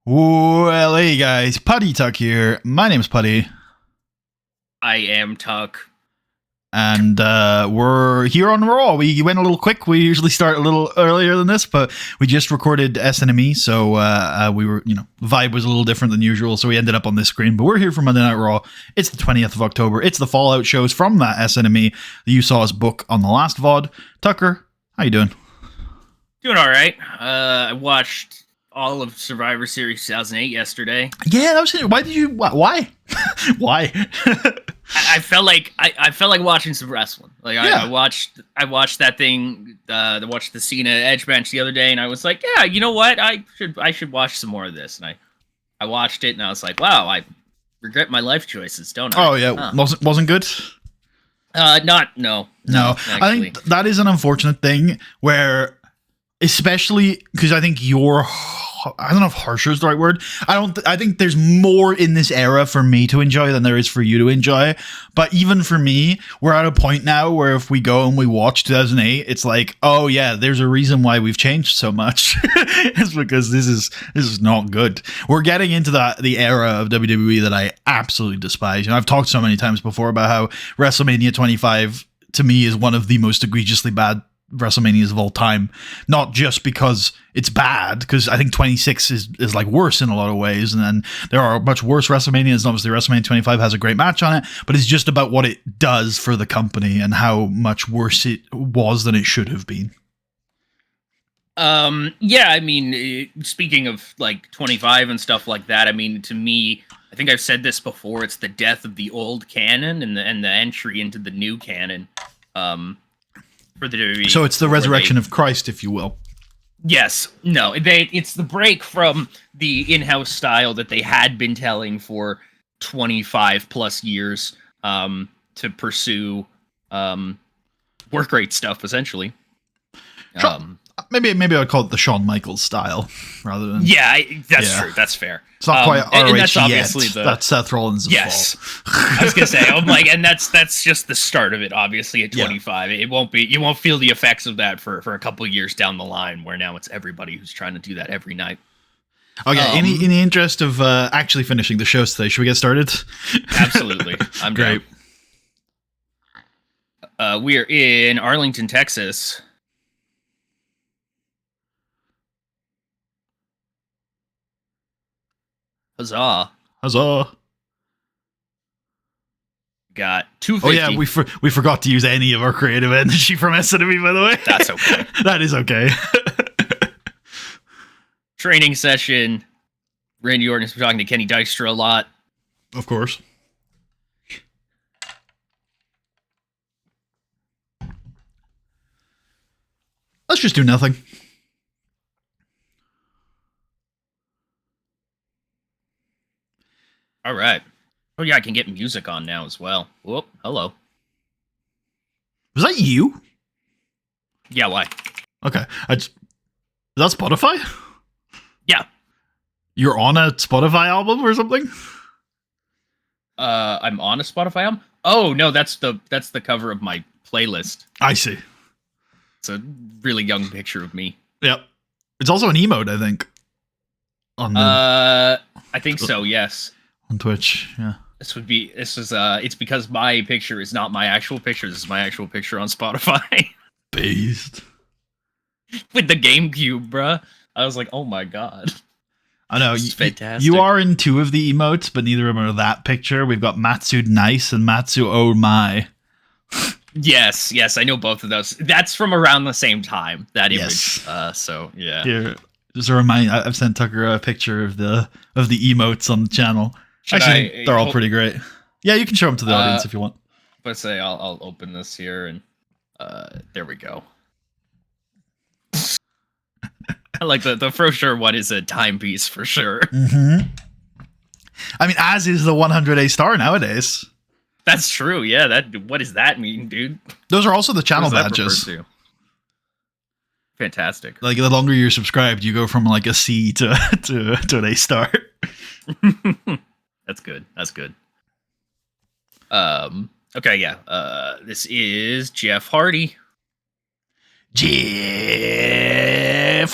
Well, hey guys, Putty Tuck here. My name's Putty, I am Tuck. and we're here on Raw. We went a little quick. We usually start a little earlier than this, but we just recorded SNME, so we were, vibe was a little different than usual, so we ended up on this screen. But we're here for Monday Night Raw. It's the 20th of October. It's the Fallout shows from that SNME that you saw us book on the last VOD. Tucker, how you doing? Doing all right. I watched all of Survivor Series 2008 yesterday. Yeah, that was it. Why did you? Why? Why? I felt like I felt like watching some wrestling. Like Yeah. I watched that thing. Watched the Cena Edge match the other day, and I was like, yeah, you know what? I should watch some more of this. And I watched it, and I was like, wow, I regret my life choices, don't I? Oh yeah, wasn't good. No. I think that is an unfortunate thing where, especially because I think I don't know if harsher is the right word. I think there's more in this era for me to enjoy than there is for you to enjoy. But even for me, we're at a point now where if we go and we watch 2008, it's like, oh yeah, there's a reason why we've changed so much. It's because this is not good. We're getting into the era of WWE that I absolutely despise. I've talked so many times before about how WrestleMania 25 to me is one of the most egregiously bad WrestleManias of all time, not just because it's bad, because I think 26 is like worse in a lot of ways, and then there are much worse WrestleManias, and obviously WrestleMania 25 has a great match on it, but it's just about what it does for the company and how much worse it was than it should have been. Yeah, I mean, speaking of like 25 and stuff like that, I mean, to me, I think I've said this before, it's the death of the old canon and the entry into the new canon. For the WWE. So it's the resurrection of Christ, if you will. Yes. No, it's the break from the in-house style that they had been telling for 25 plus years to pursue work rate stuff, essentially. Maybe I'd call it the Shawn Michaels style rather than... Yeah, that's true. That's fair. It's not quite ROH and that's obviously yet. That's Seth Rollins' fault. I was gonna say, I'm like, and that's just the start of it. Obviously, at 25, It won't be. You won't feel the effects of that for a couple of years down the line. Where now it's everybody who's trying to do that every night. Okay. In the interest of actually finishing the show today, should we get started? Absolutely. I'm great. We are in Arlington, Texas. Huzzah. Huzzah. Got 250. Oh yeah, we forgot to use any of our creative energy from SNME, by the way. That's okay. That is okay. Training session. Randy Orton's been talking to Kenny Dykstra a lot. Of course. Let's just do nothing. All right. Oh yeah, I can get music on now as well. Whoop, hello. Was that you? Yeah, why? Okay. Is that Spotify? Yeah. You're on a Spotify album or something? I'm on a Spotify album? Oh no, that's the cover of my playlist. I see. It's a really young picture of me. Yep. It's also an emote, I think. I think so, yes. On Twitch, yeah. It's because my picture is not my actual picture. This is my actual picture on Spotify. Based. With the GameCube, bruh. I was like, oh my god. I know. It's fantastic. You are in two of the emotes, but neither of them are that picture. We've got Matsu Nice and Matsu Oh My. Yes, I know both of those. That's from around the same time, that image. Yes. So, yeah. Here, just a reminder, I've sent Tucker a picture of the emotes on the channel. Actually, they're all pretty great. Yeah, you can show them to the audience if you want. But say I'll open this here and there we go. I like the for sure one is a timepiece for sure. Mm-hmm. I mean, as is the 100A star nowadays. That's true. Yeah. What does that mean, dude? Those are also the channel badges. Fantastic. Like the longer you're subscribed, you go from like a C to an A star. That's good. Okay, yeah. This is Jeff Hardy. Jeff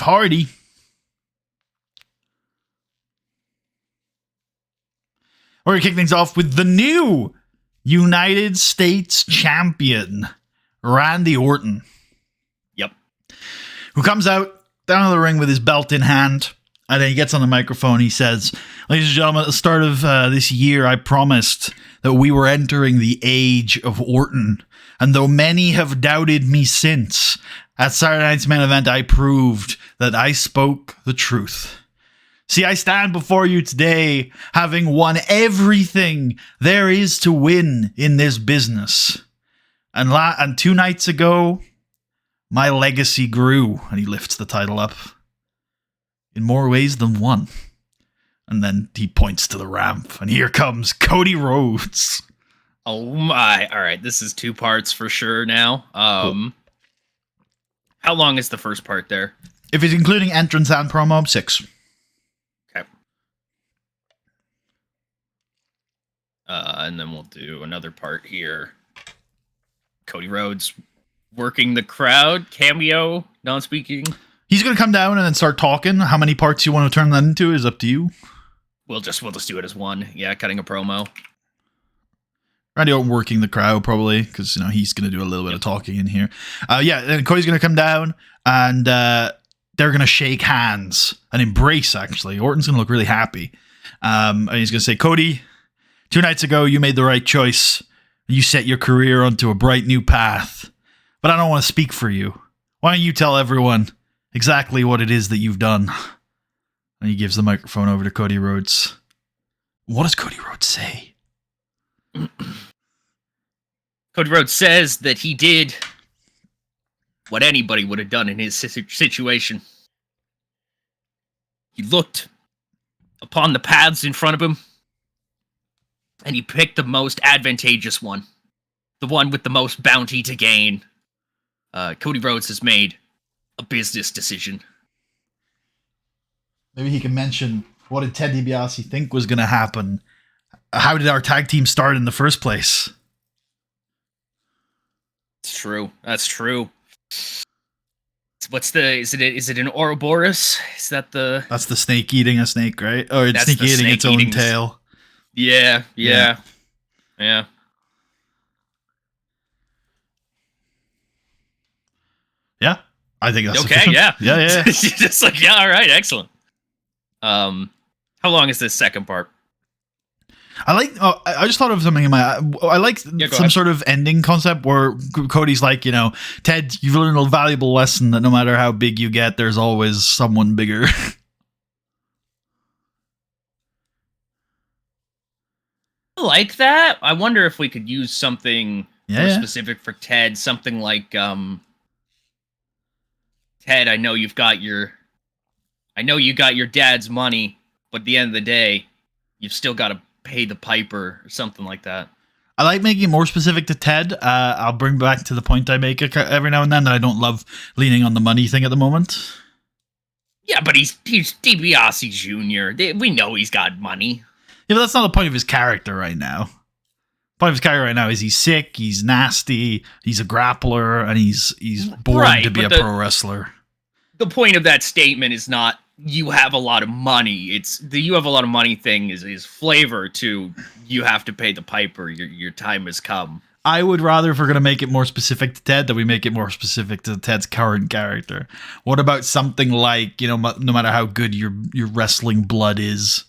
Hardy. We're going to kick things off with the new United States champion, Randy Orton. Yep. Who comes out down to the ring with his belt in hand, and then he gets on the microphone. He says, "Ladies and gentlemen, at the start of this year, I promised that we were entering the age of Orton. And though many have doubted me since, at Saturday night's main event, I proved that I spoke the truth. See, I stand before you today having won everything there is to win in this business. And 2 nights ago, my legacy grew." And he lifts the title up. "In more ways than one." And then he points to the ramp, and here comes Cody Rhodes. Oh my. All right, this is 2 parts for sure now. Cool. How long is the first part there? If it's including entrance and promo, 6. Okay. And then we'll do another part here. Cody Rhodes working the crowd, cameo, non-speaking. He's going to come down and then start talking. How many parts you want to turn that into is up to you. We'll just do it as one. Yeah, cutting a promo. Randy Orton working the crowd probably, because he's going to do a little bit of talking in here. And Cody's going to come down and they're going to shake hands and embrace. Actually, Orton's going to look really happy, and he's going to say, "Cody, 2 nights ago you made the right choice. You set your career onto a bright new path. But I don't want to speak for you. Why don't you tell everyone exactly what it is that you've done?" And he gives the microphone over to Cody Rhodes. What does Cody Rhodes say? Cody Rhodes says that he did what anybody would have done in his situation. He looked upon the paths in front of him, and he picked the most advantageous one. The one with the most bounty to gain. Cody Rhodes has made a business decision. Maybe he can mention, what did Ted DiBiase think was going to happen? How did our tag team start in the first place? It's true. That's true. Is it an Ouroboros? Is that the... That's the snake eating a snake, right? Or it's snake eating its own tail. Yeah. Yeah. Yeah, I think that's okay. sufficient. Yeah. Yeah. Just like, yeah, all right, excellent. How long is this second part? I just thought of something in my... I like some ahead. sort of ending concept where Cody's like, "Ted, you've learned a valuable lesson that no matter how big you get, there's always someone bigger." I like that. I wonder if we could use something more Yeah. specific for Ted. Something like, Ted, I know you got your dad's money, but at the end of the day, you've still got to pay the piper or something like that. I like making it more specific to Ted. I'll bring back to the point I make every now and then that I don't love leaning on the money thing at the moment. Yeah, but he's DiBiase Jr. We know he's got money. Yeah, but that's not the point of his character right now. The point of his character right now is he's sick, he's nasty, he's a grappler, and he's born to be a pro wrestler. The point of that statement is not you have a lot of money. It's the you have a lot of money thing is flavor to you have to pay the piper. Your time has come. I would rather, if we're going to make it more specific to Ted, that we make it more specific to Ted's current character. What about something like, no matter how good your wrestling blood is,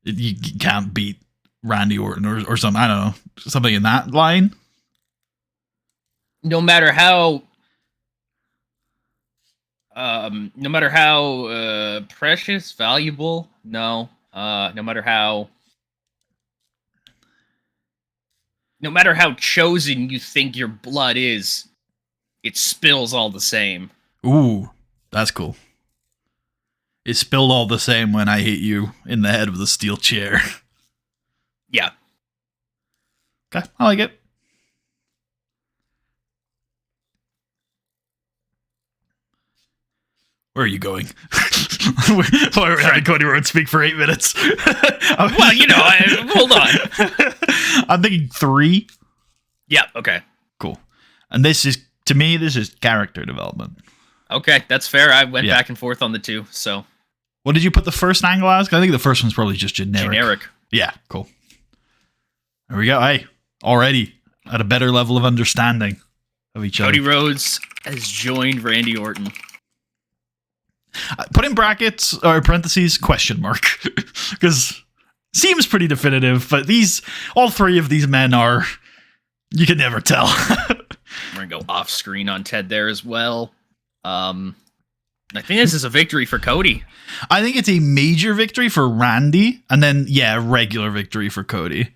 you can't beat Randy Orton or something. I don't know. Something in that line? No matter how precious, valuable, no matter how chosen you think your blood is, it spills all the same. Ooh, that's cool. It spilled all the same when I hit you in the head with a steel chair. Yeah. Okay, I like it. Where are you going? Why are we having Cody Rhodes speak for 8 minutes? Well, hold on. I'm thinking 3. Yeah, okay. Cool. And this is character development. Okay, that's fair. I went back and forth on the 2, so. What did you put the first angle as? 'Cause I think the first one's probably just generic. Generic. Yeah, cool. There we go. Hey, already at a better level of understanding of each Cody other. Rhodes has joined Randy Orton. Put in brackets or parentheses question mark because seems pretty definitive. But all three of these men are. You can never tell. We're gonna go off screen on Ted there as well. I think this is a victory for Cody. I think it's a major victory for Randy, and then regular victory for Cody.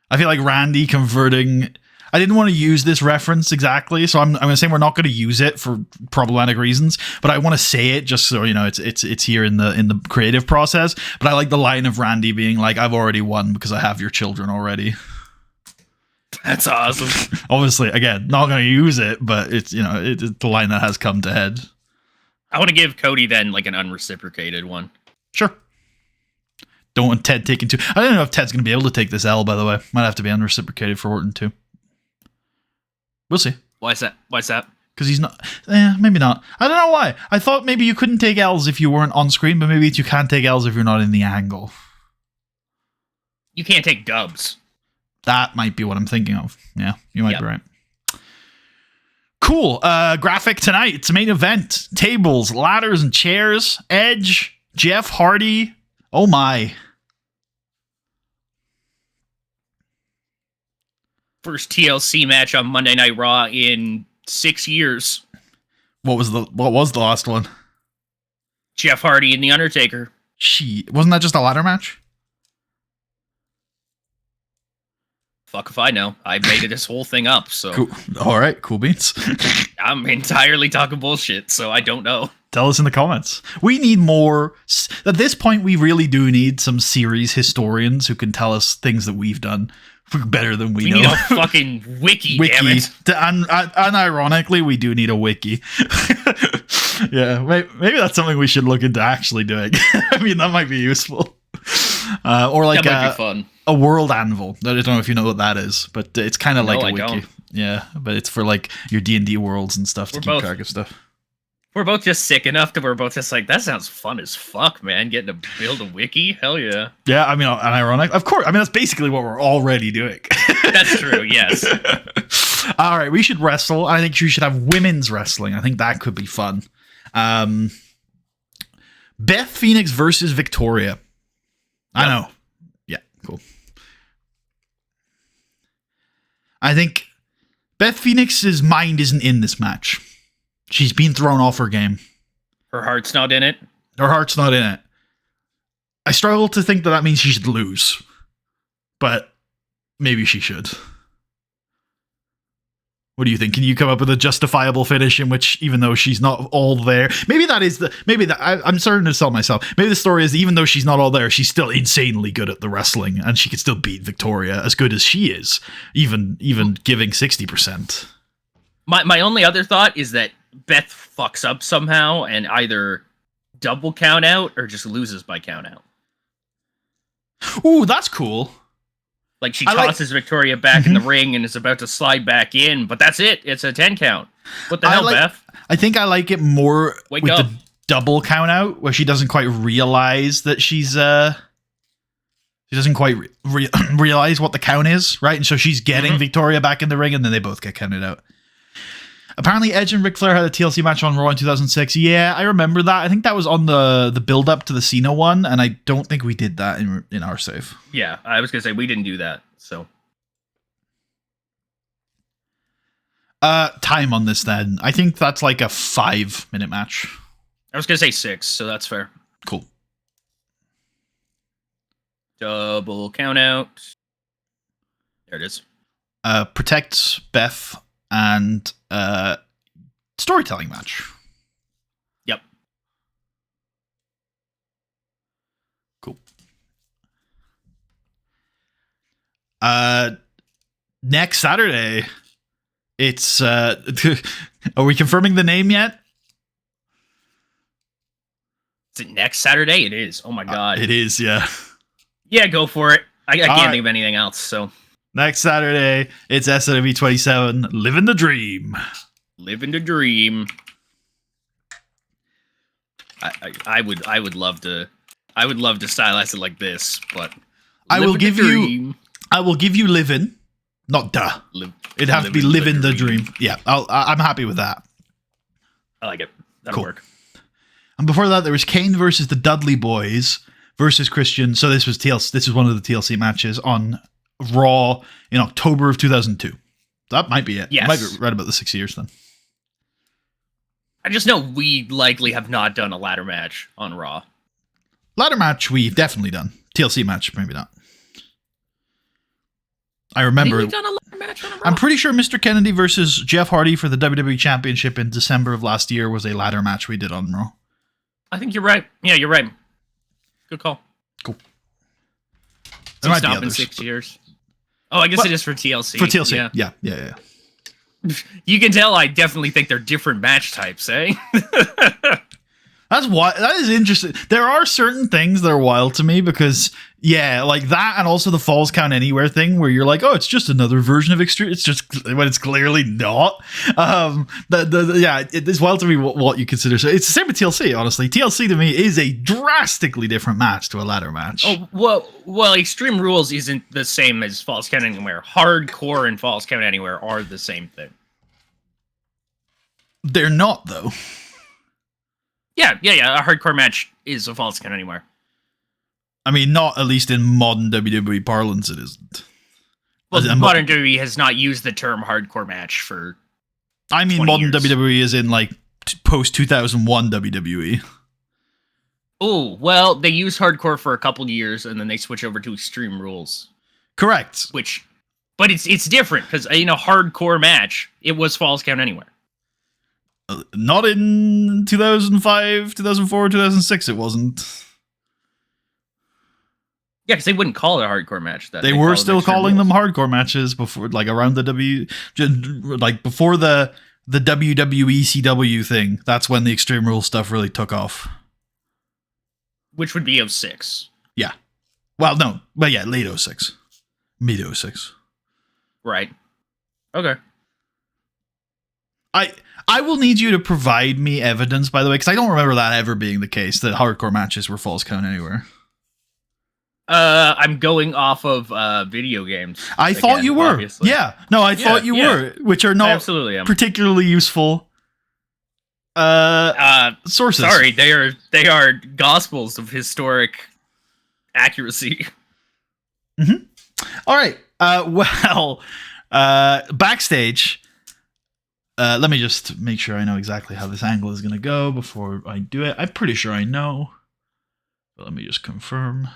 I feel like Randy converting. I didn't want to use this reference exactly, so I'm going to say we're not going to use it for problematic reasons. But I want to say it just so you know it's here in the creative process. But I like the line of Randy being like, "I've already won because I have your children already." That's awesome. Obviously, again, not going to use it, but it's the line that has come to head. I want to give Cody then like an unreciprocated one. Sure. Don't want Ted taking two. I don't know if Ted's going to be able to take this L, by the way. Might have to be unreciprocated for Orton, too. We'll see. Why's that? Because he's not... maybe not. I don't know why. I thought maybe you couldn't take L's if you weren't on screen, but maybe you can't take L's if you're not in the angle. You can't take dubs. That might be what I'm thinking of. Yeah, you might be right. Cool. Graphic tonight. It's a main event. Tables, ladders, and chairs. Edge, Jeff Hardy. Oh my. First TLC match on Monday Night Raw in 6 years. What was the last one? Jeff Hardy and The Undertaker. Wasn't that just a ladder match? Fuck if I know. I made this whole thing up, so... Cool. All right, cool beans. I'm entirely talking bullshit, so I don't know. Tell us in the comments. We need more... At this point, we really do need some series historians who can tell us things that we've done better than we know. We need a fucking wiki, damn it. And ironically, we do need a wiki. Yeah, maybe that's something we should look into actually doing. I mean, that might be useful. Or like that might be fun. A world anvil. I don't know if you know what that is, but it's kind of like a wiki. Don't. Yeah, but it's for like your D&D worlds and stuff to keep track of stuff. We're both just sick enough that we're both just like, that sounds fun as fuck, man. Getting to build a wiki? Hell yeah. Yeah, I mean, ironic. Of course. I mean, that's basically what we're already doing. That's true, yes. All right, we should wrestle. I think we should have women's wrestling. I think that could be fun. Beth Phoenix versus Victoria. I know. Yeah, cool. I think Beth Phoenix's mind isn't in this match. She's been thrown off her game. Her heart's not in it? Her heart's not in it. I struggle to think that means she should lose. But maybe she should. What do you think? Can you come up with a justifiable finish in which, even though she's not all there, I'm starting to sell myself. Maybe the story is that even though she's not all there, she's still insanely good at the wrestling, and she could still beat Victoria as good as she is, even giving 60%. My only other thought is that Beth fucks up somehow and either double count out or just loses by count out. Ooh, that's cool. Like she tosses Victoria back in the ring and is about to slide back in, but that's it. It's a 10 count. What the hell, Beth? I think I like it more with the double count out, where she doesn't quite realize that she doesn't quite realize what the count is, right? And so she's getting Victoria back in the ring, and then they both get counted out. Apparently, Edge and Ric Flair had a TLC match on Raw in 2006. Yeah, I remember that. I think that was on the build-up to the Cena one, and I don't think we did that in our save. Yeah, I was going to say, we didn't do that, so. Time on this, then. I think that's like a 5-minute match. I was going to say 6, so that's fair. Cool. Double count out. There it is. Protects Beth and storytelling match. Yep. Cool. Next Saturday, it's are we confirming the name yet? Is it next Saturday? It is. Oh my god. It is, yeah. Yeah, go for it. I can't think of anything else, so. Next Saturday, it's SNW 27, Living the Dream. Living the dream. I would love to stylize it like this, but I will give you I will give you Livin', not duh. It'd have to be Livin' the Dream. Yeah, I'm happy with that. I like it. That'll work. And before that, there was Kane versus the Dudley Boys versus Christian. So this was TLC. This is one of the TLC matches on Raw in October of 2002. That might be it. Yes. I might be right about the 6 years then. I just know we likely have not done a ladder match on Raw. Ladder match, we've definitely done. TLC match, maybe not. I remember. We've done a ladder match on Raw? I'm pretty sure Mr. Kennedy versus Jeff Hardy for the WWE Championship in December of last year was a ladder match we did on Raw. I think you're right. Yeah, you're right. Good call. Cool. There might be others, in 6 years. Oh, I guess it is for TLC. For TLC, yeah. You can tell I definitely think they're different match types, eh? That is interesting. There are certain things that are wild to me because, like that, and also the Falls Count Anywhere thing, where you're like, oh, it's just another version of Extreme. It's just when it's clearly not. It is wild to me what you consider. So it's the same with TLC. Honestly, TLC to me is a drastically different match to a ladder match. Oh well, Extreme Rules isn't the same as Falls Count Anywhere. Hardcore and Falls Count Anywhere are the same thing. They're not though. Yeah. A hardcore match is a Falls Count Anywhere. I mean, not at least in modern WWE parlance, it isn't. Well, modern WWE has not used the term hardcore match for. I mean, modern years. WWE is in like post 2001 WWE. Oh well, they use hardcore for a couple years, and then they switch over to Extreme Rules. Correct. But it's different because hardcore match it was Falls Count Anywhere. Not in 2005, 2004, 2006, it wasn't. Yeah, because they wouldn't call it a hardcore match. They were still calling them hardcore matches before, like around the before the WWE CW thing. That's when the Extreme Rules stuff really took off. Which would be 06. Yeah. Well, no. But yeah, late 06. Mid 06. Right. Okay. I will need you to provide me evidence, by the way, because I don't remember that ever being the case, that hardcore matches were Falls Count Anywhere. I'm going off of video games. I thought you were. Obviously. Yeah. No, I thought you were, which are not absolutely particularly useful sources. Sorry, they are gospels of historic accuracy. Mm-hmm. All right. Backstage. Let me just make sure I know exactly how this angle is going to go before I do it. I'm pretty sure I know. But let me just confirm.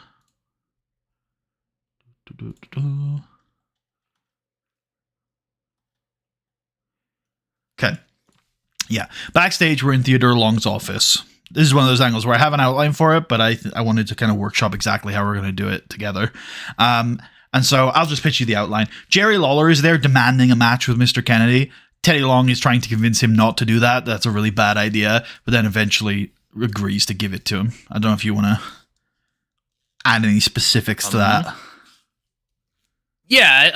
Okay. Yeah. Backstage, we're in Theodore Long's office. This is one of those angles where I have an outline for it, but I wanted to kind of workshop exactly how we're going to do it together. And so I'll just pitch you the outline. Jerry Lawler is there demanding a match with Mr. Kennedy. Teddy Long is trying to convince him not to do that. That's a really bad idea, but then eventually agrees to give it to him. I don't know if you want to add any specifics to that. Yeah,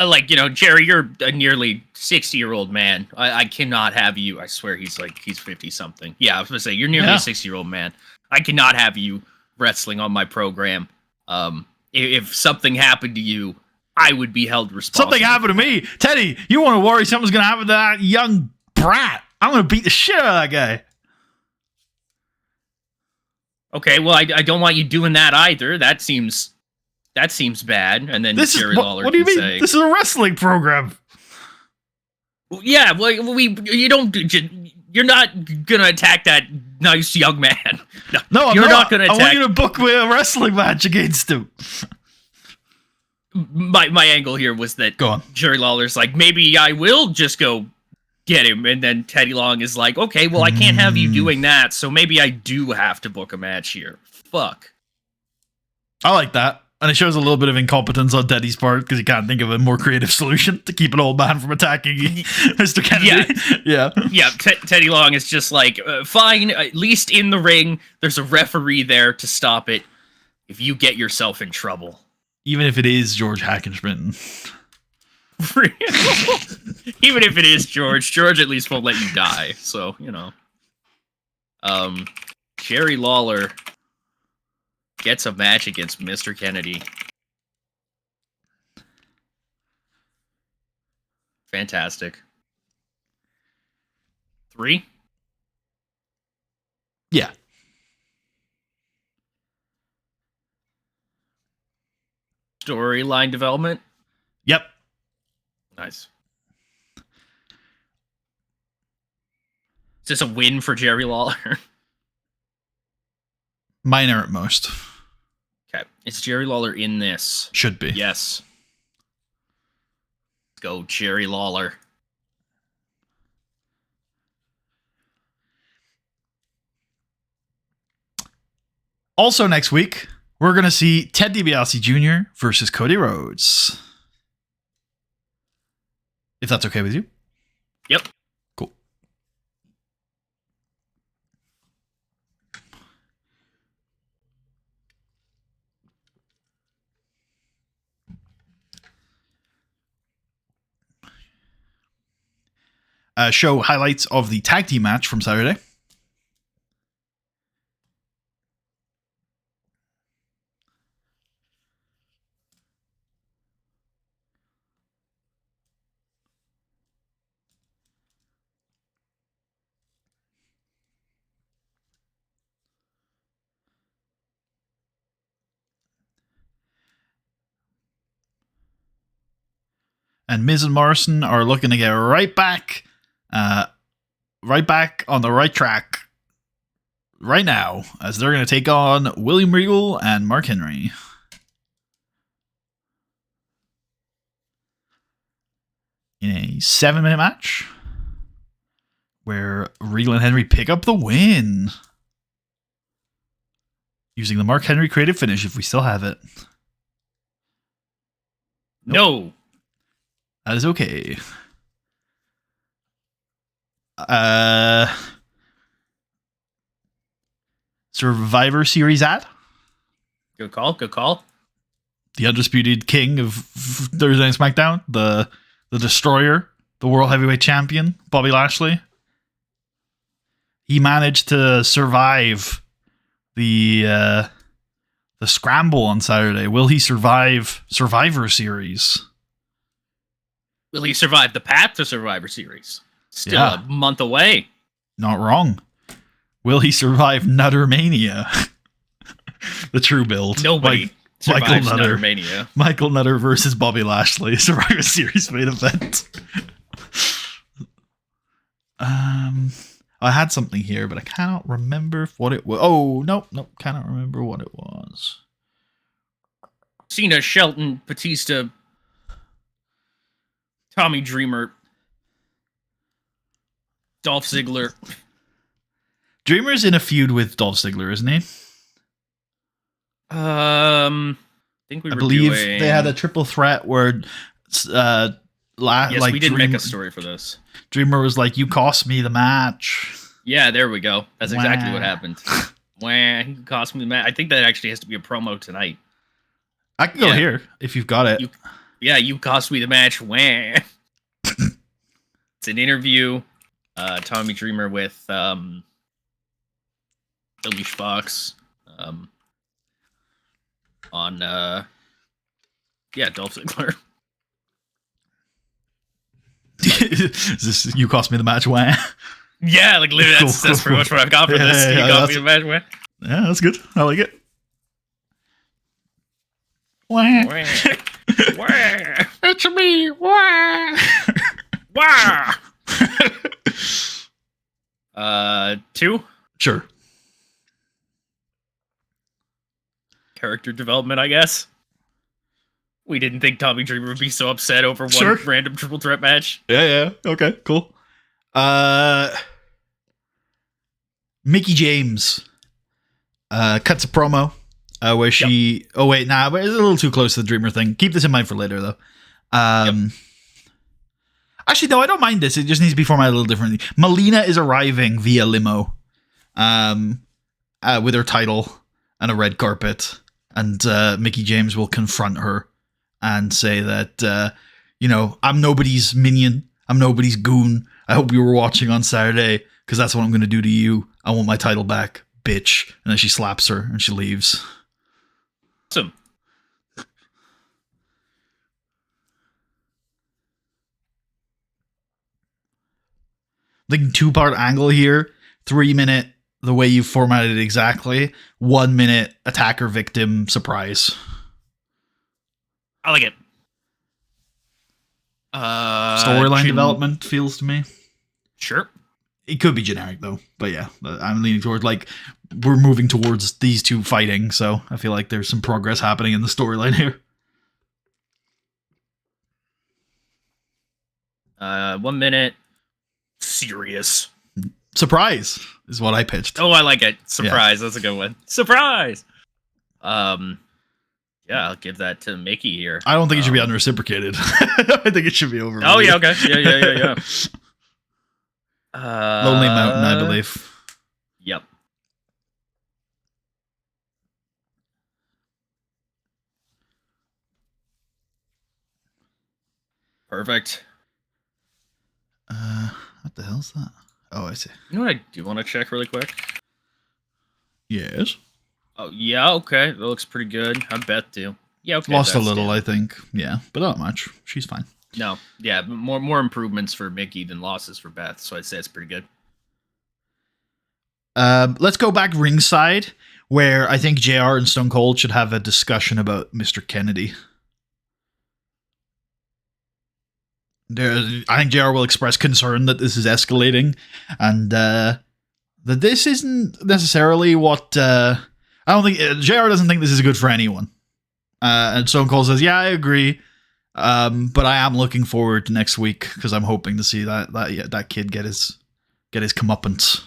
Jerry, you're a nearly 60-year-old man. I cannot have you. I swear he's 50-something. Yeah, I was going to say, you're nearly a 60-year-old man. I cannot have you wrestling on my program. If something happened to you, I would be held responsible. Something happened to me. Teddy, you want to worry something's going to happen to that young brat. I'm going to beat the shit out of that guy. Okay, well, I don't want you doing that either. That seems bad. And then Jerry Lawler what do you mean? This is a wrestling program. Yeah, well, you're not going to attack that nice young man. No, you're not going to attack. I want you to book me a wrestling match against him. My angle here was that Go on. Jerry Lawler's like, maybe I will just go get him. And then Teddy Long is like, okay, well, I can't have you doing that, so maybe I do have to book a match here. Fuck. I like that. And it shows a little bit of incompetence on Teddy's part because he can't think of a more creative solution to keep an old man from attacking Mr. Kennedy. Yeah. Teddy Long is just like, fine, at least in the ring, there's a referee there to stop it if you get yourself in trouble. Even if it is George Hackenschmidt. Even if it is George at least won't let you die. So, Jerry Lawler gets a match against Mr. Kennedy. Fantastic. 3? Yeah. Storyline development? Yep. Nice. Is this a win for Jerry Lawler? Minor at most. Okay. Is Jerry Lawler in this? Should be. Yes. Let's go, Jerry Lawler. Also next week, we're going to see Ted DiBiase Jr. versus Cody Rhodes. If that's okay with you. Yep. Cool. Show highlights of the tag team match from Saturday. And Miz and Morrison are looking to get right back on the right track right now, as they're going to take on William Regal and Mark Henry. In a 7-minute match, where Regal and Henry pick up the win. Using the Mark Henry creative finish, if we still have it. No. That is okay. Survivor Series ad. Good call. Good call. The undisputed king of Thursday Night SmackDown, the Destroyer, the World Heavyweight Champion, Bobby Lashley. He managed to survive the scramble on Saturday. Will he survive Survivor Series? Will he survive the path to Survivor Series? Still a month away. Not wrong. Will he survive Nuttermania? The true build. Nobody survives Nuttermania. Michael Nutter versus Bobby Lashley. Survivor Series main event. I had something here, but I cannot remember what it was. Oh, nope, cannot remember what it was. Cena, Shelton, Batista, Tommy Dreamer, Dolph Ziggler. Dreamer's in a feud with Dolph Ziggler, isn't he? I believe they had a triple threat where yes, we did make a story for this. Dreamer was like, "You cost me the match." Yeah, there we go. That's exactly what happened. Wah, he cost me the match. I think that actually has to be a promo tonight. I can go here if you've got it. You cost me the match. Wah. It's an interview. Tommy Dreamer with Alicia Fox on Dolph Ziggler. Is this you cost me the match? Wah. Yeah, like literally that's pretty much what I've got for this. You cost me the match. Wah. Yeah, that's good. I like it. Wah. Wah. It's me. Wah. Wah. 2? Sure. Character development, I guess. We didn't think Tommy Dreamer would be so upset over one random triple threat match. Yeah. Okay, cool. Mickie James cuts a promo where she... Oh, wait, but it's a little too close to the Dreamer thing. Keep this in mind for later, though. Actually, no, I don't mind this. It just needs to be formatted a little differently. Melina is arriving via limo with her title and a red carpet. And Mickie James will confront her and say that, I'm nobody's minion. I'm nobody's goon. I hope you were watching on Saturday because that's what I'm going to do to you. I want my title back, bitch. And then she slaps her and she leaves. Awesome. the 2-part angle here, 3-minute, the way you formatted it exactly, 1-minute attacker victim surprise. I like it. Storyline development feels to me. Sure. It could be generic though, but yeah, I'm leaning towards like we're moving towards these two fighting, so I feel like there's some progress happening in the storyline here. 1 minute. Serious. Surprise is what I pitched. Oh, I like it. Surprise. Yeah. That's a good one. Surprise. Yeah, I'll give that to Mickey here. I don't think it should be unreciprocated. I think it should be over. Oh yeah, okay. Yeah. Lonely Mountain, I believe. Yep. Perfect. What the hell's that? Oh, I see. You know what I do want to check really quick? Yes. Oh, yeah, okay. That looks pretty good. I bet too. Yeah, okay. Lost a little, I think. Yeah, but not much. She's fine. No, yeah, more improvements for Mickey than losses for Beth, so I'd say it's pretty good. Let's go back ringside, where I think JR and Stone Cold should have a discussion about Mr. Kennedy. I think JR will express concern that this is escalating, and that this isn't necessarily what... I don't think... JR doesn't think this is good for anyone. And Stone Cold says, yeah, I agree, but I am looking forward to next week, because I'm hoping to see that kid get his comeuppance.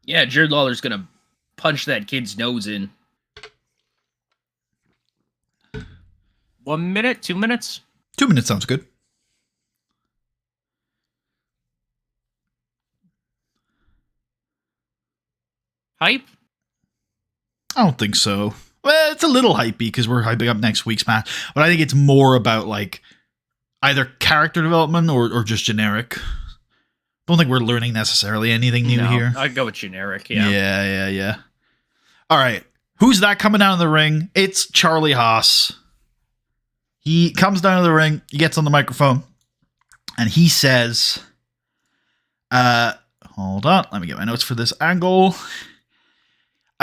Yeah, Jared Lawler's going to punch that kid's nose in. 1 minute? 2 minutes? 2 minutes sounds good. Hype? I don't think so. Well, it's a little hypey because we're hyping up next week's match, but I think it's more about like either character development or just generic. Don't think we're learning necessarily anything new here. I'd go with generic, yeah. Yeah. All right. Who's that coming down to the ring? It's Charlie Haas. He comes down to the ring, he gets on the microphone, and he says, hold on, let me get my notes for this angle.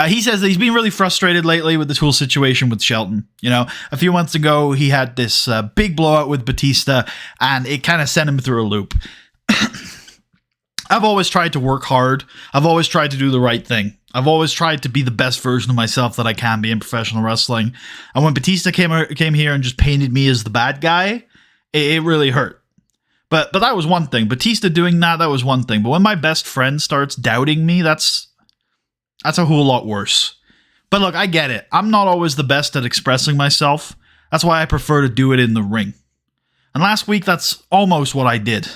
He says that he's been really frustrated lately with this whole situation with Shelton. You know, a few months ago, he had this big blowout with Batista, and it kind of sent him through a loop. I've always tried to work hard. I've always tried to do the right thing. I've always tried to be the best version of myself that I can be in professional wrestling. And when Batista came here and just painted me as the bad guy, it really hurt. But that was one thing. Batista doing that was one thing. But when my best friend starts doubting me, that's a whole lot worse. But look, I get it. I'm not always the best at expressing myself. That's why I prefer to do it in the ring. And last week, that's almost what I did.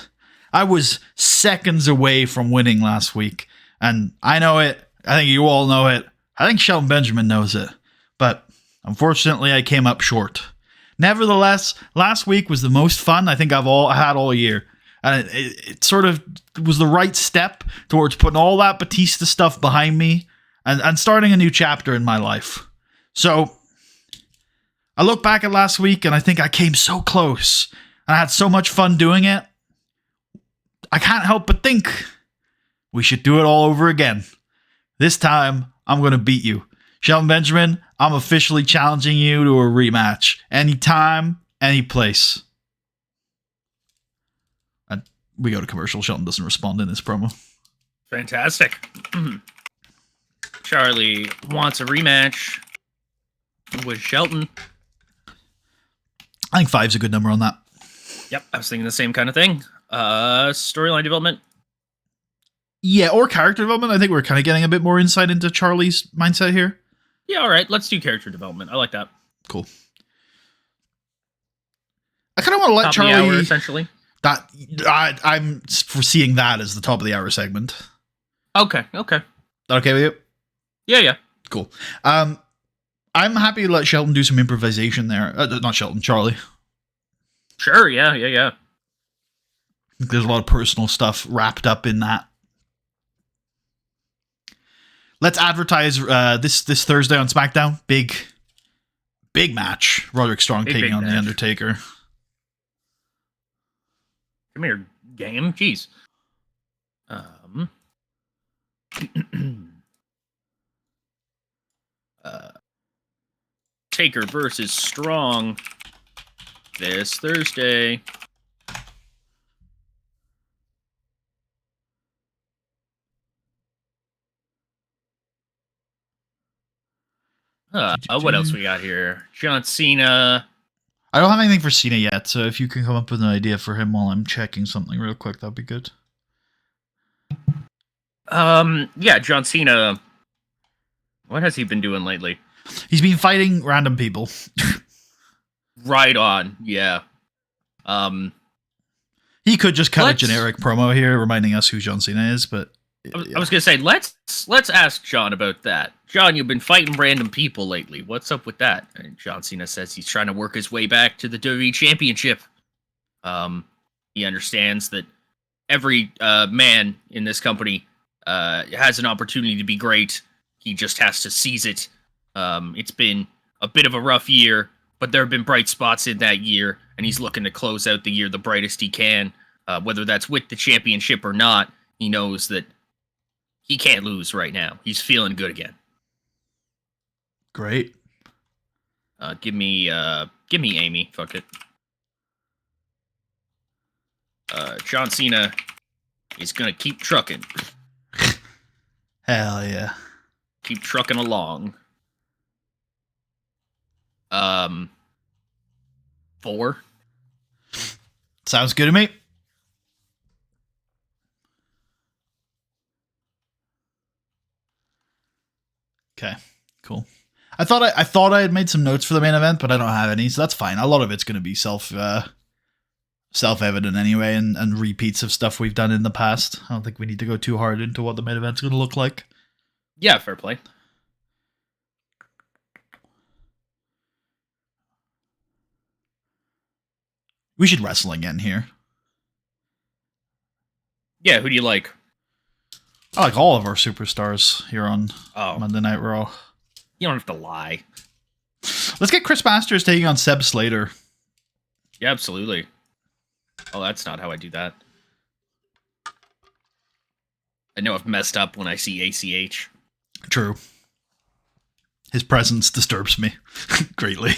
I was seconds away from winning last week. And I know it. I think you all know it. I think Shelton Benjamin knows it. But unfortunately, I came up short. Nevertheless, last week was the most fun I think I had all year. And it sort of was the right step towards putting all that Batista stuff behind me and starting a new chapter in my life. So I look back at last week and I think I came so close. And I had so much fun doing it. I can't help but think we should do it all over again. This time, I'm going to beat you. Shelton Benjamin, I'm officially challenging you to a rematch. Anytime, any place. And we go to commercial. Shelton doesn't respond in this promo. Fantastic. Charlie wants a rematch with Shelton. I think 5's a good number on that. Yep, I was thinking the same kind of thing. Storyline development. Yeah, or character development. I think we're kind of getting a bit more insight into Charlie's mindset here. Yeah, all right. Let's do character development. I like that. Cool. I kind of want to let top Charlie... Of the hour, essentially. I'm foreseeing that as the top of the hour segment. Okay. That okay with you? Yeah. Cool. I'm happy to let Shelton do some improvisation there. Not Shelton, Charlie. Sure, yeah. There's a lot of personal stuff wrapped up in that. Let's advertise this Thursday on SmackDown. Big match. Roderick Strong taking on The Undertaker. Come here, game. Jeez. Um, Taker versus Strong this Thursday. What else we got here? John Cena. I don't have anything for Cena yet, so if you can come up with an idea for him while I'm checking something real quick, that'd be good. Yeah, John Cena. What has he been doing lately? He's been fighting random people. Right on, yeah. He could just cut a generic promo here, reminding us who John Cena is, but I was gonna say let's ask John about that. John, you've been fighting random people lately. What's up with that? And John Cena says he's trying to work his way back to the WWE Championship. He understands that every man in this company has an opportunity to be great. He just has to seize it. It's been a bit of a rough year, but there have been bright spots in that year, and he's looking to close out the year the brightest he can. Whether that's with the championship or not, he knows that he can't lose right now. He's feeling good again. Great. Give me Amy. Fuck it. John Cena is gonna keep trucking. Hell yeah. Keep trucking along. 4. Sounds good to me. Okay, cool. I thought I had made some notes for the main event, but I don't have any, so that's fine. A lot of it's going to be self-evident anyway, and repeats of stuff we've done in the past. I don't think we need to go too hard into what the main event's going to look like. Yeah, fair play. We should wrestle again here. Yeah, who do you like? I like all of our superstars here on Monday Night Raw. You don't have to lie. Let's get Chris Masters taking on Seb Slater. Yeah, absolutely. Oh, that's not how I do that. I know I've messed up when I see ACH. True. His presence disturbs me greatly.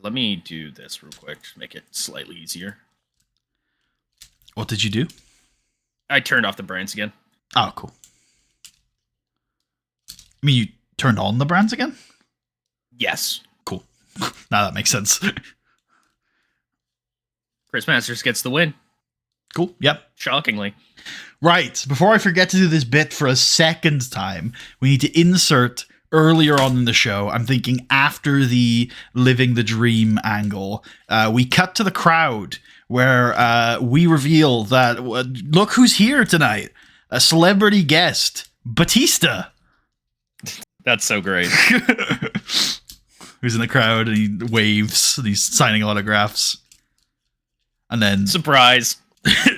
Let me do this real quick to make it slightly easier. What did you do? I turned off the brands again. Oh, cool. I mean, you turned on the brands again? Yes. Cool. Now that makes sense. Chris Masters gets the win. Cool. Yep. Shockingly. Right. Before I forget to do this bit for a second time, we need to insert earlier on in the show. I'm thinking after the Living the Dream angle, we cut to the crowd where we reveal that, look who's here tonight. A celebrity guest, Batista. That's so great. Who's in the crowd and he waves and he's signing autographs. And then surprise.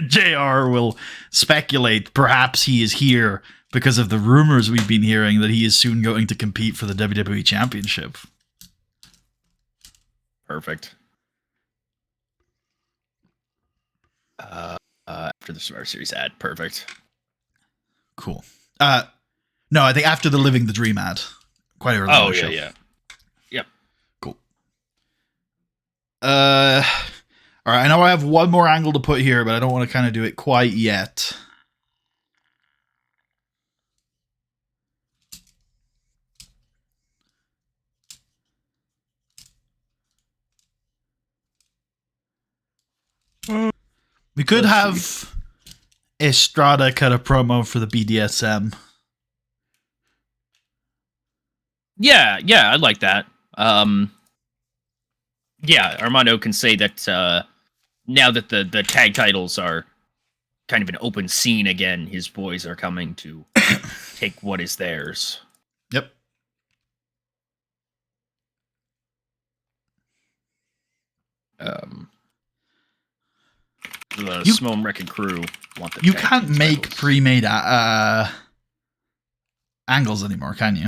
JR will speculate perhaps he is here because of the rumors we've been hearing that he is soon going to compete for the WWE Championship. Perfect. After the Survivor Series ad. Perfect. Cool. No, I think after the Living the Dream ad. Quite early in the show. Yeah. Yep. Cool. All right, I know I have one more angle to put here, but I don't want to kind of do it quite yet. We could have Estrada cut a promo for the BDSM. Yeah, I'd like that. Yeah, Armando can say that now that the tag titles are kind of an open scene again, his boys are coming to take what is theirs. Yep. The Simone Wrecking Crew want the You can't make pre-made angles anymore, can you?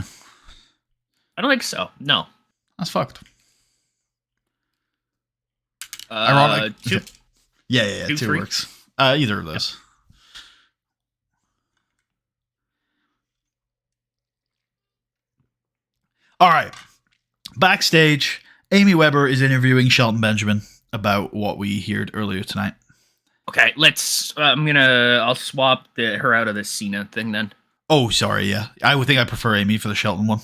I don't think so. No. That's fucked. Ironic. Yeah, two works. Either of those. All right. Backstage, Amy Weber is interviewing Shelton Benjamin about what we heard earlier tonight. Okay, let's. I'll swap her out of this Cena thing then. Oh, sorry. Yeah, I would think I prefer Amy for the Shelton one.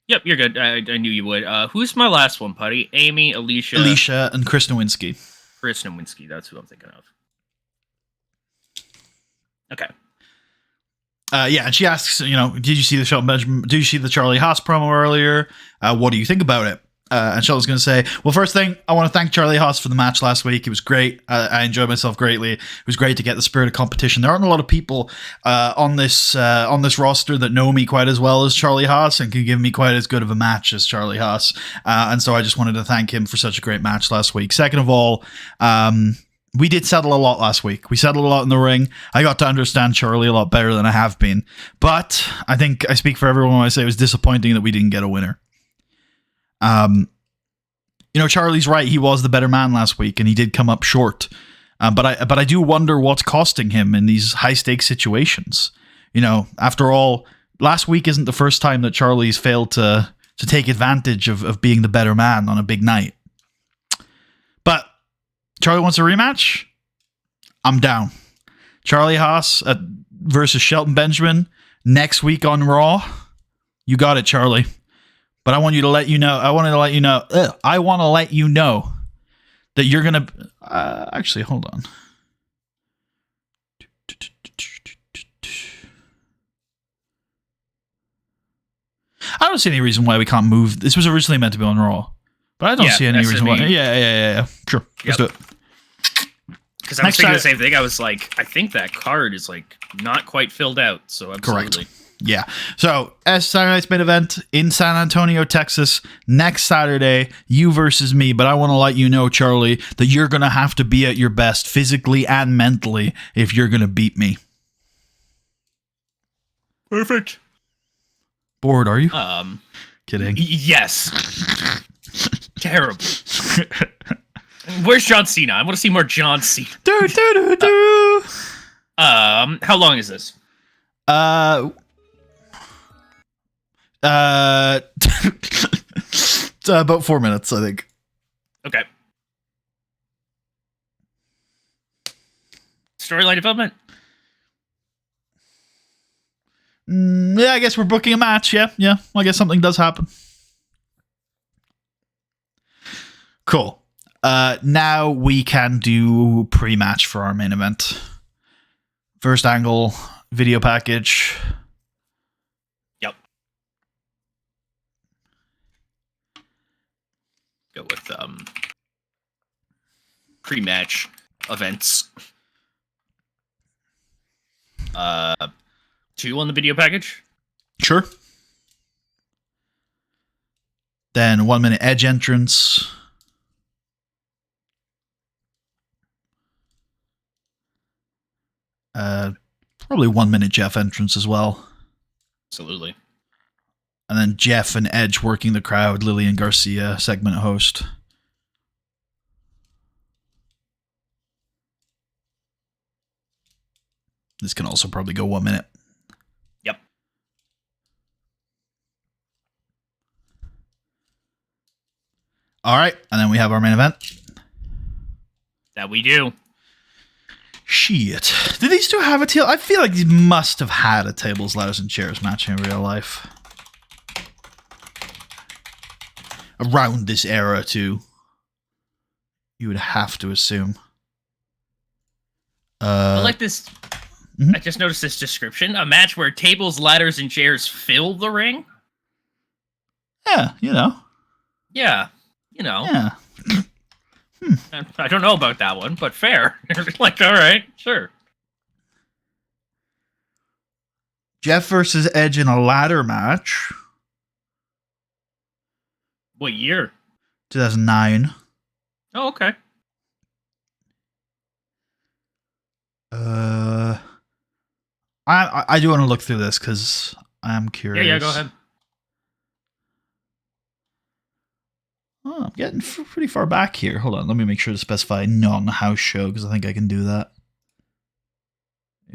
Yep, you're good. I knew you would. Who's my last one, Putty? Amy, Alicia, and Chris Nowinski. Chris Nowinski, that's who I'm thinking of. Okay. Yeah, and she asks, did you see the Shelton Benjamin? Did you see the Charlie Haas promo earlier? What do you think about it? And Shelton's going to say, well, first thing, I want to thank Charlie Haas for the match last week. It was great. I enjoyed myself greatly. It was great to get the spirit of competition. There aren't a lot of people on this roster that know me quite as well as Charlie Haas and can give me quite as good of a match as Charlie Haas. And so I just wanted to thank him for such a great match last week. Second of all, we did settle a lot last week. We settled a lot in the ring. I got to understand Charlie a lot better than I have been. But I think I speak for everyone when I say it was disappointing that we didn't get a winner. Charlie's right. He was the better man last week, and he did come up short. But I do wonder what's costing him in these high stakes situations. After all, last week isn't the first time that Charlie's failed to take advantage of being the better man on a big night. But Charlie wants a rematch. I'm down. Charlie Haas versus Shelton Benjamin next week on Raw. You got it, Charlie. But I want to let you know that you're going to... actually, hold on. I don't see any reason why we can't move. This was originally meant to be on Raw. But I don't see any reason why. Yeah. Sure. Let's do it. Because I was thinking the same thing. I was like, I think that card is like not quite filled out. So absolutely. Correct. Yeah. So, as Saturday night's main event in San Antonio, Texas, next Saturday, you versus me. But I want to let you know, Charlie, that you're going to have to be at your best physically and mentally if you're going to beat me. Perfect. Bored, are you? Kidding. Yes. Terrible. Where's John Cena? I want to see more John Cena. How long is this? It's about 4 minutes, I think. Okay. Storyline development? Yeah, I guess we're booking a match. Yeah. Well, I guess something does happen. Cool. Now we can do pre-match for our main event. First angle, video package. Yep. Go with pre-match events. 2 on the video package. Sure. Then 1 minute Edge entrance. Probably 1 minute Jeff entrance as well. Absolutely. And then Jeff and Edge working the crowd. Lillian Garcia, segment host. This can also probably go 1 minute. Yep. All right. And then we have our main event. That we do. Shit. Did these two have a table? I feel like these must have had a tables, ladders, and chairs match in real life. Around this era, too. You would have to assume. I like this. Mm-hmm. I just noticed this description. A match where tables, ladders, and chairs fill the ring? Yeah, Yeah. Yeah. I don't know about that one, but fair. Like, all right, sure. Jeff versus Edge in a ladder match. What year? 2009. Oh, okay. I do want to look through this because I am curious. Yeah, go ahead. Oh, I'm getting pretty far back here. Hold on, let me make sure to specify non-house show because I think I can do that.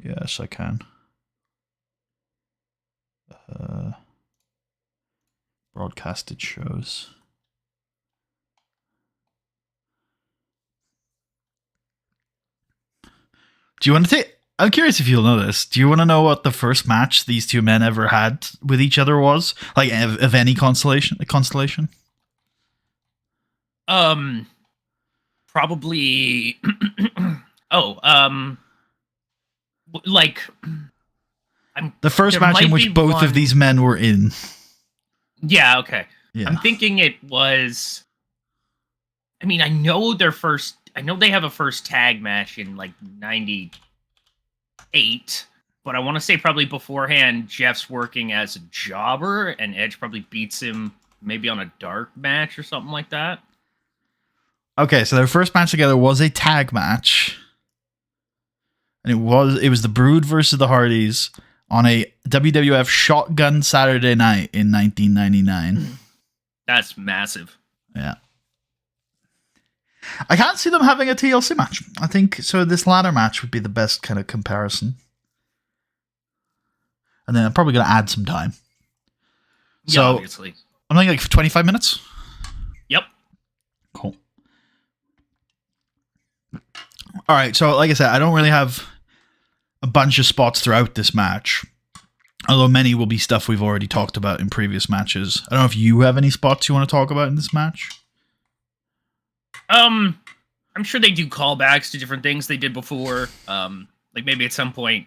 Yes, I can. Broadcasted shows. Do you want to take... I'm curious if you'll know this. Do you want to know what the first match these two men ever had with each other was? Like, of any constellation? Probably... like... The first match in which both of these men were in. Yeah, okay. Yeah. I'm thinking it was... I mean, I know they have a first tag match in, like, 98, but I want to say probably beforehand, Jeff's working as a jobber, and Edge probably beats him maybe on a dark match or something like that. Okay, so their first match together was a tag match. And it was the Brood versus the Hardys on a WWF Shotgun Saturday Night in 1999. That's massive. Yeah. I can't see them having a TLC match. I think so. This ladder match would be the best kind of comparison. And then I'm probably going to add some time. So, yeah, obviously. I'm thinking like 25 minutes. Yep. Cool. All right. So, like I said, I don't really have a bunch of spots throughout this match. Although many will be stuff we've already talked about in previous matches. I don't know if you have any spots you want to talk about in this match. I'm sure they do callbacks to different things they did before. Like maybe at some point,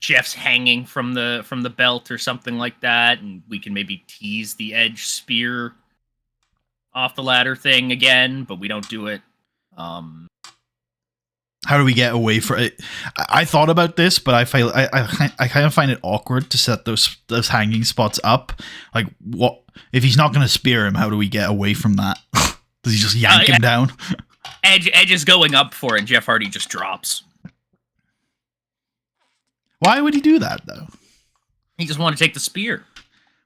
Jeff's hanging from the belt or something like that, and we can maybe tease the Edge spear off the ladder thing again, but we don't do it. How do we get away from it? I thought about this, but I kind of find it awkward to set those hanging spots up. Like, what if he's not going to spear him? How do we get away from that? Does he just yank him down? Edge is going up for it, and Jeff Hardy just drops. Why would he do that, though? He just wanted to take the spear.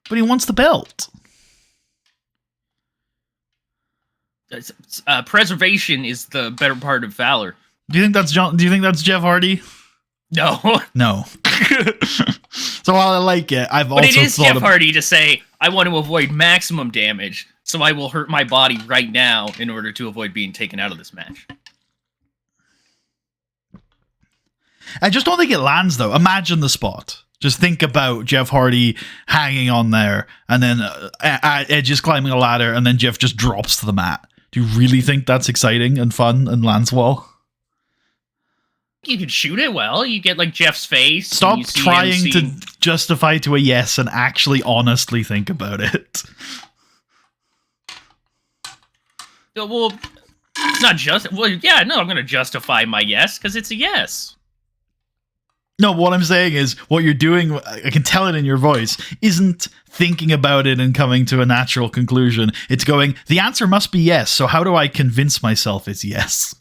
But he wants the belt. Preservation is the better part of valor. Do you think that's Jeff Hardy? No. No. So while I like it, I've but also it is Jeff Hardy to say, I want to avoid maximum damage, so I will hurt my body right now in order to avoid being taken out of this match. I just don't think it lands, though. Imagine the spot. Just think about Jeff Hardy hanging on there, and then Edge is climbing a ladder, and then Jeff just drops to the mat. Do you really think that's exciting and fun and lands well? You could shoot it well. You get like Jeff's face. Stop trying to justify to a yes and actually honestly think about it. Well, it's not just. Well, yeah, no, I'm going to justify my yes because it's a yes. No, what I'm saying is what you're doing, I can tell it in your voice, isn't thinking about it and coming to a natural conclusion. It's going, the answer must be yes, so how do I convince myself it's yes?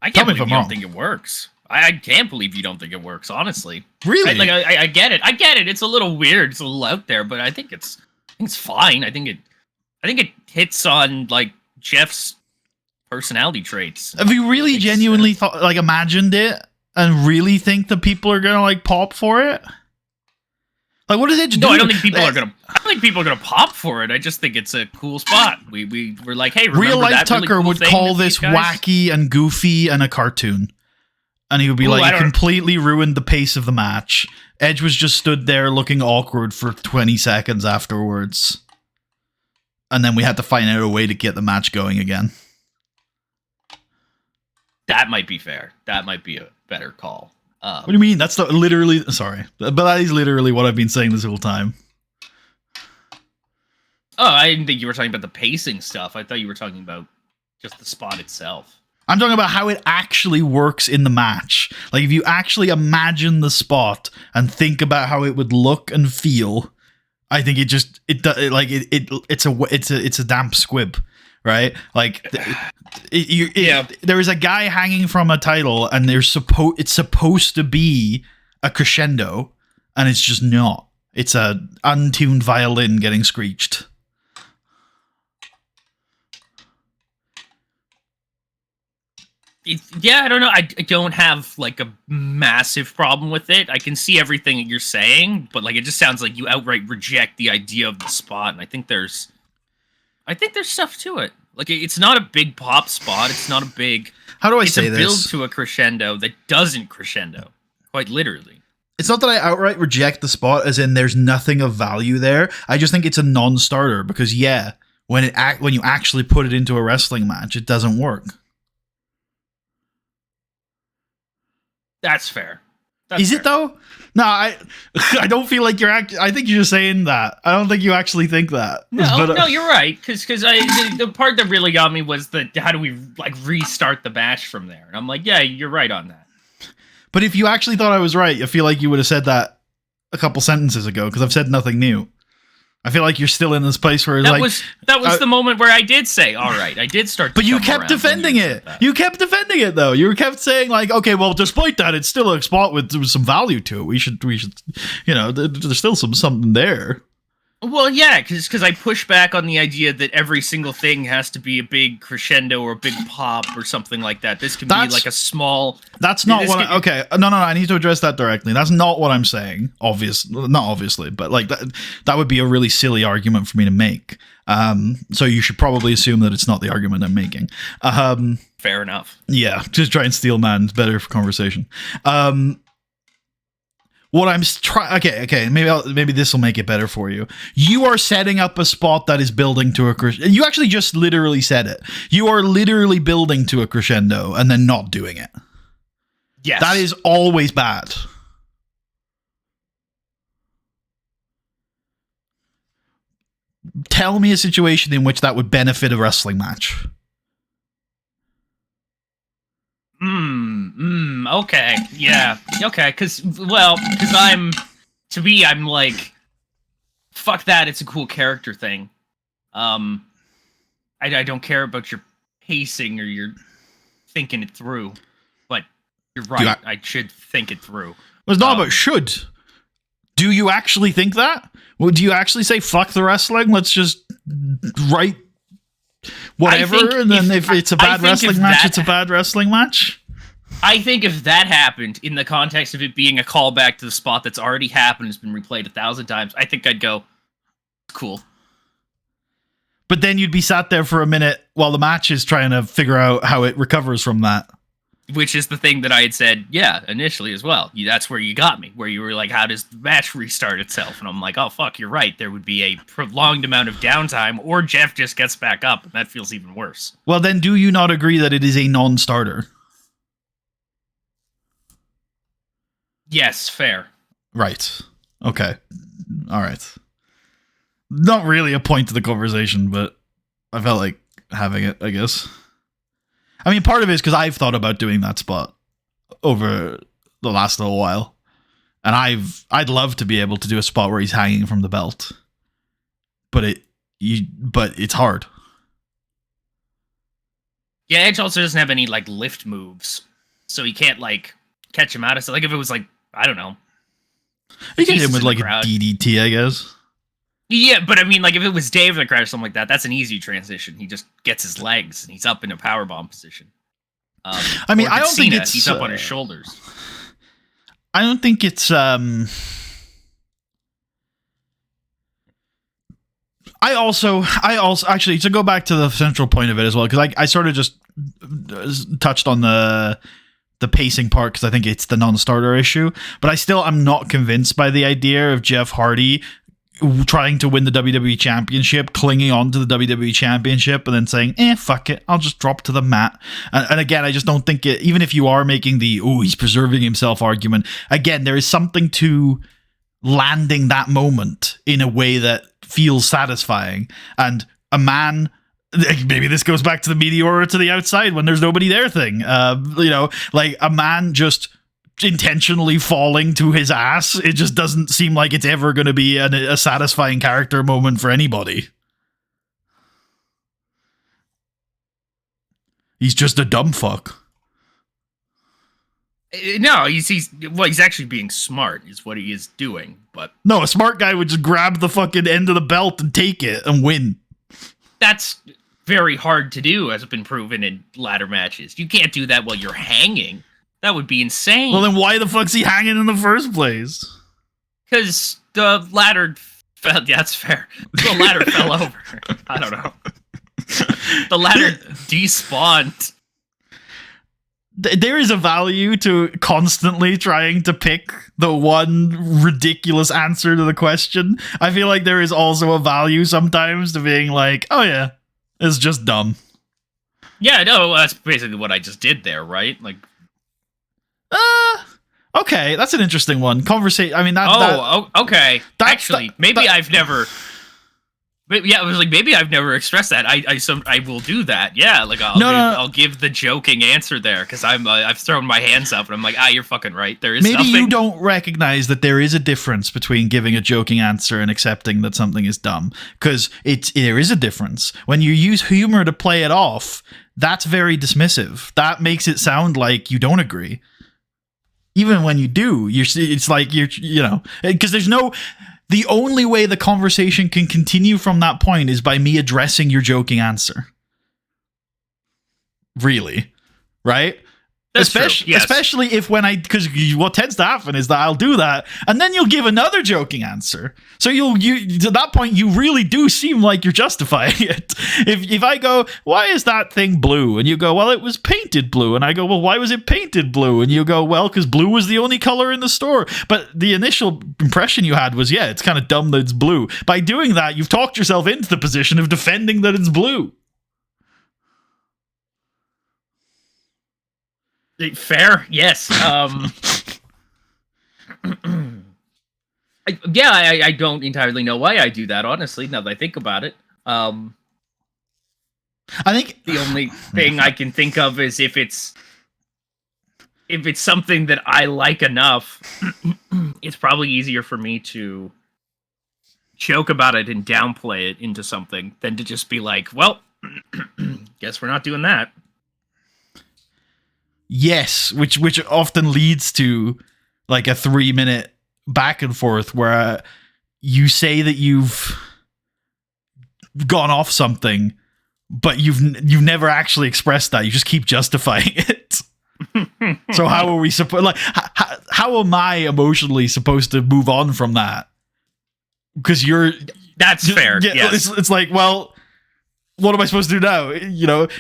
I can't believe you don't think it works. I can't believe you don't think it works, honestly. Really? I get it. I get it. It's a little weird. It's a little out there, but I think it's fine. I think it hits on like Jeff's personality traits. Have you really genuinely thought, like, imagined it and really think that people are gonna like pop for it? Like, what does Edge do? No, I don't think people are gonna pop for it. I just think it's a cool spot. We're like, hey, remember real life that Tucker really cool would call this wacky and goofy and a cartoon, and he would be like, it completely ruined the pace of the match. Edge was just stood there looking awkward for 20 seconds afterwards, and then we had to find out a way to get the match going again. That might be fair. That might be a better call. What do you mean? That's literally... Sorry. But that is literally what I've been saying this whole time. Oh, I didn't think you were talking about the pacing stuff. I thought you were talking about just the spot itself. I'm talking about how it actually works in the match. Like, if you actually imagine the spot and think about how it would look and feel, I think it's a damp squib, right? Like... there is a guy hanging from a title, and it's supposed to be a crescendo, and it's just not. It's a untuned violin getting screeched. Yeah, I don't know. I don't have like a massive problem with it. I can see everything that you're saying, but like it just sounds like you outright reject the idea of the spot, and I think there's stuff to it. Like it's not a big pop spot. It's not a big. How do I it's say a this? build to a crescendo that doesn't crescendo, quite literally. It's not that I outright reject the spot, as in there's nothing of value there. I just think it's a non-starter because when you actually put it into a wrestling match, it doesn't work. That's fair. Is it though? No, I don't feel like you're I think you're just saying that. I don't think you actually think that. No, you're right. Because the part that really got me was how do we like restart the match from there? And I'm like, yeah, you're right on that. But if you actually thought I was right, I feel like you would have said that a couple sentences ago because I've said nothing new. I feel like you're still in this place where that was the moment where I did say, all right, I did start. But you kept defending it. You kept defending it though. You kept saying like, okay, well, despite that, it's still a spot with some value to it. We should, there's still something there. Well, yeah, because I push back on the idea that every single thing has to be a big crescendo or a big pop or something like that. This can be like a small... That's not what okay, no, I need to address that directly. That's not what I'm saying. Not obviously, but like that would be a really silly argument for me to make. So you should probably assume that it's not the argument I'm making. Fair enough. Yeah, just try and steal man's better for conversation. What I'm trying... Okay, maybe this will make it better for you. You are setting up a spot that is building to a crescendo. You actually just literally said it. You are literally building to a crescendo and then not doing it. Yes. That is always bad. Tell me a situation in which that would benefit a wrestling match. Okay. Yeah. Okay. Because I'm like, fuck that. It's a cool character thing. I don't care about your pacing or your thinking it through, but you're right. I should think it through. Well, it's not about should. Do you actually think that? Well, do you actually say fuck the wrestling? Let's just write whatever, and then if it's a bad wrestling match, it's a bad wrestling match. I think if that happened in the context of it being a callback to the spot that's already happened, has been replayed 1,000 times, I think I'd go, cool. But then you'd be sat there for a minute while the match is trying to figure out how it recovers from that. Which is the thing that I had said, initially as well. That's where you got me, where you were like, how does the match restart itself? And I'm like, oh, fuck, you're right. There would be a prolonged amount of downtime, or Jeff just gets back up, and that feels even worse. Well, then do you not agree that it is a non-starter? Yes, fair. Right. Okay. All right. Not really a point to the conversation, but I felt like having it, I guess. I mean, part of it is because I've thought about doing that spot over the last little while. And I'd love to be able to do a spot where he's hanging from the belt. But it's hard. Yeah, Edge also doesn't have any like lift moves. So he can't like catch him out of it. Like if it was like, I don't know. You can hit him with like a DDT, I guess. Yeah, but I mean, like, if it was Dave in the crowd or something like that, that's an easy transition. He just gets his legs, and he's up in a powerbomb position. I mean, I don't think it's... He's up on his shoulders. I don't think it's... I also, actually, to go back to the central point of it as well, because I sort of just touched on the pacing part, because I think it's the non-starter issue, but I'm not convinced by the idea of Jeff Hardy trying to win the WWE Championship, clinging on to the WWE Championship, and then saying, fuck it, I'll just drop to the mat. And again, I just don't think it, even if you are making the, he's preserving himself argument, again, there is something to landing that moment in a way that feels satisfying. And a man, maybe this goes back to the meteor to the outside when there's nobody there thing, like a man just intentionally falling to his ass, it just doesn't seem like it's ever going to be a satisfying character moment for anybody. He's just a dumb fuck. No, he's actually being smart is what he is doing, but no, a smart guy would just grab the fucking end of the belt and take it and win. That's very hard to do, as has been proven in ladder matches. You can't do that while you're hanging. That would be insane. Well, then why the fuck's he hanging in the first place? Because the ladder fell. Yeah, that's fair. The ladder fell over. I don't know. The ladder despawned. There is a value to constantly trying to pick the one ridiculous answer to the question. I feel like there is also a value sometimes to being like, oh yeah, it's just dumb. Yeah, no, that's basically what I just did there, right? Like, okay, that's an interesting one. Conversation. I mean, okay. Actually, maybe I've never. Yeah, it was like maybe I've never expressed that. I will do that. Yeah, like I'll give the joking answer there because I've thrown my hands up and I'm like, you're fucking right. There is maybe nothing. You don't recognize that there is a difference between giving a joking answer and accepting that something is dumb, because there is a difference. When you use humor to play it off, that's very dismissive. That makes it sound like you don't agree. Even when you do, it's like because there's no. The only way the conversation can continue from that point is by me addressing your joking answer. Really? Right? True, yes. Especially if because what tends to happen is that I'll do that, and then you'll give another joking answer. So you to that point, you really do seem like you're justifying it. If I go, why is that thing blue? And you go, well, it was painted blue. And I go, well, why was it painted blue? And you go, well, because blue was the only color in the store. But the initial impression you had was, yeah, it's kind of dumb that it's blue. By doing that, you've talked yourself into the position of defending that it's blue. Fair, yes. I don't entirely know why I do that, honestly, now that I think about it. I think the only thing I can think of is if it's something that I like enough, it's probably easier for me to joke about it and downplay it into something than to just be like, well, guess we're not doing that. Yes, which often leads to like a 3-minute back and forth where you say that you've gone off something, but you've never actually expressed that. You just keep justifying it. So how are we supposed? Like, how am I emotionally supposed to move on from that? Because that's fair. Yeah, yes. It's like, well, what am I supposed to do now?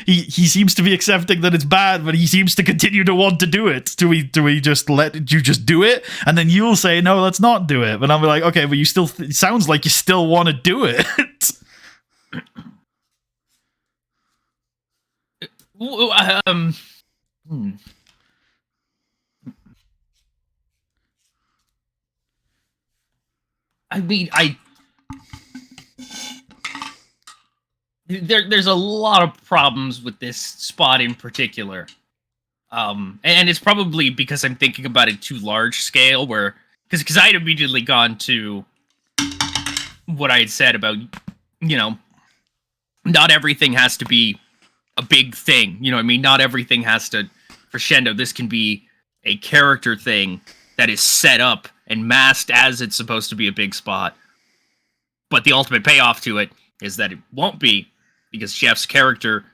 He seems to be accepting that it's bad, but he seems to continue to want to do it. Do we just let you just do it? And then you'll say, no, let's not do it. But I'll be like, okay, but you still, it sounds like you still want to do it. I mean, there's a lot of problems with this spot in particular. And it's probably because I'm thinking about it too large scale, where because I had immediately gone to what I had said about, not everything has to be a big thing. You know what I mean? Not everything has to crescendo. This can be a character thing that is set up and masked as it's supposed to be a big spot. But the ultimate payoff to it is that it won't be, because Jeff's character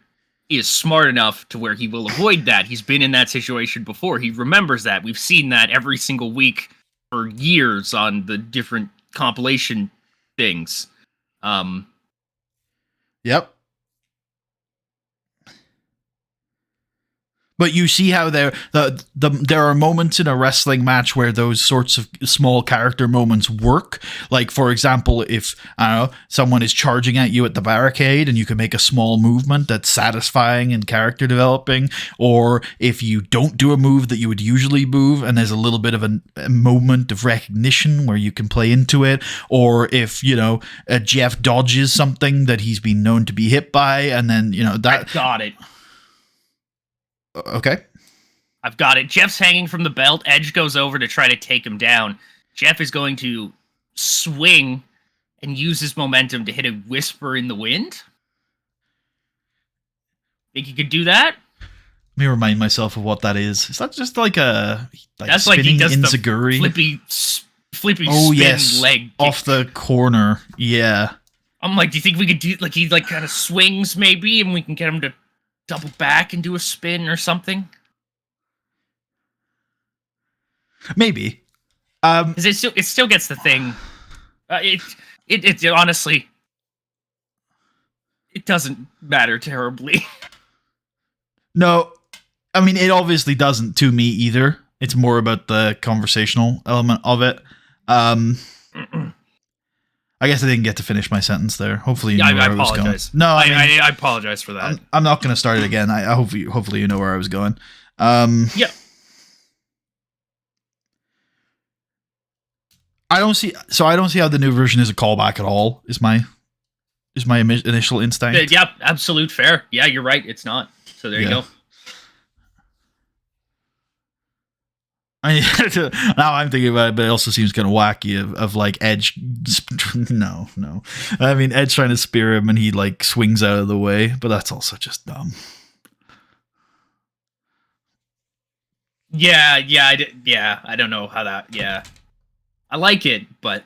is smart enough to where he will avoid that. He's been in that situation before. He remembers that. We've seen that every single week for years on the different compilation things. Yep. But you see how there are moments in a wrestling match where those sorts of small character moments work. Like, for example, if, I don't know, someone is charging at you at the barricade and you can make a small movement that's satisfying and character developing, or if you don't do a move that you would usually move and there's a little bit of a moment of recognition where you can play into it, or if, Jeff dodges something that he's been known to be hit by, and then, that... I got it. Okay. I've got it. Jeff's hanging from the belt. Edge goes over to try to take him down. Jeff is going to swing and use his momentum to hit a whisper in the wind. Think you could do that? Let me remind myself of what that is. Is that just like a that's like he does enziguri? The flippy spin leg kick. Off the corner. Yeah. I'm like, do you think we could do like he like kind of swings maybe, and we can get him to double back and do a spin or something? Maybe. Because it still gets the thing. It honestly, it doesn't matter terribly. No, I mean, it obviously doesn't to me either. It's more about the conversational element of it. I guess I didn't get to finish my sentence there. Hopefully you knew where I was going. No, I apologize for that. I'm not going to start it again. I hopefully you know where I was going. Yeah. I don't see how the new version is a callback at all. Is my initial instinct. Yeah, absolute fair. Yeah, you're right. It's not. So there you go. Now I'm thinking about it, but it also seems kind of wacky of like Edge. No. I mean, Edge trying to spear him and he like swings out of the way, but that's also just dumb. Yeah, I don't know how that. Yeah, I like it, but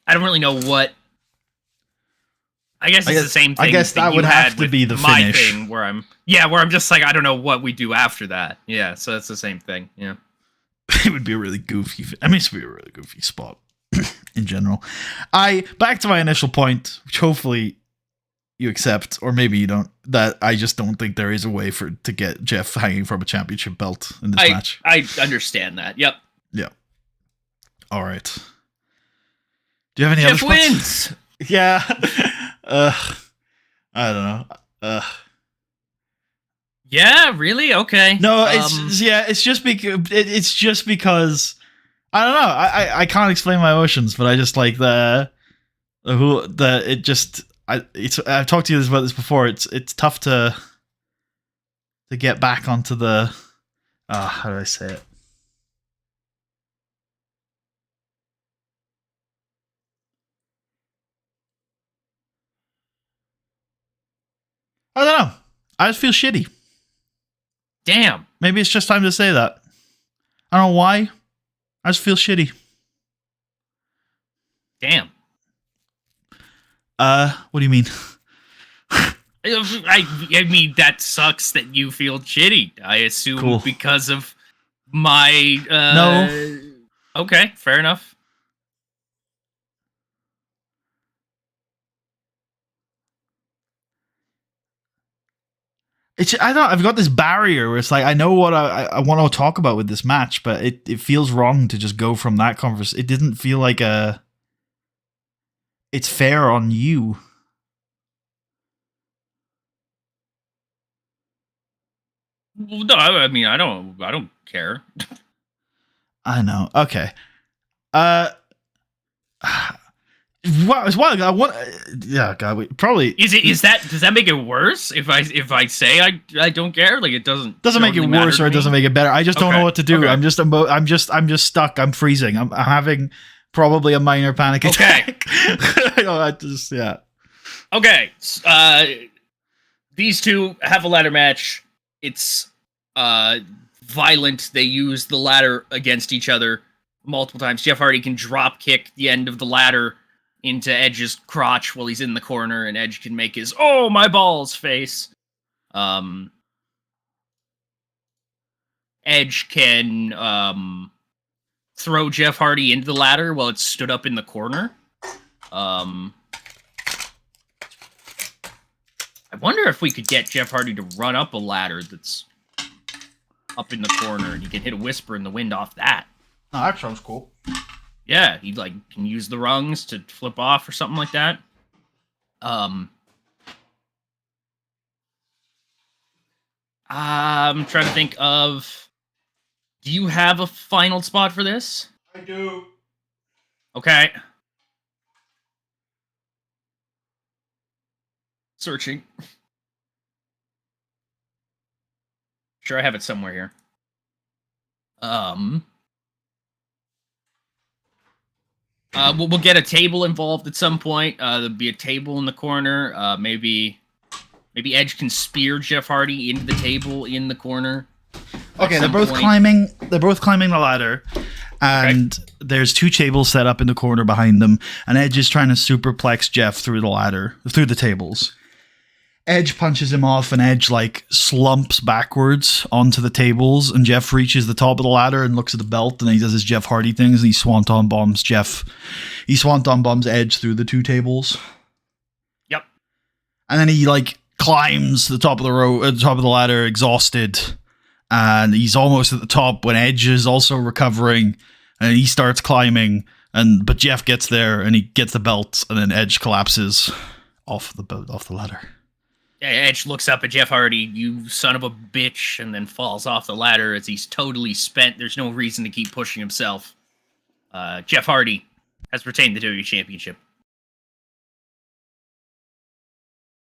I don't really know what. I guess it's the same thing. I guess that would have to be the finish. Thing where I'm just like, I don't know what we do after that. Yeah, so that's the same thing. Yeah. It would be a really goofy. I mean, it's would be a really goofy spot in general. Back to my initial point, which hopefully you accept, or maybe you don't. That I just don't think there is a way to get Jeff hanging from a championship belt in this match. I understand that. Yep. Yeah. All right. Do you have any Jeff other spots? wins. Yeah. I don't know. Yeah, really? Okay. No, it's just because I don't know. I can't explain my emotions, but I just like I've talked to you about this before. It's tough to get back onto the how do I say it? I don't know. I just feel shitty. Damn. Maybe it's just time to say that. I don't know why. I just feel shitty. Damn. What do you mean? I mean, that sucks that you feel shitty. I assume because of my... No. Okay, fair enough. I've got this barrier where it's like I know what I want to talk about with this match, but it feels wrong to just go from that conversation. It didn't feel like it's fair on you. No, I mean I don't care. I know. Okay. What? Yeah, God. Probably. Does that make it worse if I say I don't care? Like it doesn't make it worse or it doesn't make it better. I just don't know what to do. Okay. I'm just stuck. I'm freezing. I'm having probably a minor panic attack. Okay. Okay. These two have a ladder match. It's violent. They use the ladder against each other multiple times. Jeff Hardy can drop kick the end of the ladder into Edge's crotch while he's in the corner, and Edge can make his "oh my balls" face. Edge can throw Jeff Hardy into the ladder while it's stood up in the corner. I wonder if we could get Jeff Hardy to run up a ladder that's up in the corner, and he can hit a whisper in the wind off that. Oh, that sounds cool. Yeah, he can use the rungs to flip off or something like that. I'm trying to think of. Do you have a final spot for this? I do. Okay. Searching. Sure, I have it somewhere here. We'll get a table involved at some point. There'll be a table in the corner. Maybe Edge can spear Jeff Hardy into the table in the corner. Okay, they're both climbing. They're both climbing the ladder. And there's two tables set up in the corner behind them, and Edge is trying to superplex Jeff through the tables. Edge punches him off, and Edge like slumps backwards onto the tables, and Jeff reaches the top of the ladder and looks at the belt, and he does his Jeff Hardy things, and he swanton bombs Edge through the two tables. Yep. And then he like climbs the top of the ladder, exhausted, and he's almost at the top when Edge is also recovering, and he starts climbing, but Jeff gets there and he gets the belt, and then Edge collapses off the ladder. Yeah, Edge looks up at Jeff Hardy, you son of a bitch, and then falls off the ladder as he's totally spent. There's no reason to keep pushing himself. Jeff Hardy has retained the WWE Championship.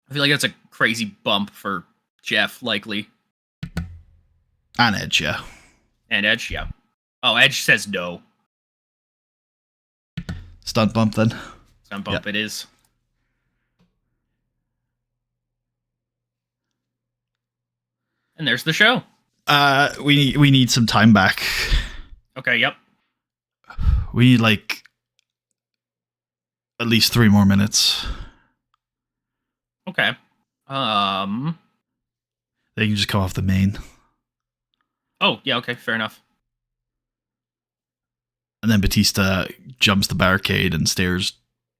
I feel like that's a crazy bump for Jeff, likely. And Edge, yeah. And Edge, yeah. Oh, Edge says no. Stunt bump, then. Stunt bump, It is. And there's the show. We need some time back. Okay, yep. We need like at least 3 more minutes. Okay. They can just come off the main. Oh, yeah, okay, fair enough. And then Batista jumps the barricade and stares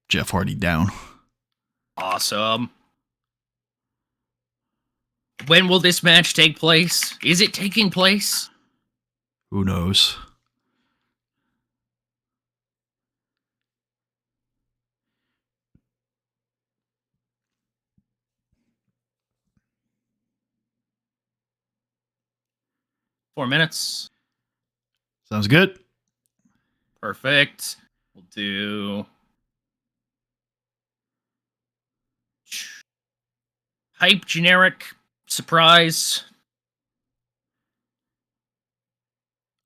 Jeff Hardy down. Awesome. When will this match take place? Is it taking place? Who knows? Four minutes. Sounds good. Perfect. We'll do hype, generic, surprise.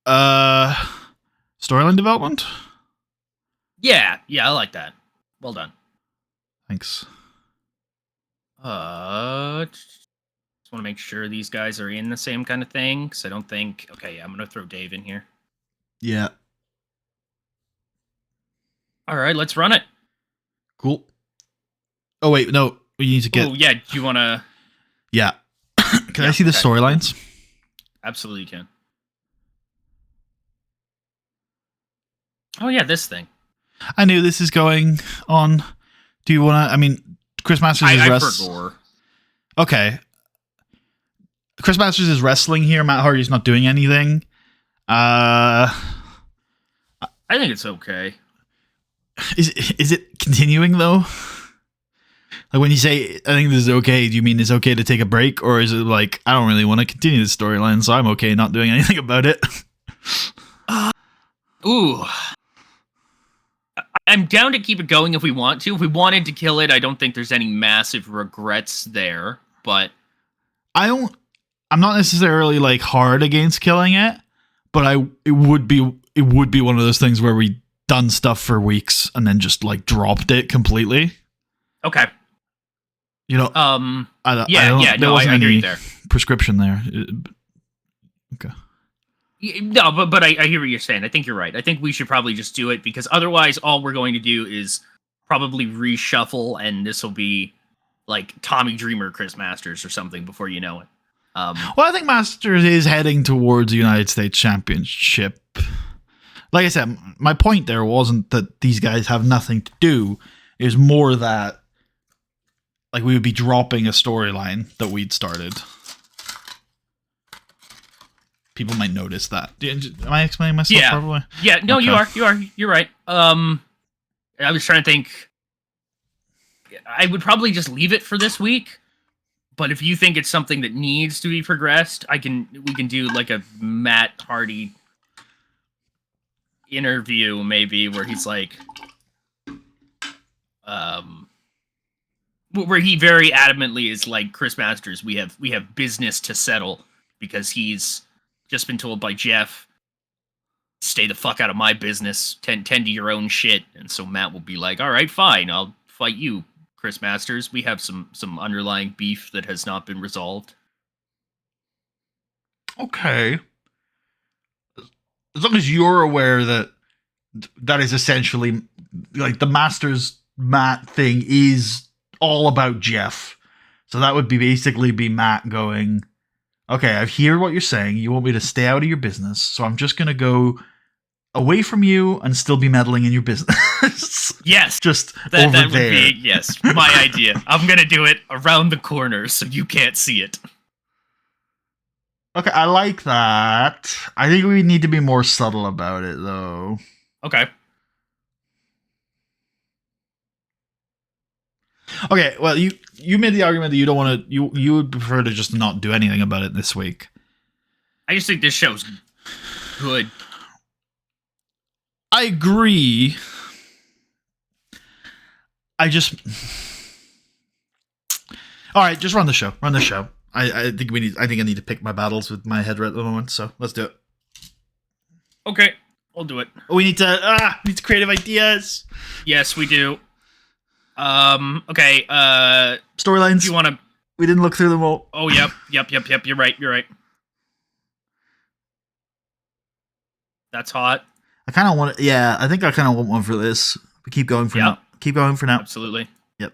Storyline development? Yeah, I like that. Well done. Thanks. Just want to make sure these guys are in the same kind of thing, because I don't think... Okay, yeah, I'm going to throw Dave in here. Yeah. All right, let's run it. Cool. Oh, wait, no. We need to get... Oh, yeah, do you want to... Yeah. Can I see the storylines? Absolutely can. Oh, yeah, this thing. I knew this is going on. Do you want to... I mean, Chris Masters is wrestling. Okay. Chris Masters is wrestling here. Matt Hardy's not doing anything. I think it's okay. Is it continuing, though? Like, when you say, I think this is okay, do you mean it's okay to take a break? Or is it like, I don't really want to continue this storyline, so I'm okay not doing anything about it? Ooh. I'm down to keep it going if we want to. If we wanted to kill it, I don't think there's any massive regrets there, but... I'm not necessarily, like, hard against killing it, but it would be one of those things where we done stuff for weeks and then just, like, dropped it completely. Okay. You know, I hear you there. Prescription there. Okay. No, but I hear what you're saying. I think you're right. I think we should probably just do it, because otherwise all we're going to do is probably reshuffle, and this will be like Tommy Dreamer, Chris Masters or something before you know it. Well, I think Masters is heading towards the United States Championship. Like I said, my point there wasn't that these guys have nothing to do. It was more that, like, we would be dropping a storyline that we'd started. People might notice that. Am I explaining myself properly? Yeah, no, okay. You're right. I was trying to think. I would probably just leave it for this week. But if you think it's something that needs to be progressed, we can do like a Matt Hardy interview maybe, where he's like, where he very adamantly is like, Chris Masters, we have business to settle, because he's just been told by Jeff, stay the fuck out of my business, tend to your own shit. And so Matt will be like, all right, fine, I'll fight you, Chris Masters. We have some underlying beef that has not been resolved. Okay. as long as you're aware that that is essentially like the Masters Matt thing is all about Jeff. So that would be basically be Matt going, okay, I hear what you're saying. You want me to stay out of your business, so I'm just gonna go away from you and still be meddling in your business. Yes, just that over would there. be yes, my idea. I'm gonna do it around the corner so you can't see it. Okay, I like that. I think we need to be more subtle about it, though. Okay. Okay, well, you made the argument that you don't want to. You would prefer to just not do anything about it this week. I just think this show's good. I agree. I just. All right, just run the show. Run the show. I think we need. I think I need to pick my battles with my head right at the moment. So let's do it. Okay, we'll do it. We need to. We need creative ideas. Yes, we do. Okay. Storylines. Do you want to? We didn't look through them all. Oh, yep. You're right. That's hot. I kind of want. Yeah, I think I kind of want one for this. We keep going for now. Keep going for now. Absolutely. Yep.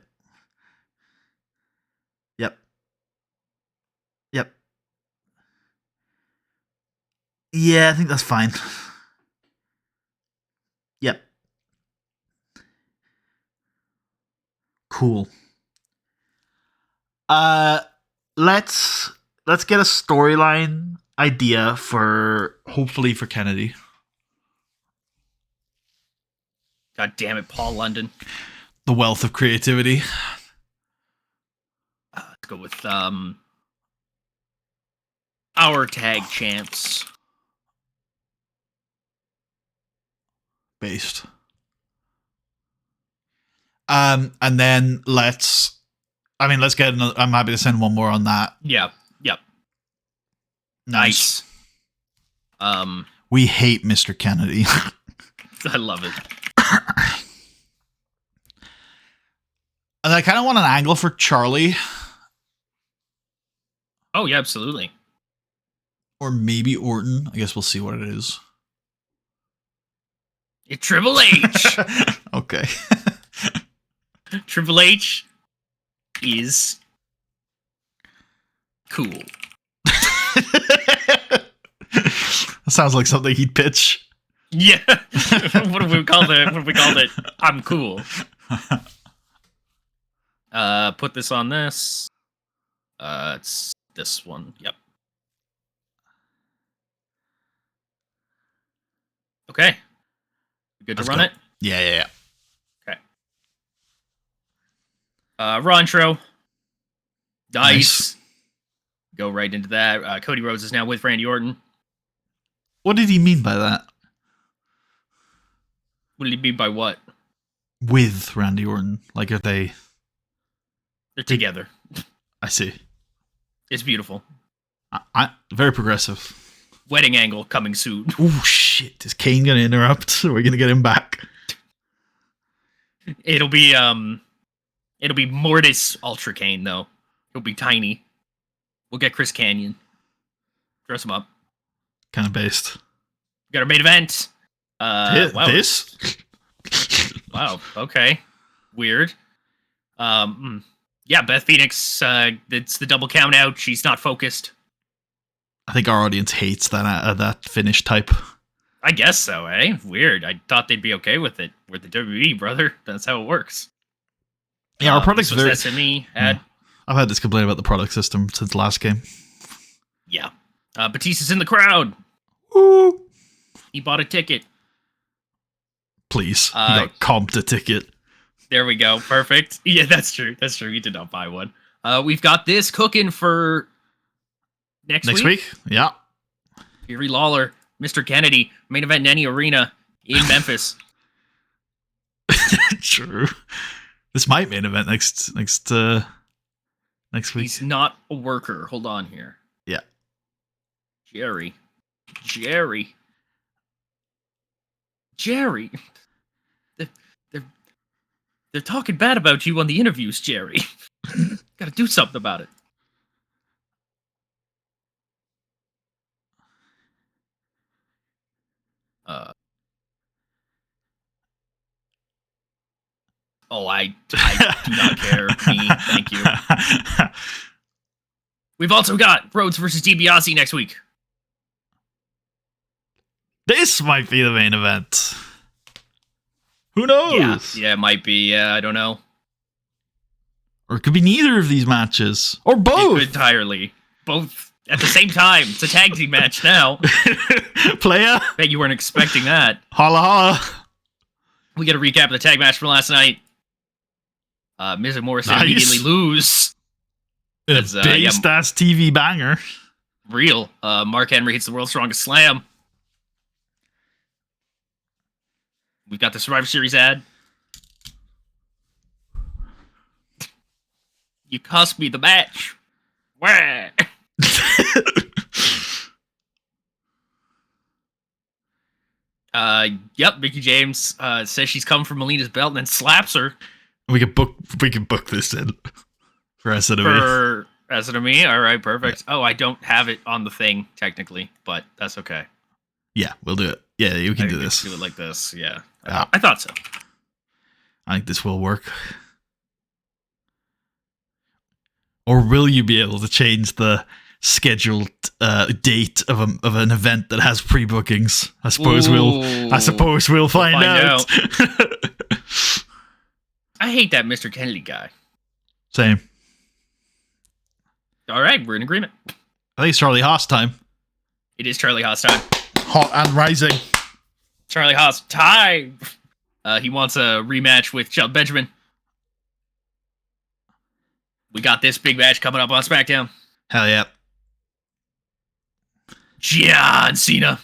Yeah, I think that's fine. Yep. Cool. Let's get a storyline idea for hopefully for Kennedy. God damn it, Paul London. The wealth of creativity. Let's go with our tag champs. Based. And then let's get another. I'm happy to send one more on that. Yeah. Yep. Nice. Um, we hate Mr. Kennedy. I love it. And I kind of want an angle for Charlie. Oh yeah, absolutely. Or maybe Orton. I guess we'll see what it is. It's Triple H. Okay. Triple H is cool. That sounds like something he'd pitch. Yeah. What have we called it? I'm cool. Put this on this. It's this one. Yep. Okay. Good to run it? Yeah. Okay. Raw intro. Nice. Go right into that. Cody Rhodes is now with Randy Orton. What did he mean by that? What did he mean by what? With Randy Orton. Like, are they... They're together. I see. It's beautiful. Very progressive. Wedding angle coming soon. Oh shit! Is Kane gonna interrupt? Are we gonna get him back? It'll be Mortis Ultra Kane though. He'll be tiny. We'll get Chris Kanyon. Dress him up. Kind of based. We got our main event. Wow. This? Wow. Okay. Weird. Yeah, Beth Phoenix. It's the double count out. She's not focused. I think our audience hates that finish type. I guess so, eh? Weird. I thought they'd be okay with it. We're the WWE, brother. That's how it works. Yeah, our product's very... SME ad. I've had this complaint about the product system since last game. Yeah. Batista's in the crowd. Ooh. He bought a ticket. Please. He got comped a ticket. There we go. Perfect. Yeah, that's true. He did not buy one. We've got this cooking for next week. Yeah. Fury Lawler, Mr. Kennedy, main event in any arena in Memphis. True. This might main event next week. He's not a worker. Hold on here. Yeah. Jerry. They're talking bad about you on the interviews, Jerry. Gotta do something about it. Uh, I do not care. Me, thank you. We've also got Rhodes versus DiBiase next week. This might be the main event. Who knows? Yeah, it might be. Yeah, I don't know. Or it could be neither of these matches. Or both. Entirely. Both at the same time. It's a tag team match now. Playa. Bet you weren't expecting that. Holla holla. We get a recap of the tag match from last night. Miz and Morrison immediately lose. It's a base-ass TV banger. Real. Mark Henry hits the world's strongest slam. We've got the Survivor Series ad. You cost me the match. Wah. Yep, Mickey James says she's come from Melina's belt and then slaps her. We can book this in for SNME. For SNME? Alright, perfect. Oh, I don't have it on the thing, technically, but that's okay. Yeah, we'll do it. Yeah, you can do this. Do it like this, yeah. I thought so. I think this will work. Or will you be able to change the scheduled date of an event that has pre-bookings? I suppose we'll find out. I hate that Mr. Kennedy guy. Same. All right, we're in agreement. I think it's Charlie Haas time. It is Charlie Haas time. Hot and rising. Charlie Haas time. He wants a rematch with Shelton Benjamin. We got this big match coming up on SmackDown. Hell yeah. John Cena.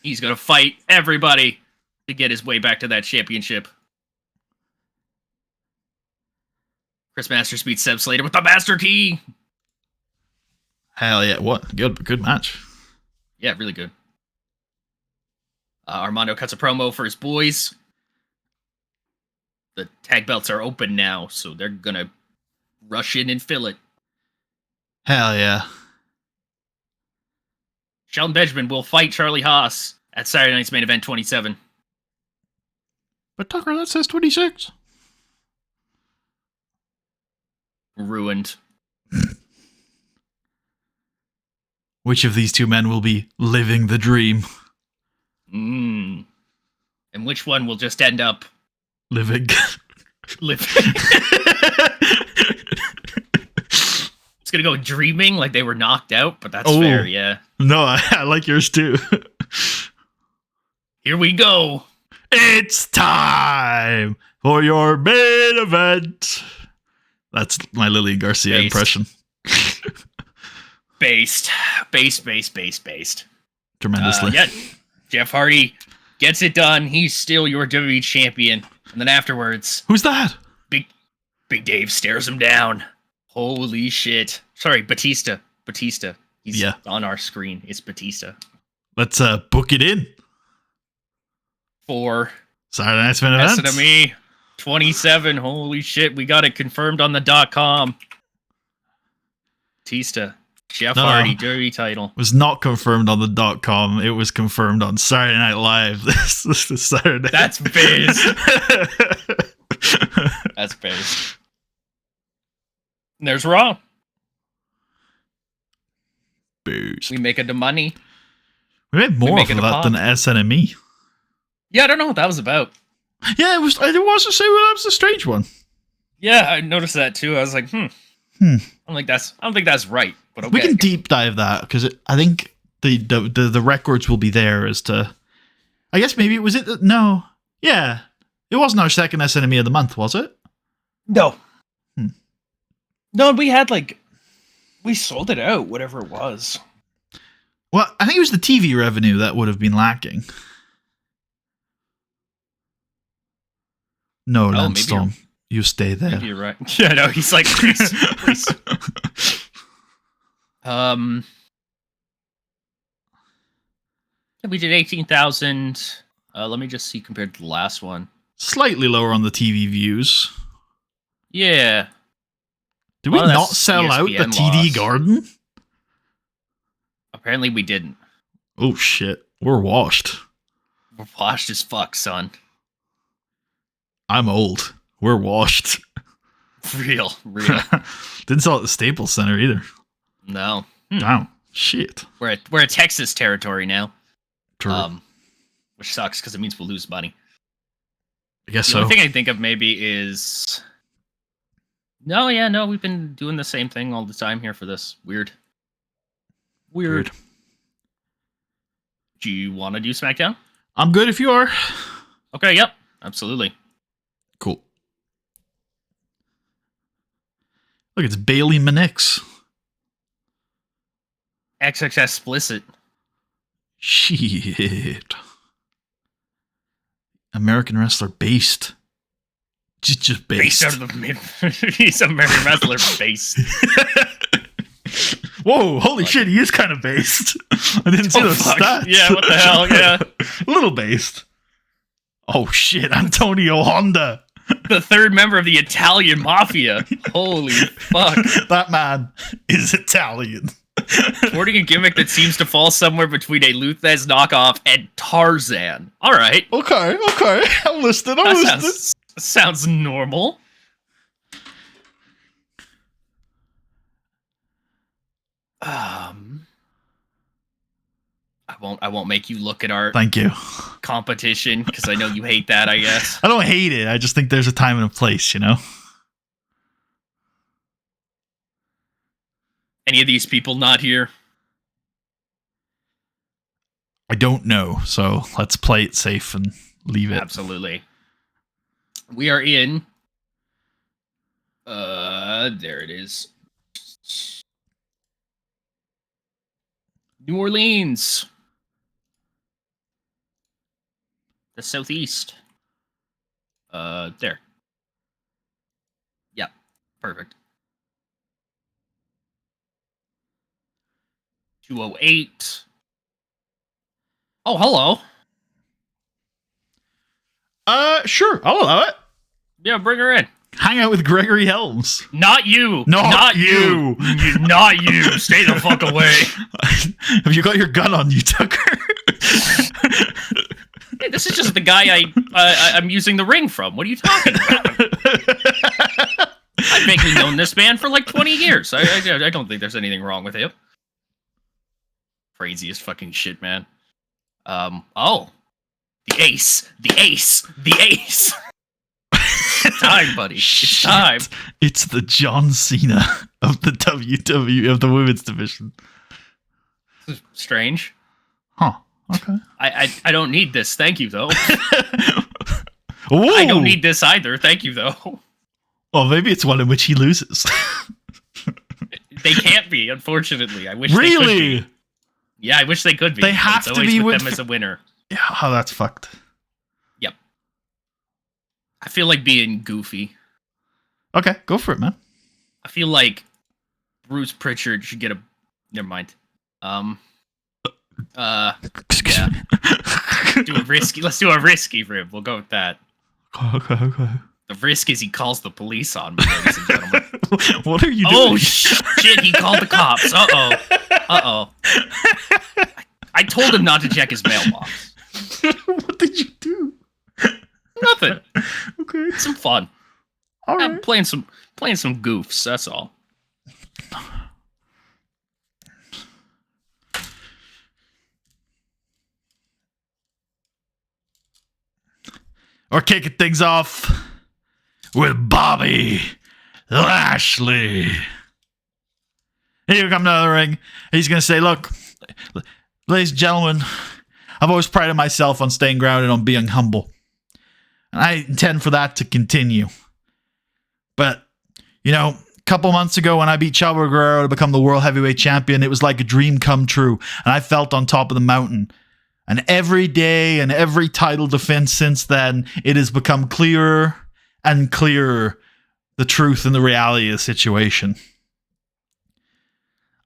He's going to fight everybody to get his way back to that championship. Chris Masters beats Seb Slater with the Master Key. Hell yeah. What? Good match. Yeah, really good. Armando cuts a promo for his boys. The tag belts are open now, so they're going to rush in and fill it. Hell yeah. Shelton Benjamin will fight Charlie Haas at Saturday Night's Main Event 27. But Tucker, that says 26. Ruined. Which of these two men will be living the dream? And which one will just end up living? It's gonna go dreaming like they were knocked out, but that's fair, yeah. No, I like yours too. Here we go. It's time for your main event. That's my Lillian Garcia impression. Based. Tremendously. Yeah. Jeff Hardy gets it done. He's still your WWE champion. And then afterwards... Who's that? Big Dave stares him down. Holy shit. Sorry, Batista. He's on our screen. It's Batista. Let's book it in. For Saturday Night's Main Event. SNME 27. Holy shit. We got it confirmed on the .com. Batista. Jeff Hardy, dirty title. It was not confirmed on the .com. It was confirmed on Saturday Night Live this Saturday. That's biz. That's biz. And there's Raw. Boost. We make the money. We made more of that than SNME. Yeah, I don't know what that was about. Yeah, it was. I didn't want to say that was a strange one. Yeah, I noticed that too. I was like, I don't think that's right. But okay. We can deep dive that because I think the records will be there as to. I guess maybe was it? No, yeah, it wasn't our second SNME of the month, was it? No. No, we had we sold it out, whatever it was. Well, I think it was the TV revenue that would have been lacking. No, Lance Storm, you stay there. Maybe you're right. Yeah, no, he's like, please. We did 18,000. Let me just see compared to the last one. Slightly lower on the TV views. Yeah. Did we not sell out the TD Garden? Apparently we didn't. Oh shit, we're washed. We're washed as fuck, son. I'm old. We're washed. Real. Didn't sell at the Staples Center either. No. Wow. Shit. We're a Texas territory now. True. Which sucks because it means we'll lose money. I guess The so. only thing I think of maybe is... No, we've been doing the same thing all the time here for this. Weird. Do you want to do SmackDown? I'm good if you are. Okay, yep. Absolutely. Cool. Look, it's Bailey Manix. XXS explicit. Shit. American wrestler based. Just based. Based out of the mid. He's American wrestler based. Whoa, holy shit, he is kind of based. I didn't see those stats. Yeah, what the hell, yeah. A little based. Oh shit, Antonio Honda. The third member of the Italian Mafia. Holy fuck. That man is Italian. Sporting a gimmick that seems to fall somewhere between a Luthez knockoff and Tarzan. Alright. Okay. I'm listening. Sounds normal. I won't make you look at our Thank you. competition because I know you hate that, I guess. I don't hate it. I just think there's a time and a place, you know? Any of these people not here? I don't know, so let's play it safe and leave it. Absolutely. We are in there it is. New Orleans. The Southeast. There. Yep. Perfect. 208. Oh, hello. Sure, I'll allow it. Yeah, bring her in. Hang out with Gregory Helms. Not you. Not you. Not you. Stay the fuck away. Have you got your gun on you, Tucker? Hey, this is just the guy I'm using the ring from. What are you talking about? I've vaguely known this man for like 20 years. I don't think there's anything wrong with him. Craziest fucking shit, man. Oh. The ace. It's time, buddy. It's time. It's the John Cena of the WWE, of the women's division. This is strange. Huh. Okay. I don't need this. Thank you, though. Ooh. I don't need this either. Thank you, though. Well, maybe it's one in which he loses. They can't be, unfortunately. I wish really? they could be. Yeah, I wish they could be. They have it's to always be with with them as a winner. Yeah, oh, that's fucked. Yep. I feel like being goofy. Okay, go for it, man. I feel like Bruce Pritchard should get a... Never mind. Yeah. Let's do a risky for him. We'll go with that. Okay. The risk is he calls the police on me, ladies and gentlemen. What are you doing? Oh, shit, he called the cops. Uh-oh. I told him not to check his mailbox. What did you do? Nothing. Okay. Some fun. All right. I'm playing some goofs, that's all. Or kicking things off with Bobby Lashley. Here comes another ring. He's going to say, look, ladies and gentlemen, I've always prided myself on staying grounded, on being humble. And I intend for that to continue. But, you know, a couple months ago when I beat Chavo Guerrero to become the World Heavyweight Champion, it was like a dream come true. And I felt on top of the mountain. And every day and every title defense since then, it has become clearer and clearer the truth and the reality of the situation.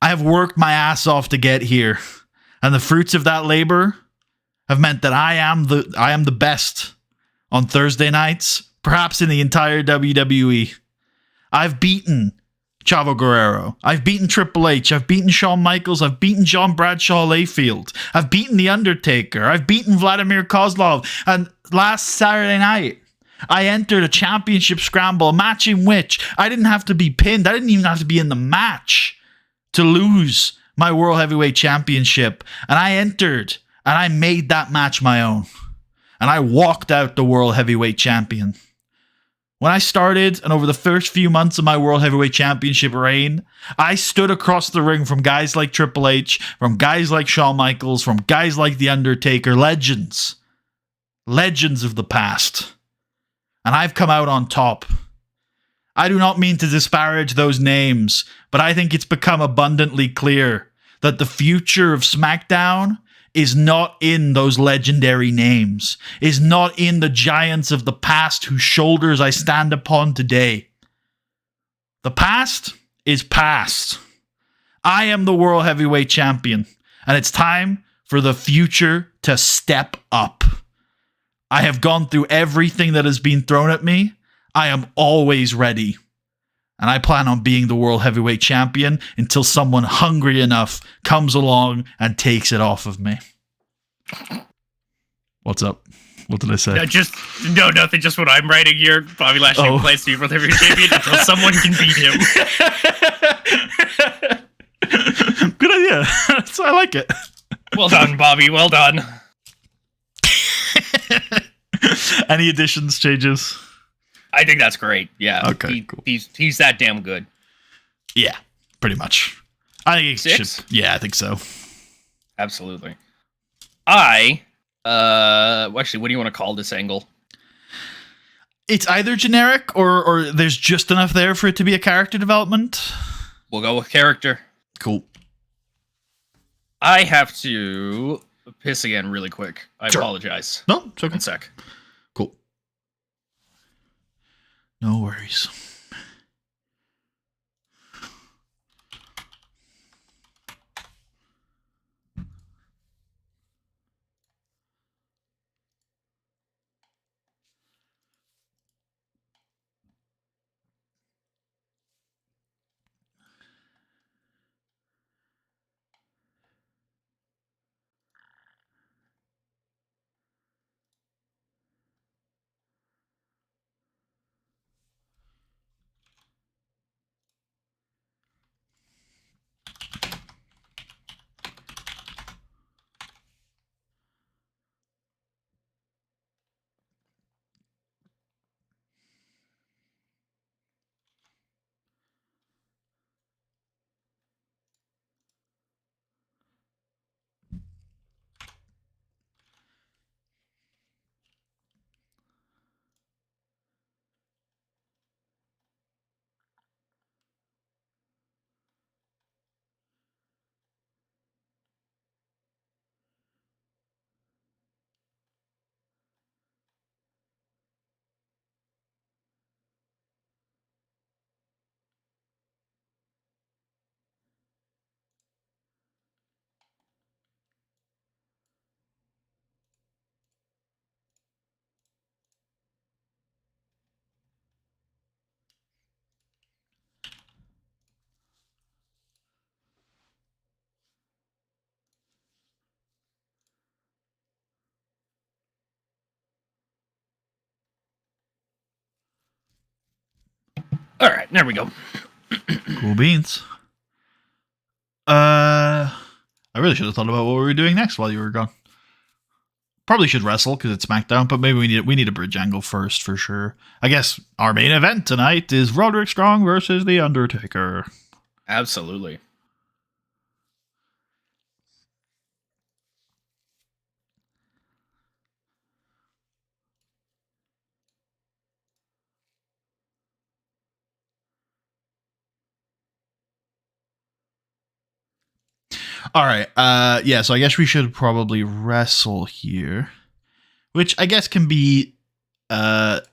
I have worked my ass off to get here, and the fruits of that labor have meant that I am the best on Thursday nights, perhaps in the entire WWE. I've beaten Chavo Guerrero. I've beaten Triple H. I've beaten Shawn Michaels. I've beaten John Bradshaw Layfield. I've beaten The Undertaker. I've beaten Vladimir Kozlov. And last Saturday night, I entered a championship scramble, a match in which I didn't have to be pinned. I didn't even have to be in the match to lose my World Heavyweight Championship. And I entered, and I made that match my own. And I walked out the World Heavyweight Champion. When I started, and over the first few months of my World Heavyweight Championship reign, I stood across the ring from guys like Triple H, from guys like Shawn Michaels, from guys like The Undertaker, legends. Legends of the past. And I've come out on top. I do not mean to disparage those names, but I think it's become abundantly clear that the future of SmackDown is not in those legendary names, is not in the giants of the past whose shoulders I stand upon today. The past is past. I am the World Heavyweight Champion, and it's time for the future to step up. I have gone through everything that has been thrown at me. I am always ready. And I plan on being the World Heavyweight Champion until someone hungry enough comes along and takes it off of me. What's up? What did I say? No, nothing. Just what I'm writing here. Bobby Lashley plans to be World Heavyweight Champion until someone can beat him. Good idea. I like it. Well done, Bobby. Well done. Any additions, changes? I think that's great. Yeah. Okay, cool. He's that damn good. Yeah, pretty much. I think it 6? should. Yeah, I think so. Absolutely. Actually, what do you want to call this angle? It's either generic or there's just enough there for it to be a character development. We'll go with character. Cool. I have to piss again really quick. I apologize. No, it's okay. 1 sec. Cool. No worries. All right, there we go. Cool beans. I really should have thought about what we were doing next while you were gone. Probably should wrestle because it's SmackDown, but maybe we need a bridge angle first for sure. I guess our main event tonight is Roderick Strong versus The Undertaker. Absolutely. All right. Yeah, so I guess we should probably wrestle here, which I guess can be Alan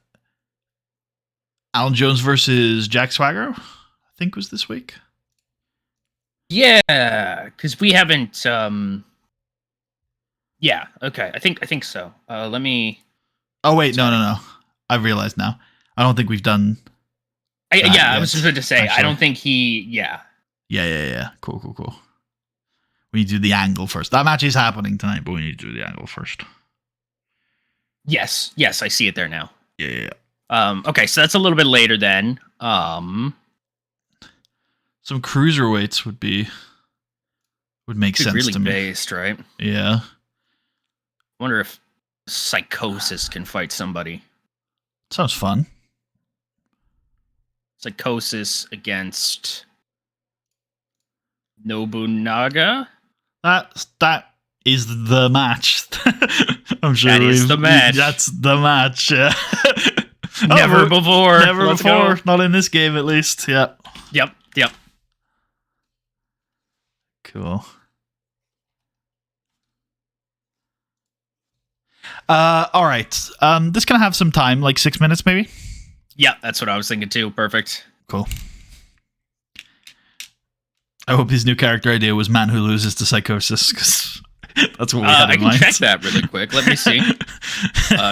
Jones versus Jack Swagger, I think was this week. Yeah, because we haven't. Yeah. Okay. I think so. Let me. Oh wait, no. I realized now. I don't think we've done I was just going to say, actually. I don't think he. Yeah. Yeah. Cool. We need to do the angle first. That match is happening tonight, but we need to do the angle first. Yes, I see it there now. Yeah. Okay, so that's a little bit later then. Some cruiserweights would make sense really to me. Based, right? Yeah. Wonder if Psychosis can fight somebody. Sounds fun. Psychosis against Nobunaga? That is the match. I'm sure that is the match. That's the match. Yeah. Never before. Let's go. Not in this game, at least. Yeah. Yep. Cool. All right. This can have some time, like 6 minutes, maybe. Yeah, that's what I was thinking too. Perfect. Cool. I hope his new character idea was man who loses to psychosis, because that's what we had in mind. I can check that really quick. Let me see.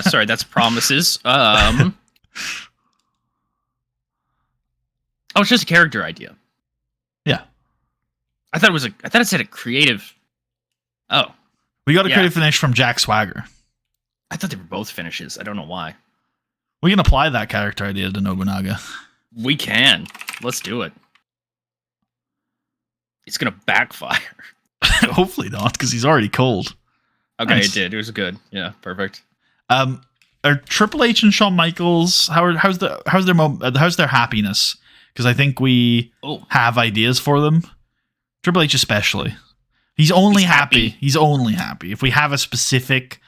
Sorry, that's promises. Oh, it's just a character idea. Yeah. I thought it said a creative. Oh. We got a creative finish from Jack Swagger. I thought they were both finishes. I don't know why. We can apply that character idea to Nobunaga. We can. Let's do it. It's gonna backfire. Hopefully not, because he's already cold. Okay, Nice. It did. It was good. Yeah, perfect. Are Triple H and Shawn Michaels? How's their happiness? Because I think we have ideas for them. Triple H especially. He's only happy. He's only happy if we have a specific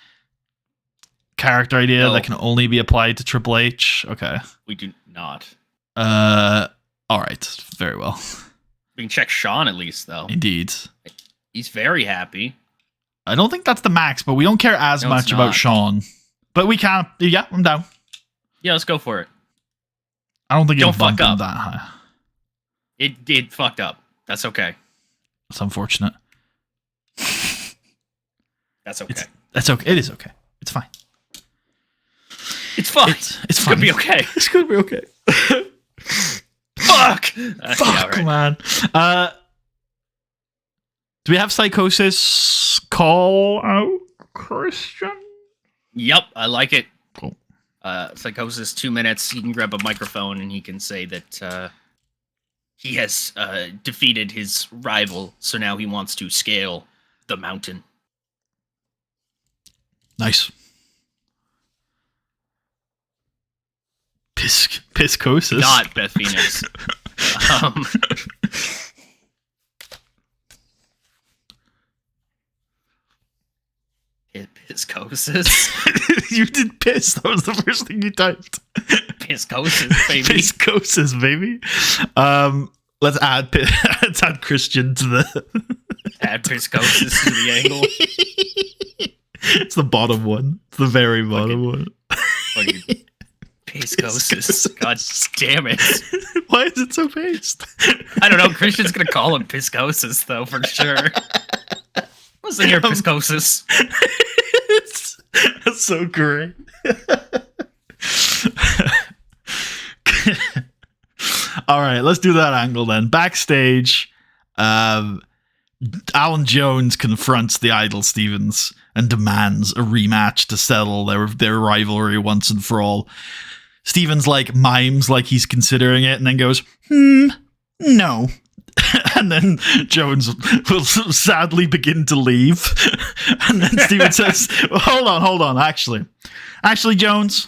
character idea that can only be applied to Triple H. Okay, we do not. All right, very well. We can check Shawn at least, though. Indeed. He's very happy. I don't think that's the max, but we don't care as much about Shawn. But we can. Yeah, I'm down. Yeah, let's go for it. I don't think Don't it'll bump fuck up. him that high. It fucked up. That's okay. That's unfortunate. That's okay. That's okay. It is okay. It's fine. It's fine. It's fine. Gonna be okay. It's gonna be okay. Fuck! Fuck, right. man. Do we have Psychosis call out Christian? Yep, I like it. Cool. Psychosis, 2 minutes. He can grab a microphone and he can say that he has defeated his rival, so now he wants to scale the mountain. Nice. Piscosis. Not Beth Phoenix. Piscosis. You did piss. That was the first thing you typed. Piscosis, baby. Piscosis, baby. Let's add Christian to the. Add Piscosis to the angle. It's the bottom one. It's the very bottom one. Fucking Piscosis. God damn it. Why is it so paced? I don't know. Christian's gonna call him Piscosis though, for sure. Listen here, Piscosis. That's so great. All right, let's do that angle then. Backstage, Alan Jones confronts the Idol Stevens and demands a rematch to settle their rivalry once and for all. Stevens mimes like he's considering it and then goes, no. And then Jones will sadly begin to leave. And then Steven says, well, hold on. Actually, Jones,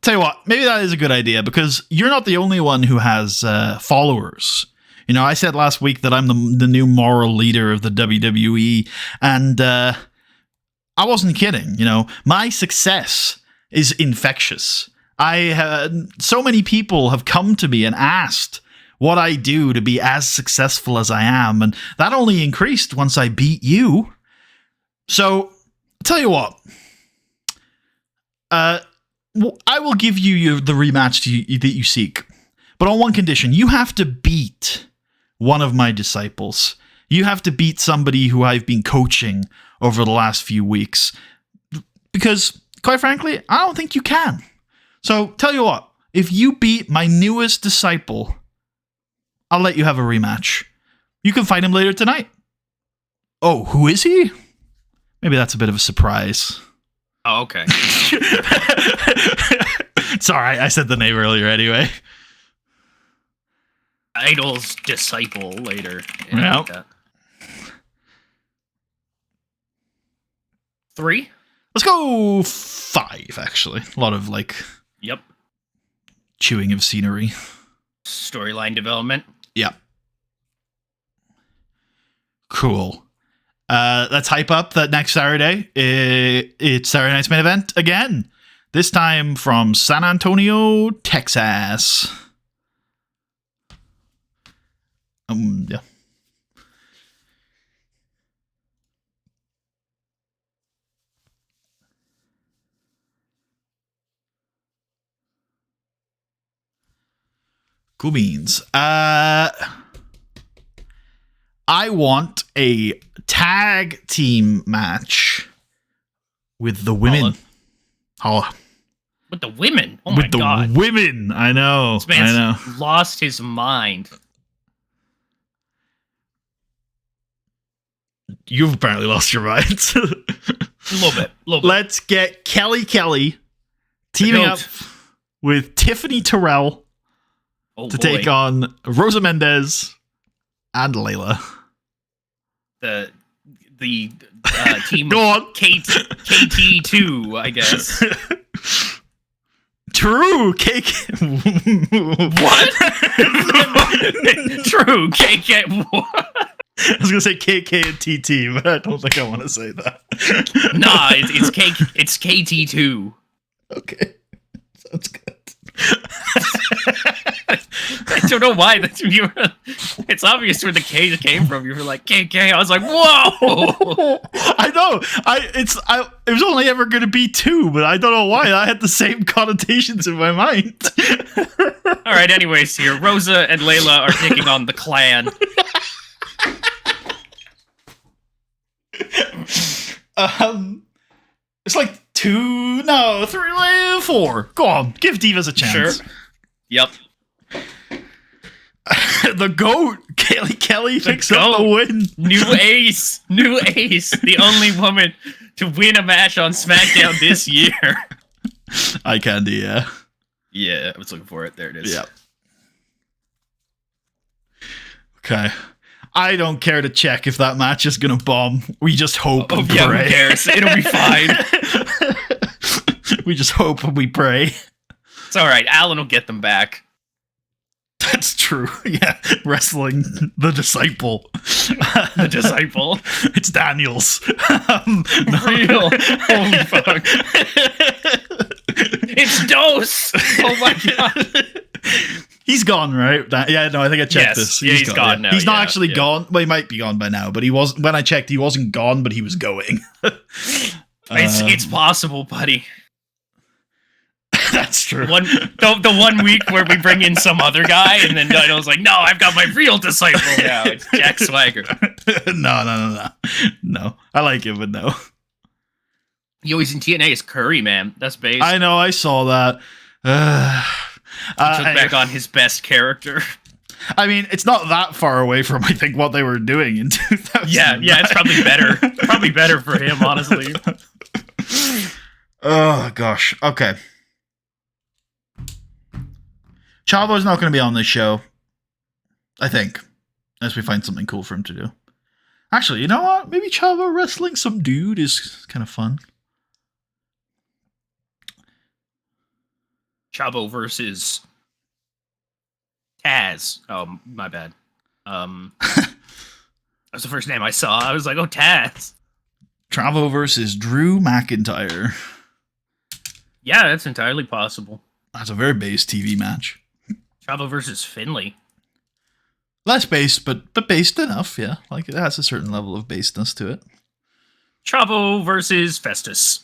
tell you what, maybe that is a good idea because you're not the only one who has followers. You know, I said last week that I'm the new moral leader of the WWE, and I wasn't kidding. You know, my success is infectious. So many people have come to me and asked what I do to be as successful as I am, and that only increased once I beat you. So, I'll tell you what. I will give you the rematch that you seek, but on one condition. You have to beat one of my disciples. You have to beat somebody who I've been coaching over the last few weeks. Because, quite frankly, I don't think you can. So, tell you what. if you beat my newest disciple, I'll let you have a rematch. You can fight him later tonight. Oh, who is he? Maybe that's a bit of a surprise. Oh, okay. Sorry, I said the name earlier anyway. Idol's disciple later. Yeah. Like that. 3? Let's go 5, actually. A lot of, like, Yep. chewing of scenery. Storyline development. Yeah. Cool. Let's hype up that next Saturday. It's Saturday night's main event again. This time from San Antonio, Texas. Yeah. Cool beans. I want a tag team match with the women. Oh, With the women. Oh my with the god. women. I know. This man's I know. lost his mind. You've apparently lost your mind. A little bit. Let's get Kelly teaming up with Tiffany Terrell to take on Rosa Mendez and Layla. The team Go on. KT2, I guess. True. Cake. What? True. KK. What? I was gonna say KK and TT, but I don't think I want to say that. Nah, it's KT2. Okay, sounds good. I don't know why. It's obvious where the K came from. You were like KK. I was like, whoa. I know. It was only ever going to be 2, but I don't know why. I had the same connotations in my mind. All right. Anyways, here Rosa and Layla are taking on the Clan. It's like 2, no, 3, 4. Go on, give Divas a chance. Sure. Yep. The GOAT, Kelly picks up the win. New ace. The only woman to win a match on SmackDown this year. Eye candy, yeah. Yeah, I was looking for it. There it is. Yeah. Okay. I don't care to check if that match is gonna bomb. We just hope and yeah, pray. Who cares? It'll be fine. We just hope and we pray. It's alright, Alan will get them back. That's true. Yeah. Wrestling the disciple. The disciple. It's Daniels. Real. Holy fuck. It's Dose! Oh my god. He's gone, right? Yeah, no, I think I checked Yes. this. Yeah, he's gone now. He's not actually gone. Well, he might be gone by now, but he was when I checked, he wasn't gone, but he was going. It's possible, buddy. That's true. The 1 week where we bring in some other guy, and then Dino's like, no, I've got my real disciple now. It's Jack Swagger. No. I like him, but no. He always in TNA is Curry, man. That's base. I know, I saw that. He took back on his best character. I mean, it's not that far away from, I think, what they were doing in 2000. Yeah, it's probably better. Probably better for him, honestly. Oh, gosh. Okay. Chavo's not going to be on this show, I think, unless we find something cool for him to do. Actually, you know what? Maybe Chavo wrestling some dude is kind of fun. Chavo versus Taz. Oh, my bad. That was the first name I saw. I was like, oh, Taz. Chavo versus Drew McIntyre. Yeah, that's entirely possible. That's a very base TV match. Chavo versus Finley. Less base, but based enough, yeah. Like, it has a certain level of baseness to it. Chavo versus Festus.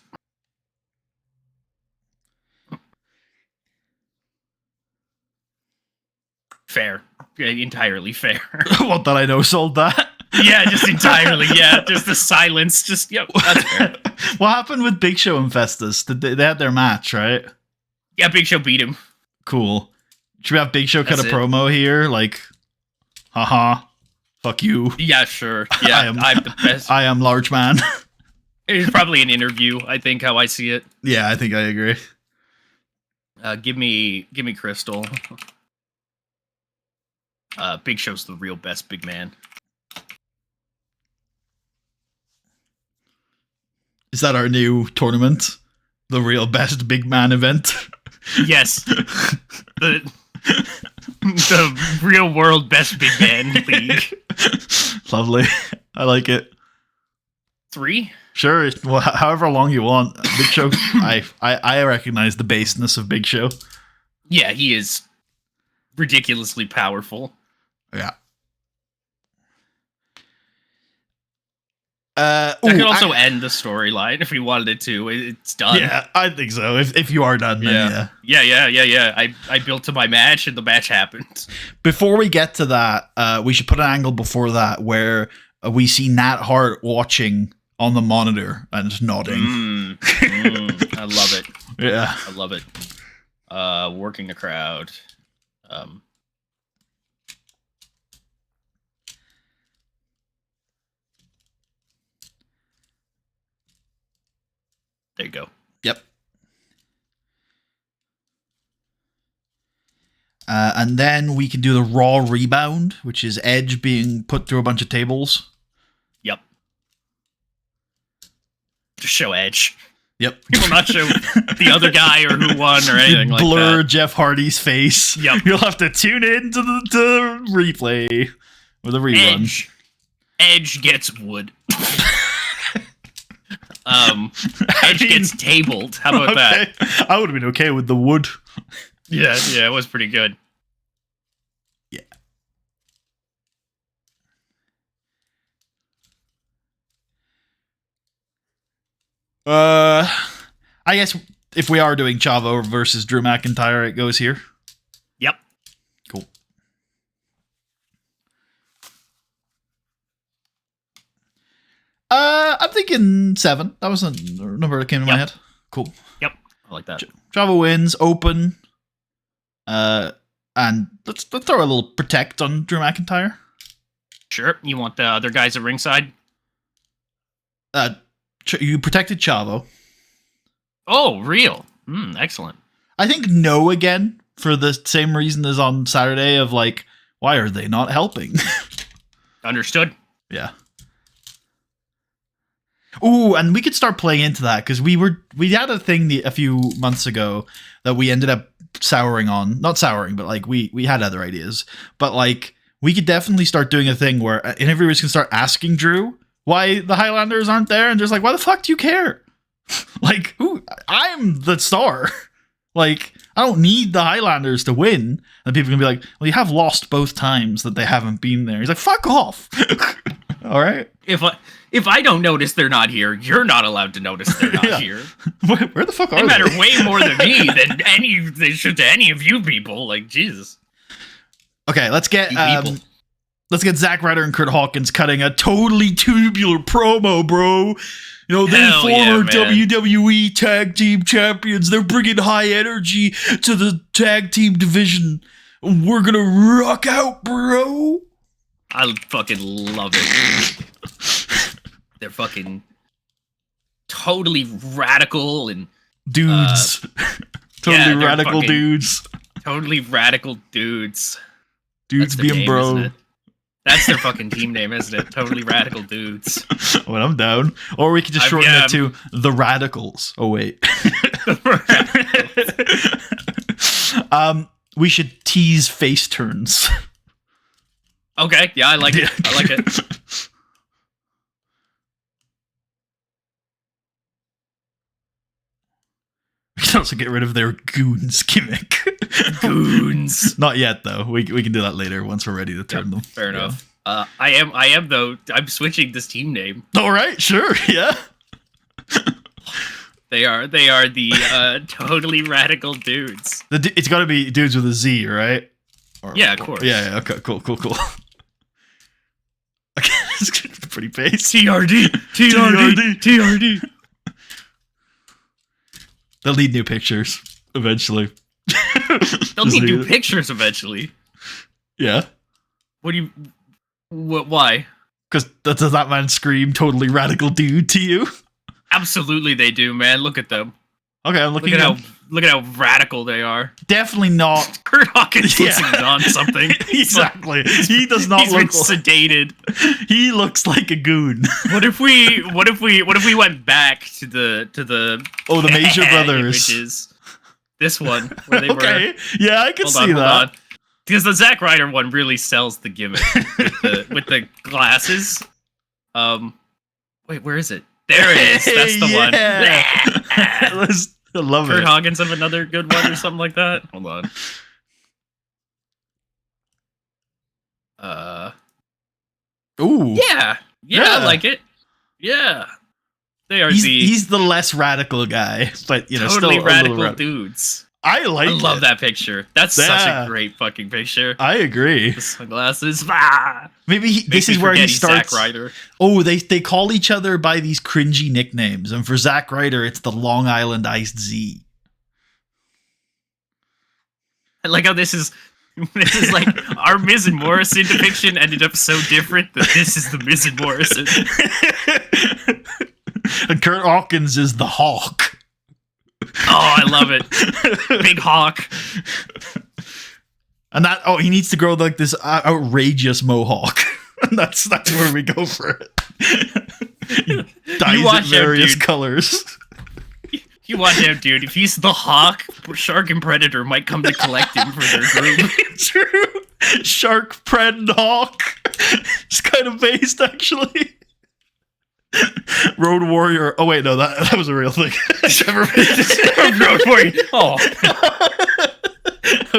Fair. Yeah, entirely fair. What that I know sold that. Yeah, just entirely. Yeah, just the silence. Just, yep, that's fair. What happened with Big Show and Festus? They had their match, right? Yeah, Big Show beat him. Cool. Should we have Big Show cut That's a it. promo here? Like, haha, fuck you. Yeah, sure. Yeah, I'm the best. I am large man. It's probably an interview, I think, how I see it. Yeah, I think I agree. Give me Crystal. Big Show's the real best big man. Is that our new tournament? The real best big man event? Yes. The real world best big man league. Lovely. I like it. 3? Sure. Well, however long you want. Big Show. I recognize the baseness of Big Show. Yeah, he is ridiculously powerful. Yeah. That could also end the storyline if we wanted it to. It's done. Yeah, I think so. If you are done, then Yeah. I built to my match and the match happened. Before we get to that, we should put an angle before that where we see Nat Hart watching on the monitor and nodding. I love it. Yeah. I love it. Working the crowd. There you go. Yep. And then we can do the Raw rebound, which is Edge being put through a bunch of tables. Yep. Just show Edge. Yep. He will not show the other guy or who won or anything like that. Blur Jeff Hardy's face. Yep. You'll have to tune in to the replay or the rerun. Edge gets wood. Edge gets tabled. How about that? I would have been okay with the wood. Yeah, it was pretty good. Yeah. I guess if we are doing Chavo versus Drew McIntyre, it goes here. Yep. Cool. I'm thinking 7. That was a number that came to my head. Cool. Yep. I like that. Chavo wins, open. And let's throw a little protect on Drew McIntyre. Sure. You want the other guys at ringside? You protected Chavo. Oh, real. Excellent. I think no again for the same reason as on Saturday of like, why are they not helping? Understood. Yeah. Ooh, and we could start playing into that because we had a thing a few months ago that we ended up souring on. Not souring, but like we had other ideas. But like we could definitely start doing a thing where interviewers can start asking Drew why the Highlanders aren't there, and just like, why the fuck do you care? Like, I'm the star. Like, I don't need the Highlanders to win. And people can be like, well, you have lost both times that they haven't been there. He's like, fuck off. All right. If I don't notice they're not here, you're not allowed to notice they're not here. Where the fuck are they? They matter way more than me than they should to any of you people. Like, Jesus. Okay, let's get Zack Ryder and Kurt Hawkins cutting a totally tubular promo, bro. You know, they're former WWE tag team champions. They're bringing high energy to the tag team division. We're gonna rock out, bro. I fucking love it. They're fucking totally radical and dudes. Totally radical dudes. Totally radical dudes. Dudes being name, bro. That's their fucking team name, isn't it? Totally radical dudes. Well, I'm down. Or we could just shorten it to the Radicals. Oh wait. We should tease face turns. Okay, yeah, I like it. I like it. We can also get rid of their goons gimmick. Goons. Not yet, though. We can do that later once we're ready to turn them. Fair enough. I am though. I'm switching this team name. All right, sure, yeah. They are the totally radical dudes. It's got to be dudes with a Z, right? Yeah, of course. Yeah. Okay, cool. Okay, it's pretty base. TRD. They'll need new pictures eventually. They'll need new pictures eventually. Yeah. Why? Because does that man scream totally radical dude to you? Absolutely they do, man. Look at them. Okay, I'm looking Look at how radical they are. Definitely not. Kurt Hawkins looks like he's on something. Exactly. He does not look sedated. He looks like a goon. What if we went back to the the Major Brothers images? This one where they were. Yeah, I can see hold that. on. Because the Zack Ryder one really sells the gimmick with the glasses. Wait, where is it? There it is. That's the one. I love Kurt Hawkins have another good one or something like that. Hold on. Ooh. Yeah, I like it. Yeah. They are he's the less radical guy, but totally still radical dudes. I love that picture. That's such a great fucking picture. I agree. The sunglasses. Maybe this is where he starts. Zack Ryder. Oh, they call each other by these cringy nicknames, and for Zack Ryder, it's the Long Island Iced Z. I like how this is like our Miz and Morrison depiction ended up so different that this is the Miz and Morrison. And Kurt Hawkins is the Hawk. Oh, I love it. Big Hawk. And he needs to grow like this outrageous mohawk. And that's where we go for it. He dyes it various colors. You watch him, dude. If he's the Hawk, Shark and Predator might come to collect him for their group. True. Shark, Pred, and Hawk. It's kind of based, actually. Road Warrior. Oh wait, no, that was a real thing. Road Warrior. Oh,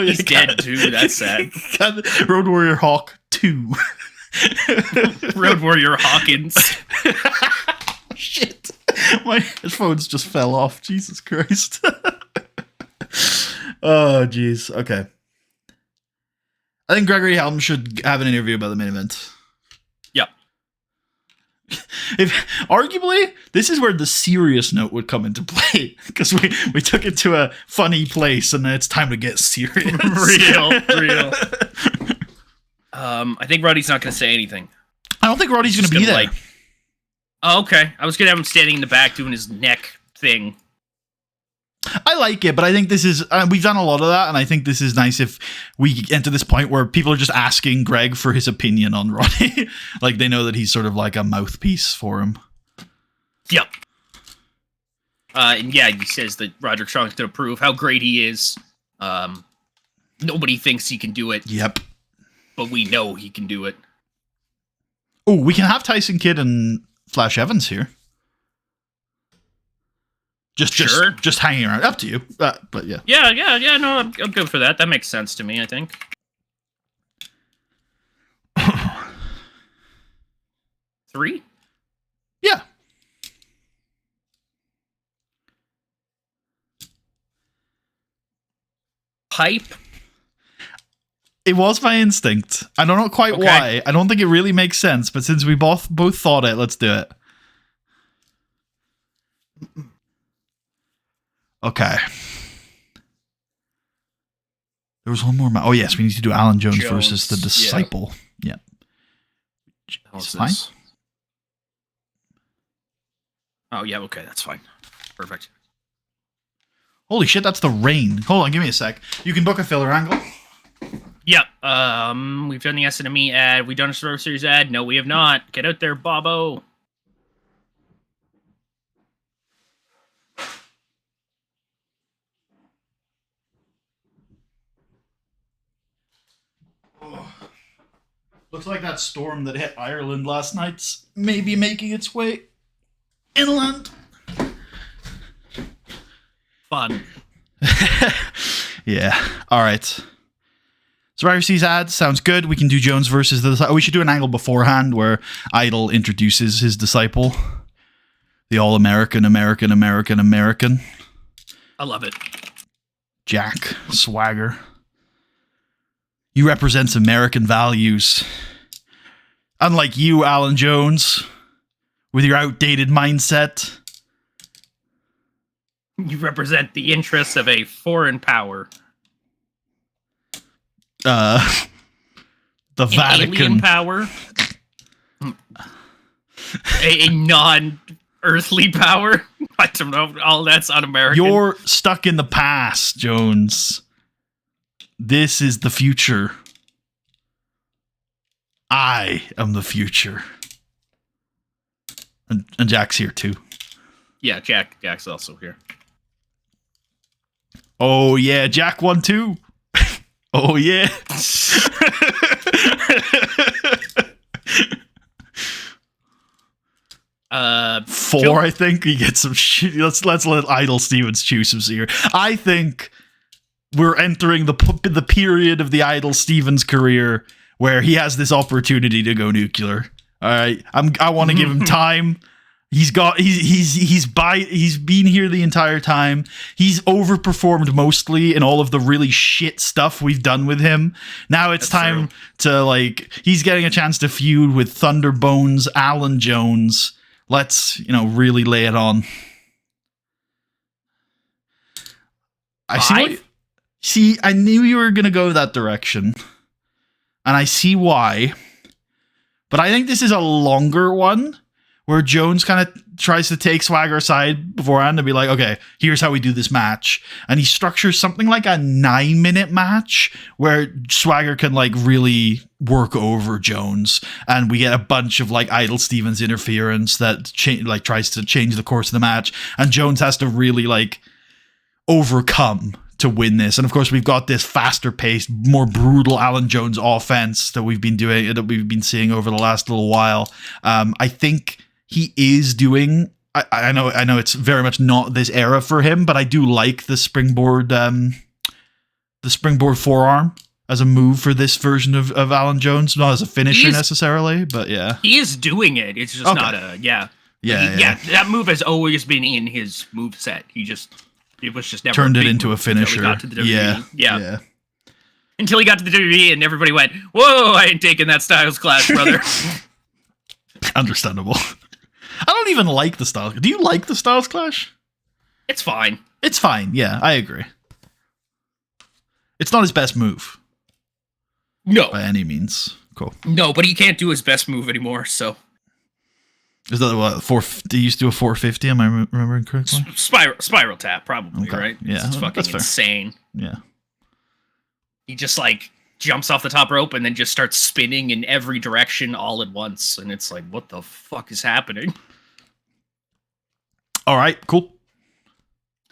he's dead too. That's sad. Road Warrior Hawk 2. Road Warrior Hawkins. Shit, my headphones just fell off. Jesus Christ. Oh jeez. Okay. I think Gregory Helm should have an interview about the main event. Yep. If arguably this is where the serious note would come into play, because we took it to a funny place and it's time to get serious. real. I think Roddy's not going to say anything. I don't think Roddy's going to be there. Oh, okay. I was going to have him standing in the back doing his neck thing. I like it, but I think this is we've done a lot of that, and I think this is nice if we get to this point where people are just asking Greg for his opinion on Roddy. Like they know that he's sort of like a mouthpiece for him. Yep. And yeah, he says that Roderick Strong's going to prove how great he is. Nobody thinks he can do it. Yep. But we know he can do it. Oh, we can have Tyson Kidd and Flash Evans here. Just hanging around. Up to you. But yeah. Yeah. No, I'm good for that. That makes sense to me, I think. 3? Yeah. Hype. It was my instinct. I don't know quite why. I don't think it really makes sense, but since we both thought it, let's do it. Okay. There was one more. Oh yes, we need to do Alan Jones versus the Disciple. Yeah. It's fine. Oh yeah, okay, that's fine. Perfect. Holy shit, that's the rain. Hold on, give me a sec. You can book a filler angle. Yeah. We've done the S&ME ad. We've done a Survivor Series ad. No, we have not. Get out there, Bobo. Looks like that storm that hit Ireland last night's maybe making its way inland. Fun. Yeah. All right. Survivor Series ads sounds good. We can do Jones versus the Disciple. We should do an angle beforehand where Idol introduces his disciple, the all-American. I love it. Jack Swagger. You represent American values. Unlike you, Alan Jones, with your outdated mindset. You represent the interests of a foreign power. the An Vatican alien power, a non-earthly power. I don't know. All that's un-American. You're stuck in the past, Jones. This is the future. I am the future. And Jack's here too. Yeah, Jack's also here. Oh yeah, Jack won too. Oh yeah. Four, I think. He gets some shit. Let's let Idle Stevens choose some here. I think we're entering the period of the Idle Stevens career where he has this opportunity to go nuclear. All right, I want to give him time. He's been here the entire time. He's overperformed mostly in all of the really shit stuff we've done with him. Now it's time to he's getting a chance to feud with Thunderbones, Alan Jones. Let's, really lay it on. I knew you were going to go that direction. And I see why. But I think this is a longer one where Jones kind of tries to take Swagger aside beforehand and be like, okay, here's how we do this match. And he structures something like a 9-minute match where Swagger can really work over Jones. And we get a bunch of Idle Stevens interference that tries to change the course of the match. And Jones has to really overcome to win this. And of course, we've got this faster paced, more brutal Alan Jones offense that we've been seeing over the last little while. I think he is doing. I know it's very much not this era for him, but I do like the springboard forearm as a move for this version of Alan Jones, not as a finisher necessarily, but yeah, he is doing it. It's just not a yeah. That move has always been in his move set. It was just never turned it into a finisher. Until he got to the WWE. Yeah. Until he got to the WWE and everybody went, "Whoa, I ain't taking that Styles Clash, brother." Understandable. I don't even like the Styles. Do you like the Styles Clash? It's fine. It's fine. Yeah, I agree. It's not his best move. No. By any means. Cool. No, but he can't do his best move anymore, so. Is that what? He used to do a 450? Am I remembering correctly? Spiral tap, probably, okay. Right? Yeah. It's fucking insane. Yeah. He just jumps off the top rope and then just starts spinning in every direction all at once. And it's what the fuck is happening? All right, cool.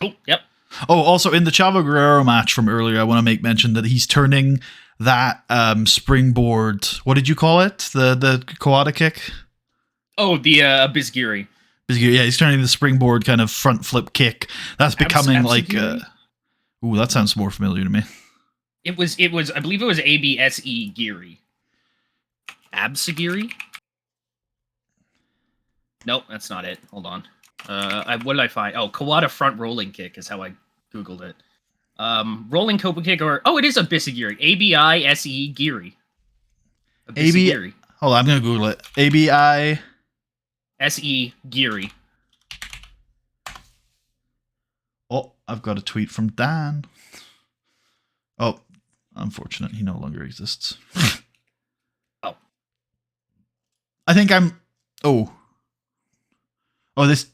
Cool, yep. Oh, also in the Chavo Guerrero match from earlier, I want to make mention that he's turning that springboard, what did you call it? The Kawada kick? Oh, the Bizgiri. Yeah, he's turning the springboard kind of front flip kick. That's becoming ooh, that sounds more familiar to me. It was I believe it was ABSE Giri. Absagiri? Nope, that's not it. Hold on. What did I find? Oh, Kawada front rolling kick is how I Googled it. Rolling Copa kick it is a Bisagiri. ABISE Giri. Hold on, I'm going to Google it. ABI SE Giri. Oh, I've got a tweet from Dan. Oh, unfortunate. He no longer exists. Oh. I think I'm... Oh, this...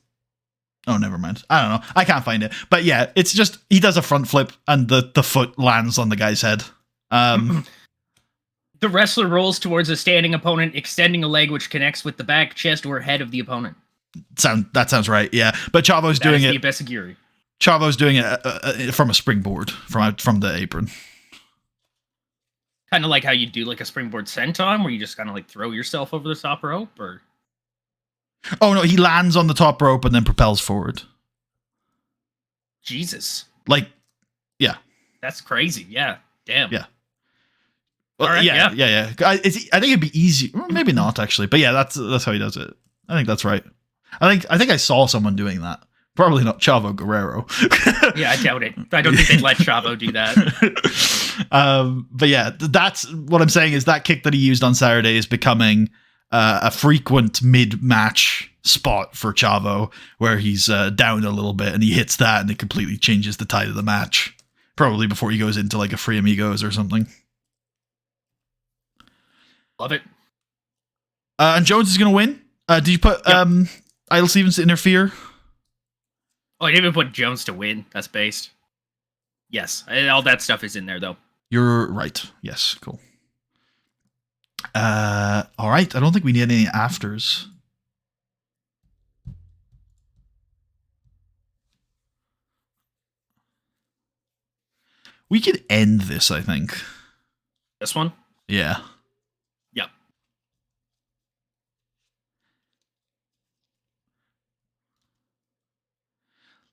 Oh, never mind. I don't know. I can't find it. But yeah, it's just... He does a front flip and the foot lands on the guy's head. The wrestler rolls towards a standing opponent, extending a leg which connects with the back, chest, or head of the opponent. That sounds right, yeah. But Chavo's doing it... Besagiri. Chavo's doing it from a springboard, from the apron. Kind of like how you do a springboard senton, where you just kind of throw yourself over the top rope, or... Oh, no, he lands on the top rope and then propels forward. Jesus. Yeah. That's crazy, yeah. Damn. Yeah. Well, right, yeah. I think it'd be easy. Maybe not, actually. But yeah, that's how he does it. I think that's right. I think I saw someone doing that. Probably not Chavo Guerrero. Yeah, I doubt it. I don't think they'd let Chavo do that. But yeah, that's what I'm saying is that kick that he used on Saturday is becoming a frequent mid-match spot for Chavo, where he's down a little bit and he hits that and it completely changes the tide of the match. Probably before he goes into a Free Amigos or something. Love it. And Jones is going to win. Did you put Idle Stevens to interfere? Oh, I didn't even put Jones to win. That's based. Yes, all that stuff is in there though. You're right. Yes, cool. All right. I don't think we need any afters. We could end this, I think. This one? Yeah. Yep.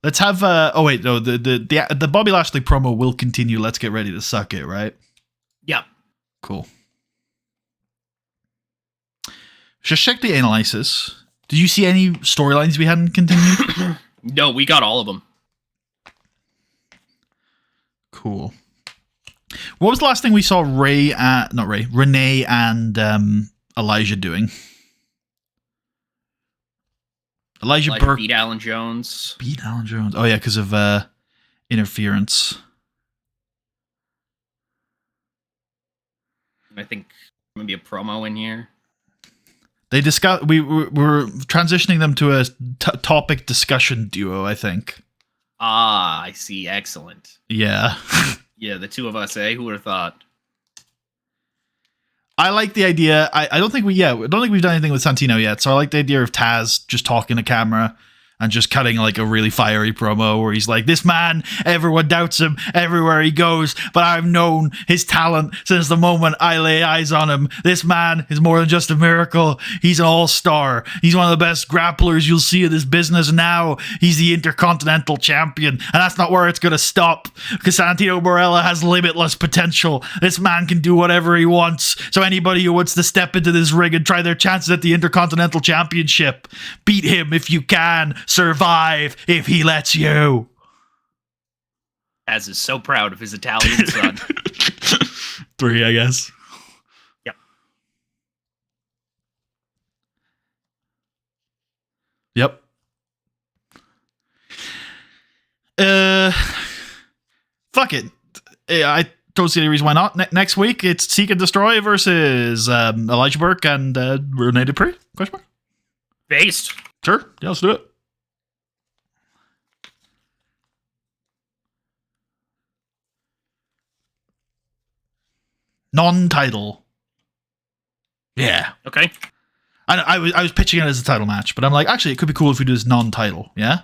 Let's have oh wait, no, the Bobby Lashley promo will continue. Let's get ready to suck it, right? Yep. Cool. Just check the analysis. Did you see any storylines we hadn't continued? No, we got all of them. Cool. What was the last thing we saw Renee and Elijah doing? Elijah Burke beat Alan Jones. Beat Alan Jones. Oh yeah, because of interference. I think maybe a promo in here. They discuss. We were transitioning them to a topic discussion duo, I think. Ah, I see. Excellent. Yeah. Yeah, the two of us, eh? Who would have thought? I like the idea. I don't think we've done anything with Santino yet. So I like the idea of Taz just talking to camera and just cutting like a really fiery promo where he's like, this man, everyone doubts him everywhere he goes, but I've known his talent since the moment I lay eyes on him. This man is more than just a miracle. He's an all-star. He's one of the best grapplers you'll see in this business now. He's the Intercontinental Champion, and that's not where it's going to stop, because Santino Marella has limitless potential. This man can do whatever he wants, so anybody who wants to step into this ring and try their chances at the Intercontinental Championship, beat him if you can. Survive if he lets you. Az is so proud of his Italian son. 3, I guess. Yep. Yep. Fuck it. I don't see any reason why not. Next week, it's Seek and Destroy versus Elijah Burke and Rene Dupree? Question mark? Based. Sure. Yeah, let's do it. Non-title. Yeah. Okay. I was pitching it as a title match, but I'm like, actually, it could be cool if we do this non-title. Yeah?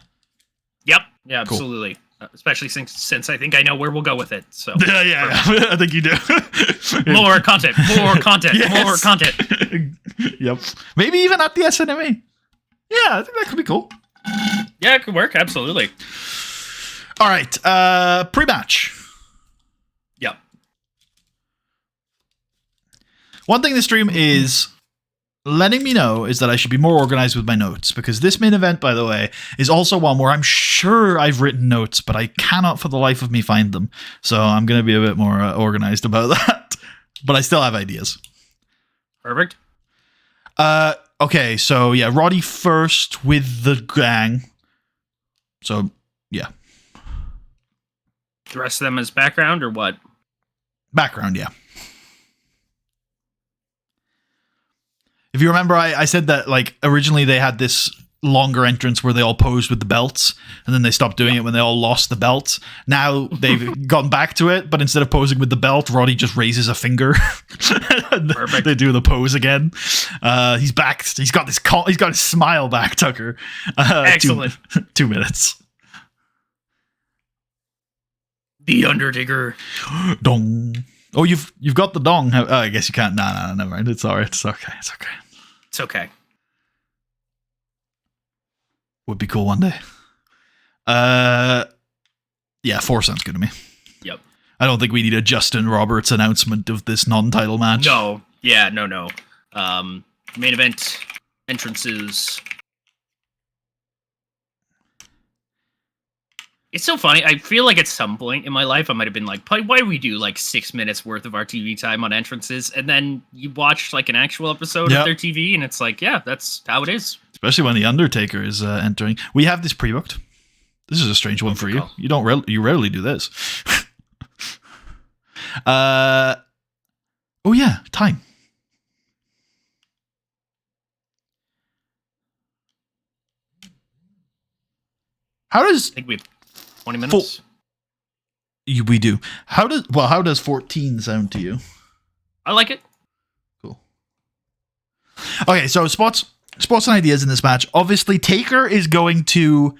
Yep. Yeah, Cool. absolutely. Especially since I think I know where we'll go with it. So Yeah. I think you do. More content. Yes. More content. Yep. Maybe even at the SNME. Yeah, I think that could be cool. Yeah, it could work. Absolutely. All right. Pre-match. Yep. One thing this stream is letting me know is that I should be more organized with my notes, because this main event, by the way, is also one where I'm sure I've written notes, but I cannot for the life of me find them. So I'm going to be a bit more organized about that. But I still have ideas. Perfect. Okay, so yeah, Roddy first with the gang. So, yeah. The rest of them as background or what? Background, yeah. If you remember, I said that like originally they had this longer entrance where they all posed with the belts, and then they stopped doing it when they all lost the belts. Now they've gone back to it, but instead of posing with the belt, Roddy just raises a finger. Perfect. They do the pose again. He's back. He's got his smile back, Tucker. Excellent. 2 minutes. The Undertaker. Dong. Oh, you've got the dong. Oh, I guess you can't. No, never mind. It's all right. It's okay. It's okay. It's okay. Would be cool one day. Yeah, 4 sounds good to me. Yep. I don't think we need a Justin Roberts announcement of this non-title match. No. Yeah, no. Main event entrances. It's so funny. I feel like at some point in my life, I might have been like, why do we do like 6 minutes worth of our TV time on entrances? And then you watch like an actual episode of their TV, and it's like, yeah, that's how it is. Especially when The Undertaker is entering. We have this pre-booked. This is a strange one for you. You rarely do this. Oh yeah, time. How does I think we have 20 minutes. we do? How does 14 sound to you? I like it. Cool. Okay, so spots and ideas in this match. Obviously, Taker is going to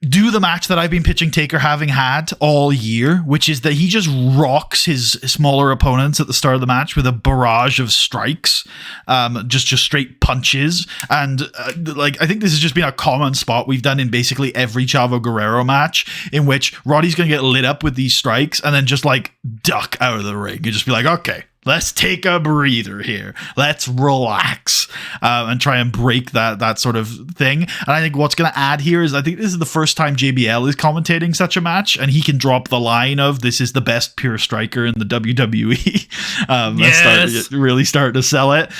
do the match that I've been pitching Taker having had all year, which is that he just rocks his smaller opponents at the start of the match with a barrage of strikes, just straight punches. And like, I think this has just been a common spot we've done in basically every Chavo Guerrero match, in which Roddy's going to get lit up with these strikes and then just like duck out of the ring. You just be like, okay, let's take a breather here. Let's relax and try and break that sort of thing. And I think what's going to add here is I think this is the first time JBL is commentating such a match, and he can drop the line of "This is the best pure striker in the WWE." Yes. Really start to sell it.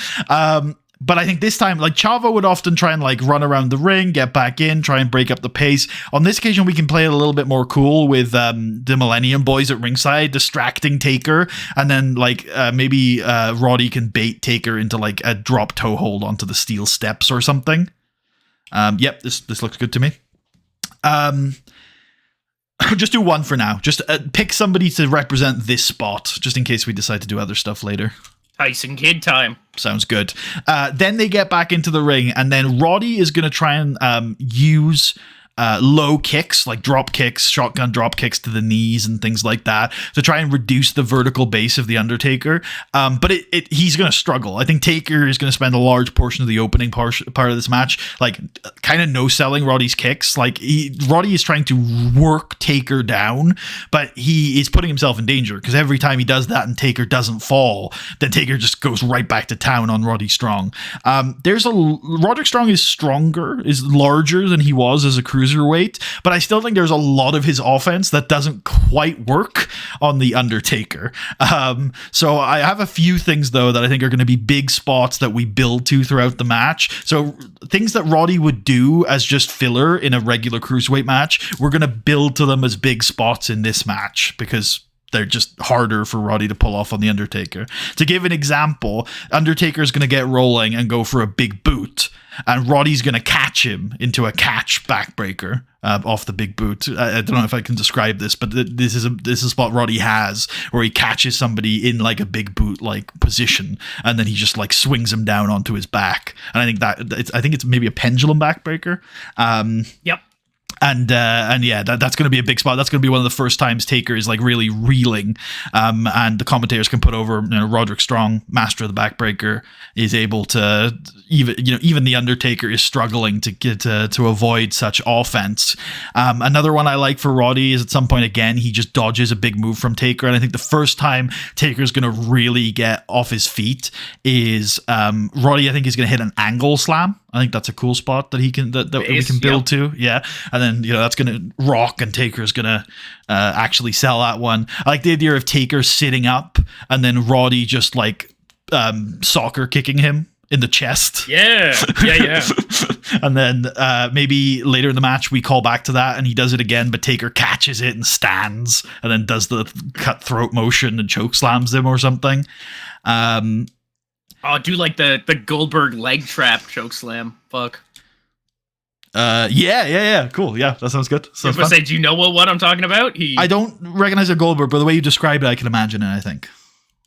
But I think this time, like, Chavo would often try and like run around the ring, get back in, try and break up the pace. On this occasion, we can play it a little bit more cool with the Millennium Boys at ringside, distracting Taker, and then like maybe Roddy can bait Taker into like a drop toe hold onto the steel steps or something. Yep, this looks good to me. Just do one for now. Just pick somebody to represent this spot, just in case we decide to do other stuff later. Tyson Kidd time. Sounds good. Then they get back into the ring, and then Roddy is going to try and use low kicks, like drop kicks, shotgun drop kicks to the knees and things like that, to try and reduce the vertical base of the Undertaker. But he's going to struggle. I think Taker is going to spend a large portion of the opening part of this match, like kind of no-selling Roddy's kicks. Like Roddy is trying to work Taker down, but he is putting himself in danger, because every time he does that and Taker doesn't fall, then Taker just goes right back to town on Roddy Strong. Roderick Strong is larger than he was as a cruiserweight, but I still think there's a lot of his offense that doesn't quite work on the Undertaker. So I have a few things though that I think are going to be big spots that we build to throughout the match. So things that Roddy would do as just filler in a regular cruiserweight match, we're going to build to them as big spots in this match, because they're just harder for Roddy to pull off on the Undertaker. To give an example, Undertaker's going to get rolling and go for a big boot, and Roddy's going to catch him into a catch backbreaker off the big boot. I don't know if I can describe this, but this is a spot Roddy has where he catches somebody in like a big boot like position, and then he just like swings him down onto his back. And I think it's maybe a pendulum backbreaker. Yep. And yeah, that's going to be a big spot. That's going to be one of the first times Taker is like really reeling, and the commentators can put over, Roderick Strong, master of the backbreaker, is able to even the Undertaker is struggling to get to avoid such offense. Another one I like for Roddy is at some point again he just dodges a big move from Taker, and I think the first time Taker's going to really get off his feet is Roddy. I think he's going to hit an angle slam. I think that's a cool spot that we can build to. Yeah. And then, that's going to rock, and Taker's going to actually sell that one. I like the idea of Taker sitting up and then Roddy just like soccer kicking him in the chest. Yeah. And then maybe later in the match we call back to that and he does it again, but Taker catches it and stands and then does the cutthroat motion and choke slams him or something. Oh, do like the Goldberg leg trap choke slam. Fuck. Yeah. Cool. Yeah, that sounds good. I was gonna say, do you know what I'm talking about? I don't recognize a Goldberg, but the way you describe it, I can imagine it. I think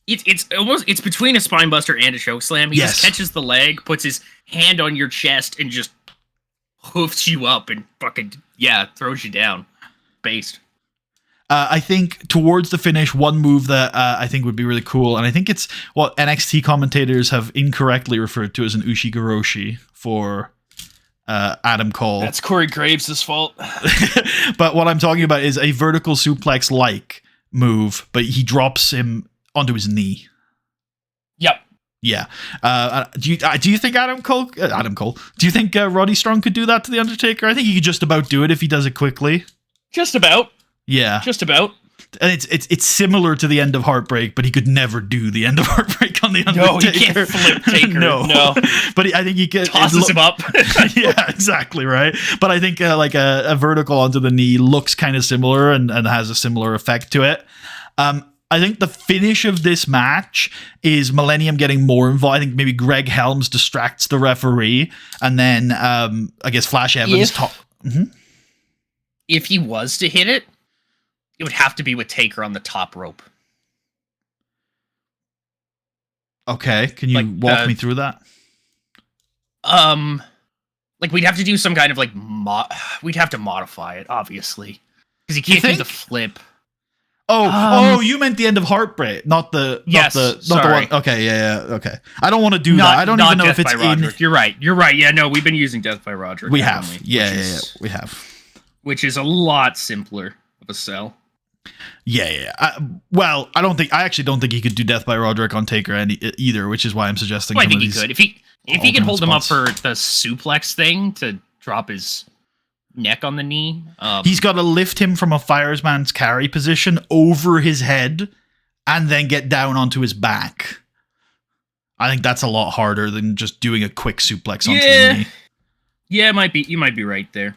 it's between a spine buster and a choke slam. He just catches the leg, puts his hand on your chest, and just hoofs you up and fucking throws you down. Based. I think towards the finish, one move that I think would be really cool, and I think it's what NXT commentators have incorrectly referred to as an Ushigoroshi for Adam Cole. That's Corey Graves' fault. But what I'm talking about is a vertical suplex-like move, but he drops him onto his knee. Yep. Yeah. Do you think Adam Cole? Do you think Roddy Strong could do that to the Undertaker? I think he could just about do it if he does it quickly. Just about. Yeah. Just about. And it's similar to the end of Heartbreak, but he could never do the end of Heartbreak on the Undertaker. No, he can't flip Taker. No. But I think he could tosses him up. Yeah, exactly right. But I think like a vertical onto the knee looks kind of similar and has a similar effect to it. I think the finish of this match is Millennium getting more involved. I think maybe Greg Helms distracts the referee, and then I guess Flash Evans. if he was to hit it, it would have to be with Taker on the top rope. Okay, can you walk me through that? Like we'd have to do some kind of like we'd have to modify it, obviously, because he can't do the flip. Oh, you meant the end of Heartbreak, not the yes, not sorry. the one. Okay, yeah, okay. I don't want to do that. I don't even know if it's in. You're right. Yeah, no, we've been using Death by Roderick. We have, yeah, we have. Which is a lot simpler of a sell. Yeah. Well, I actually don't think he could do Death by Roderick on Taker either, which is why I'm suggesting. Well, I think he could if he can hold him up for the suplex thing to drop his neck on the knee. He's got to lift him from a fireman's carry position over his head and then get down onto his back. I think that's a lot harder than just doing a quick suplex onto the knee. Yeah, you might be right there.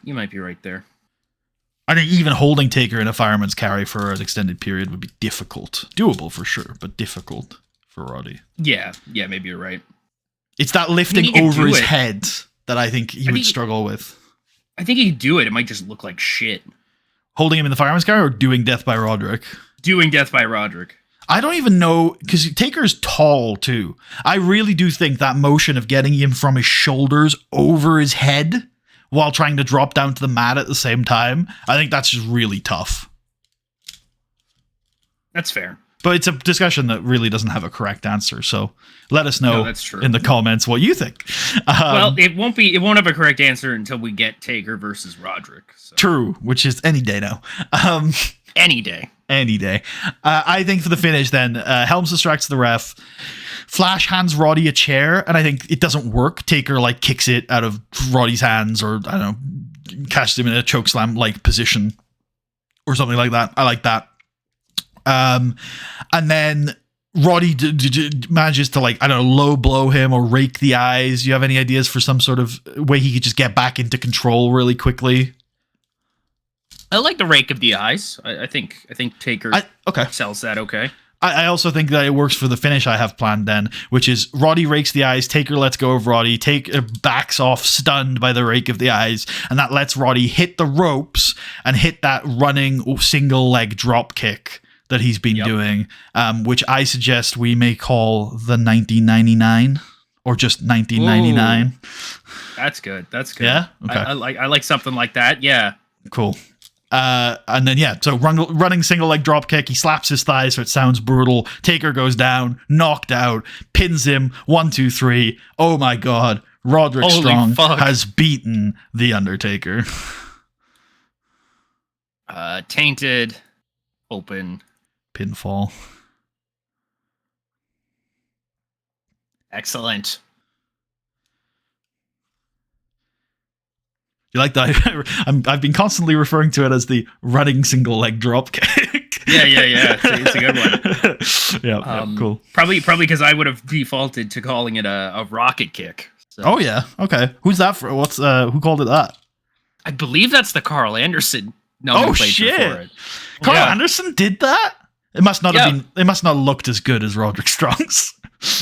I think even holding Taker in a fireman's carry for an extended period would be difficult. Doable for sure, but difficult for Roddy. Yeah, maybe you're right. It's that lifting over his head that I think he would struggle with. I think he could do it. It might just look like shit. Holding him in the fireman's carry or doing Death by Roderick? Doing Death by Roderick. I don't even know, because Taker's tall too. I really do think that motion of getting him from his shoulders over his head while trying to drop down to the mat at the same time, I think that's just really tough. That's fair. But it's a discussion that really doesn't have a correct answer, so let us know in the comments what you think. Well, it won't have a correct answer until we get Taker versus Roderick. So. True, which is any day now. Any day. I think for the finish then, Helms distracts the ref. Flash hands Roddy a chair, and I think it doesn't work. Taker kicks it out of Roddy's hands, or I don't know, catches him in a chokeslam position or something like that. I like that. And then Roddy manages to I don't know, low blow him or rake the eyes. Do you have any ideas for some sort of way he could just get back into control really quickly? I like the rake of the eyes. I think Taker sells that okay. I also think that it works for the finish I have planned then, which is Roddy rakes the eyes, Taker lets go of Roddy, Taker backs off stunned by the rake of the eyes, and that lets Roddy hit the ropes and hit that running single leg drop kick that he's been doing, which I suggest we may call the 1999 or just 1999. Ooh, that's good. Yeah? Okay. I like something like that. Yeah. Cool. And then, so running single leg drop kick, he slaps his thigh so it sounds brutal. Taker goes down, knocked out, pins him, 1, 2, 3. Oh my God. Roderick Strong has beaten The Undertaker. Tainted, open. Pinfall. Excellent. You like that? I've been constantly referring to it as the running single leg drop kick. Yeah. It's a good one. Yeah, cool. Probably because I would have defaulted to calling it a rocket kick. So. Oh yeah, okay. Who's that for? Who called it that? I believe that's the Carl Anderson. Oh shit! For it. Carl Anderson did that. It must not have been. It must not have looked as good as Roderick Strong's.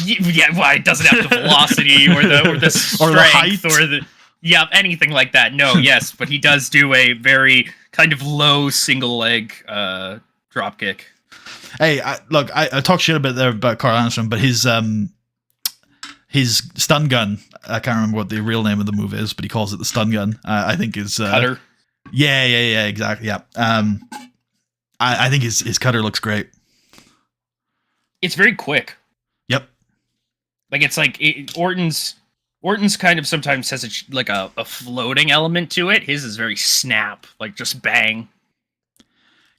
Yeah, well, it doesn't have the velocity or the strength or the height or the. Yeah, anything like that. No, yes, but he does do a very kind of low single leg drop kick. Hey, I talked shit a bit there about Carl Anderson, but his stun gun, I can't remember what the real name of the move is, but he calls it the stun gun. I think is cutter. Yeah, exactly. Yeah. I think his cutter looks great. It's very quick. Yep. It's Orton's kind of sometimes has a floating element to it. His is very snap, just bang.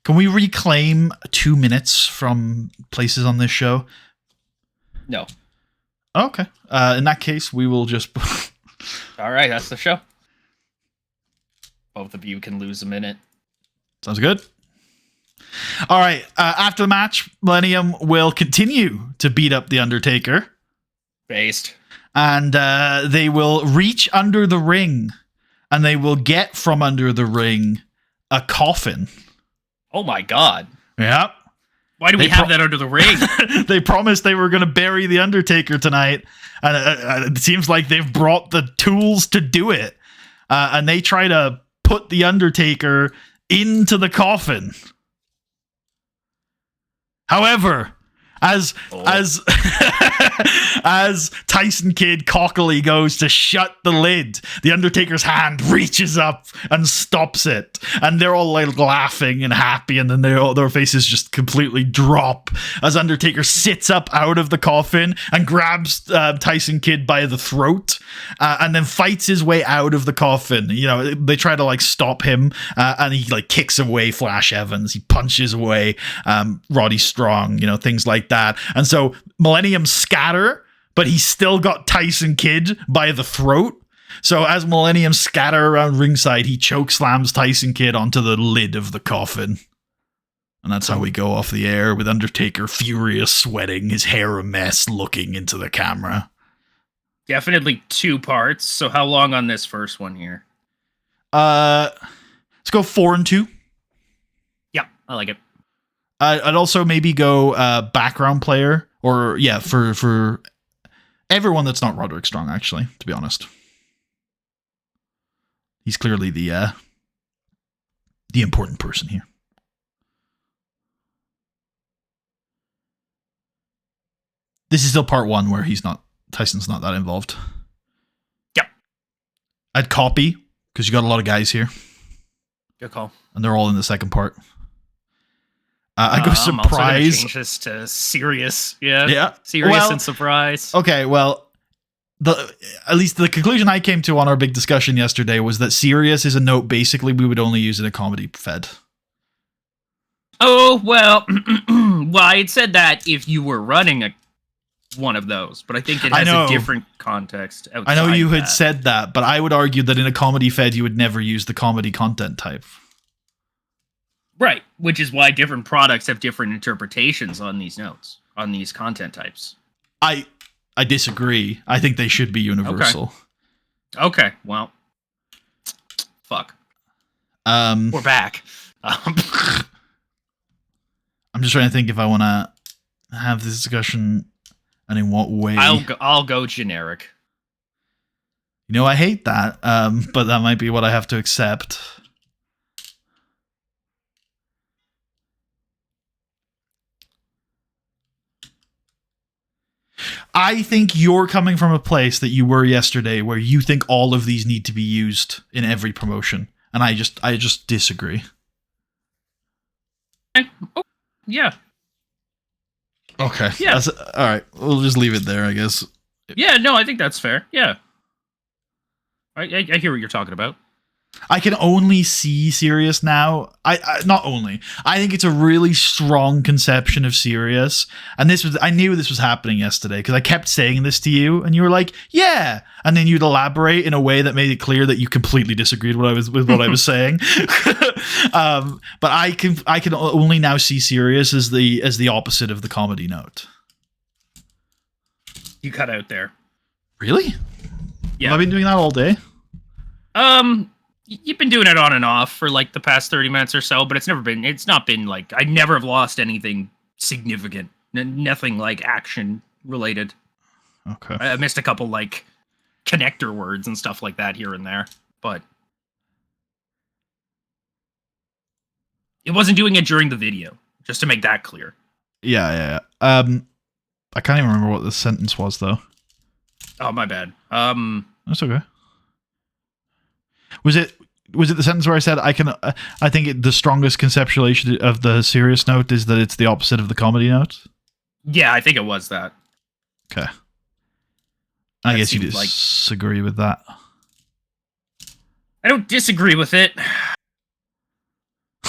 Can we reclaim 2 minutes from places on this show? No. Oh, okay. In that case, we will just... All right, that's the show. Both of you can lose a minute. Sounds good. All right. After the match, Millennium will continue to beat up The Undertaker. Based. And they will reach under the ring, and they will get from under the ring a coffin. Oh my God. Yep. Why do we have that under the ring? They promised they were going to bury The Undertaker tonight, and it seems like they've brought the tools to do it. And they try to put The Undertaker into the coffin. However, as Tyson Kidd cockily goes to shut the lid, the Undertaker's hand reaches up and stops it, and they're all like laughing and happy, and then their faces just completely drop as Undertaker sits up out of the coffin and grabs Tyson Kidd by the throat, and then fights his way out of the coffin. You know, they try to like stop him, and he like kicks away Flash Evans, he punches away Roddy Strong, you know, things like that. And so Millennium scatter, but he's still got Tyson Kidd by the throat. So as Millennium scatter around ringside, he choke slams Tyson Kidd onto the lid of the coffin. And that's how we go off the air, with Undertaker furious, sweating, his hair a mess, looking into the camera. Definitely 2 parts. So how long on this first one here? Let's go 4 and 2. Yeah, I like it. I'd also maybe go background player, or yeah, for everyone that's not Roderick Strong, actually, to be honest. He's clearly the important person here. This is still part 1 where Tyson's not that involved. Yep. I'd copy, because you got a lot of guys here. Good call. And they're all in the second part. I go I'm also gonna surprise. change this to serious. Yeah. Yeah. Serious and surprise. Okay, well, at least the conclusion I came to on our big discussion yesterday was that serious is a note basically we would only use in a comedy fed. Oh, well, well, I had said that if you were running one of those, but I think it has a different context. I know you had said that, but I would argue that in a comedy fed, you would never use the comedy content type. Right, which is why different products have different interpretations on these notes, on these content types. I disagree. I think they should be universal. Okay, well, fuck. We're back. I'm just trying to think if I want to have this discussion and in what way. I'll go generic. You know, I hate that, but that might be what I have to accept. I think you're coming from a place that you were yesterday where you think all of these need to be used in every promotion. And I just disagree. Oh, yeah. Okay. Yeah. All right. We'll just leave it there, I guess. Yeah, no, I think that's fair. Yeah. I hear what you're talking about. I can only see Sirius now. Not only. I think it's a really strong conception of Sirius. And I knew this was happening yesterday because I kept saying this to you and you were like, yeah. And then you'd elaborate in a way that made it clear that you completely disagreed with what I was saying. But I can only now see Sirius as the opposite of the comedy note. You cut out there. Really? Yeah. Have I been doing that all day? You've been doing it on and off for like the past 30 minutes or so, but it's not been like, I never have lost anything significant. Nothing like action related. Okay. I missed a couple like connector words and stuff like that here and there, but it wasn't doing it during the video, just to make that clear. Yeah. I can't even remember what the sentence was though. Oh, my bad. That's okay. Was it the sentence where I said I think the strongest conceptualization of the serious note is that it's the opposite of the comedy note? Yeah, I think it was that. Okay. I guess you disagree with that. I don't disagree with it.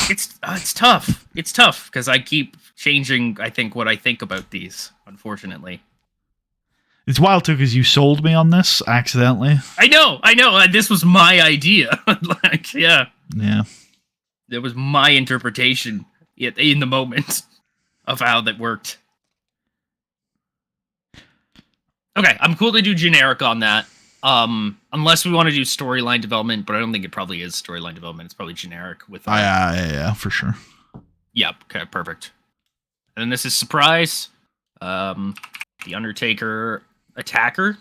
It's tough. It's tough because I keep changing, I think, what I think about these, unfortunately. It's wild too because you sold me on this accidentally. I know. This was my idea. Like, yeah. It was my interpretation in the moment of how that worked. Okay, I'm cool to do generic on that. Unless we want to do storyline development, but I don't think it probably is storyline development. It's probably generic with. Yeah, for sure. Yep. Okay. Perfect. And then this is surprise. The Undertaker attacker.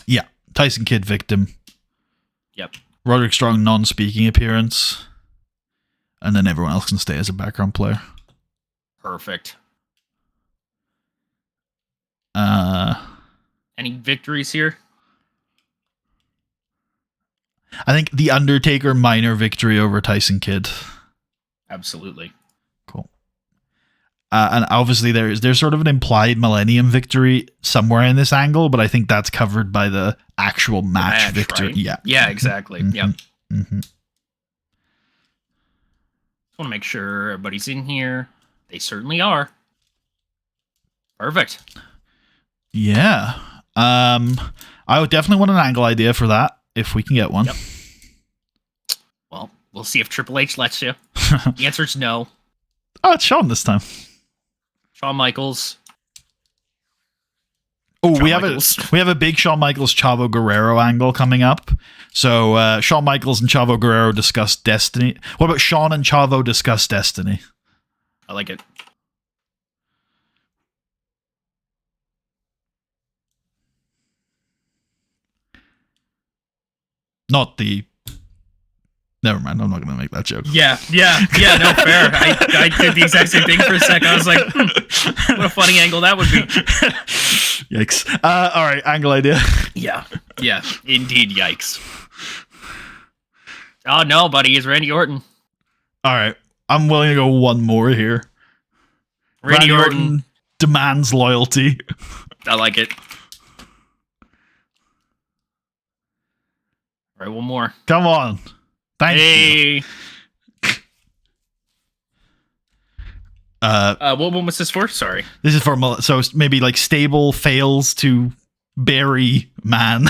Yeah. Tyson Kidd victim. Yep. Roderick Strong non-speaking appearance. and then everyone else can stay as a background player. Perfect. Any victories here? I think the Undertaker minor victory over Tyson Kidd. Absolutely. Cool. And obviously there's sort of an implied Millennium victory somewhere in this angle, but I think that's covered by the actual match victory. Right? Yeah. Yeah, exactly. Mm-hmm. Yep. Mm-hmm. Just want to make sure everybody's in here. They certainly are. Perfect. Yeah. I would definitely want an angle idea for that if we can get one. Yep. Well, we'll see if Triple H lets you. The answer is no. Oh, it's Shawn this time. Shawn Michaels. Oh, Shawn we Michaels. have a big Shawn Michaels Chavo Guerrero angle coming up. So Shawn Michaels and Chavo Guerrero discuss Destiny. What about Shawn and Chavo discuss Destiny? I like it. Not the. Never mind. I'm not going to make that joke. Yeah. No, fair. I did the exact same thing for a second. I was like, what a funny angle that would be. Yikes. All right, angle idea. Yeah. Indeed, yikes. Oh, no, buddy. It's Randy Orton. All right. I'm willing to go one more here. Randy Orton demands loyalty. I like it. All right, one more. Come on. Thank you. What one was this for? Sorry. This is for so maybe like Stable fails to bury man.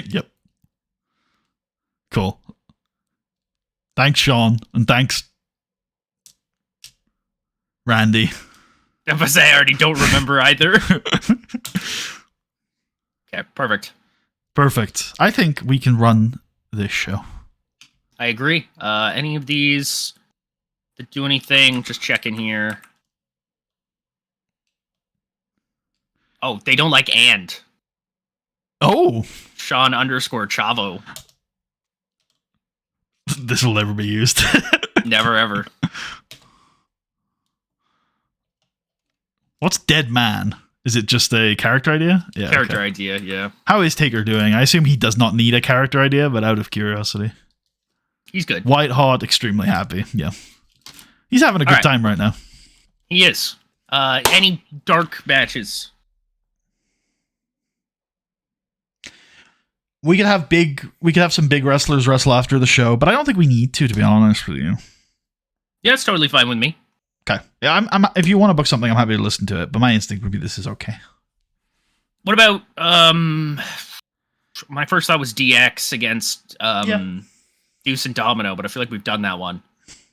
Yep. Cool. Thanks, Shawn, and thanks, Randy. If I say I already don't remember either. Okay, perfect. Perfect. I think we can run this show. I agree. Any of these that do anything, just check in here. Oh, they don't like and. Oh. Shawn _ Chavo. This will never be used. Never ever. What's Dead Man? Is it just a character idea? Yeah. Character idea, yeah. How is Taker doing? I assume he does not need a character idea, but out of curiosity. He's good. White hot, extremely happy. Yeah. He's having a good time right now. He is. Any dark matches? We could have some big wrestlers wrestle after the show, but I don't think we need to be honest with you. Yeah, it's totally fine with me. Okay. Yeah, I'm if you want to book something, I'm happy to listen to it, but my instinct would be this is okay. What about my first thought was DX against Deuce and Domino, but I feel like we've done that one.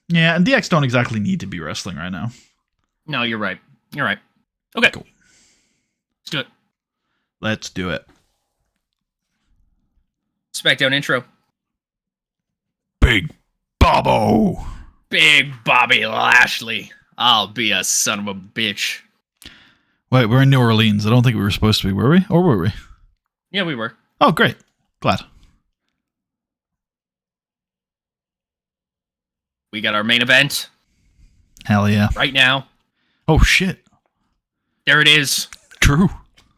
Yeah, and DX don't exactly need to be wrestling right now. No, you're right. Okay. Cool. Let's do it. Let's do it. SmackDown intro. Big Bobbo. Big Bobby Lashley. I'll be a son of a bitch. Wait, we're in New Orleans. I don't think we were supposed to be, were we? Or were we? Yeah, we were. Oh, great. Glad. We got our main event. Hell yeah. Right now. Oh, shit. There it is. True.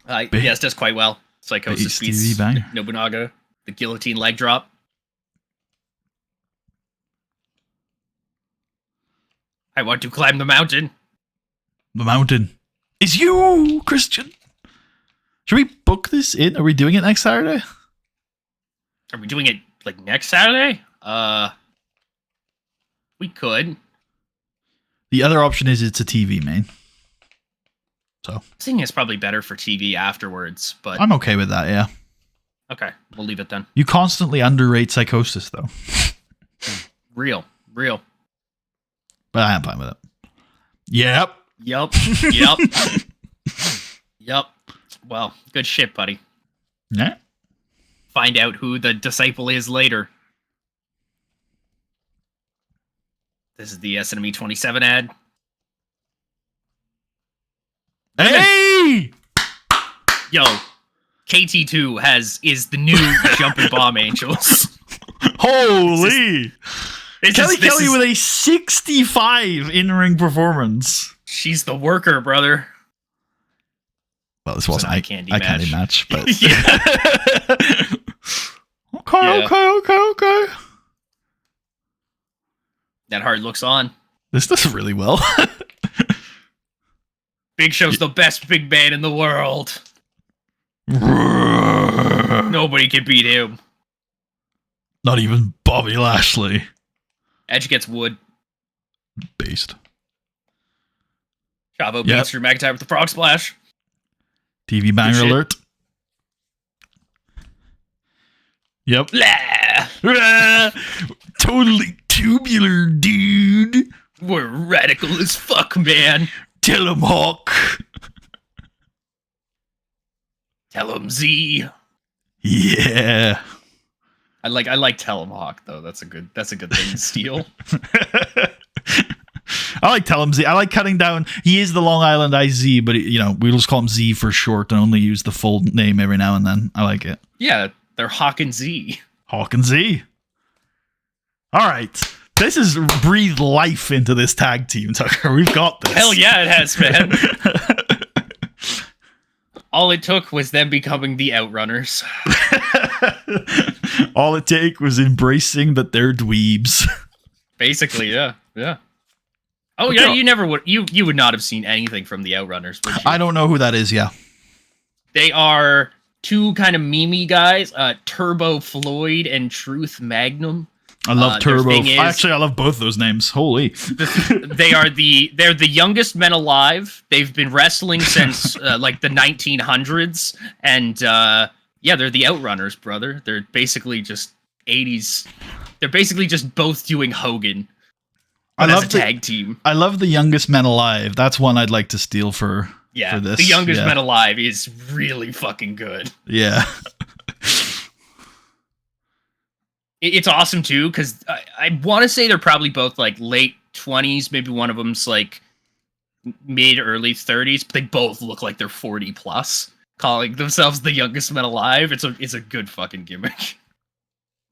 Yes, does quite well. Psychosis beats Nobunaga. The guillotine leg drop. I want to climb the mountain. The mountain is you, Christian. Should we book this in? Are we doing it next Saturday? Are we doing it like next Saturday? We could. The other option is it's a TV main. So I think it's probably better for TV afterwards, but I'm okay with that, yeah. Okay, we'll leave it then. You constantly underrate Psychosis, though. Real. But I am fine with it. Yep. Yep. Well, good shit, buddy. Yeah. Find out who the disciple is later. This is the SNME 27 ad. Hey! Yo, KT2 is the new Jumping Bomb Angels. Holy! Kelly This Kelly is- with a 65 in-ring performance. She's the worker, brother. Well, this wasn't eye a candy candy match, but Yeah. okay. That hard looks on. This does really well. Big Show's the best big man in the world. Nobody can beat him. Not even Bobby Lashley. Edge gets wood. Based. Chavo beats Drew McIntyre with the frog splash. TV banger shit. alert. Yep. Blah. Totally tubular, dude. We're radical as fuck, man. Tell him, Hawk. Tell him Z. Yeah. I like Tell him Hawk though. That's a good thing to steal. I like Tell him Z. I like cutting down. He is the Long Island IZ, but we'll just call him Z for short and only use the full name every now and then. I like it. Yeah, they're Hawk and Z. Hawk and Z. All right. This has breathed life into this tag team, Tucker. We've got this. Hell yeah, it has, man. All it took was them becoming the Outrunners. All it take was embracing that they're dweebs. Basically, yeah. Oh yeah, you never would. You would not have seen anything from the Outrunners, would you? I don't know who that is. Yeah, they are two kind of memey guys, Turbo Floyd and Truth Magnum. I love Turbo. Actually, I love both those names. Holy. They're the youngest men alive. They've been wrestling since like the 1900s, and they're the Outrunners, brother. They're basically just 80s. They're basically just both doing Hogan. But as a tag team. I love the youngest men alive. That's one I'd like to steal for this. The youngest men alive is really fucking good. Yeah. It's awesome too, because I want to say they're probably both like late 20s. Maybe one of them's like mid early 30s, but they both look like they're 40 plus, calling themselves the youngest men alive. It's a good fucking gimmick.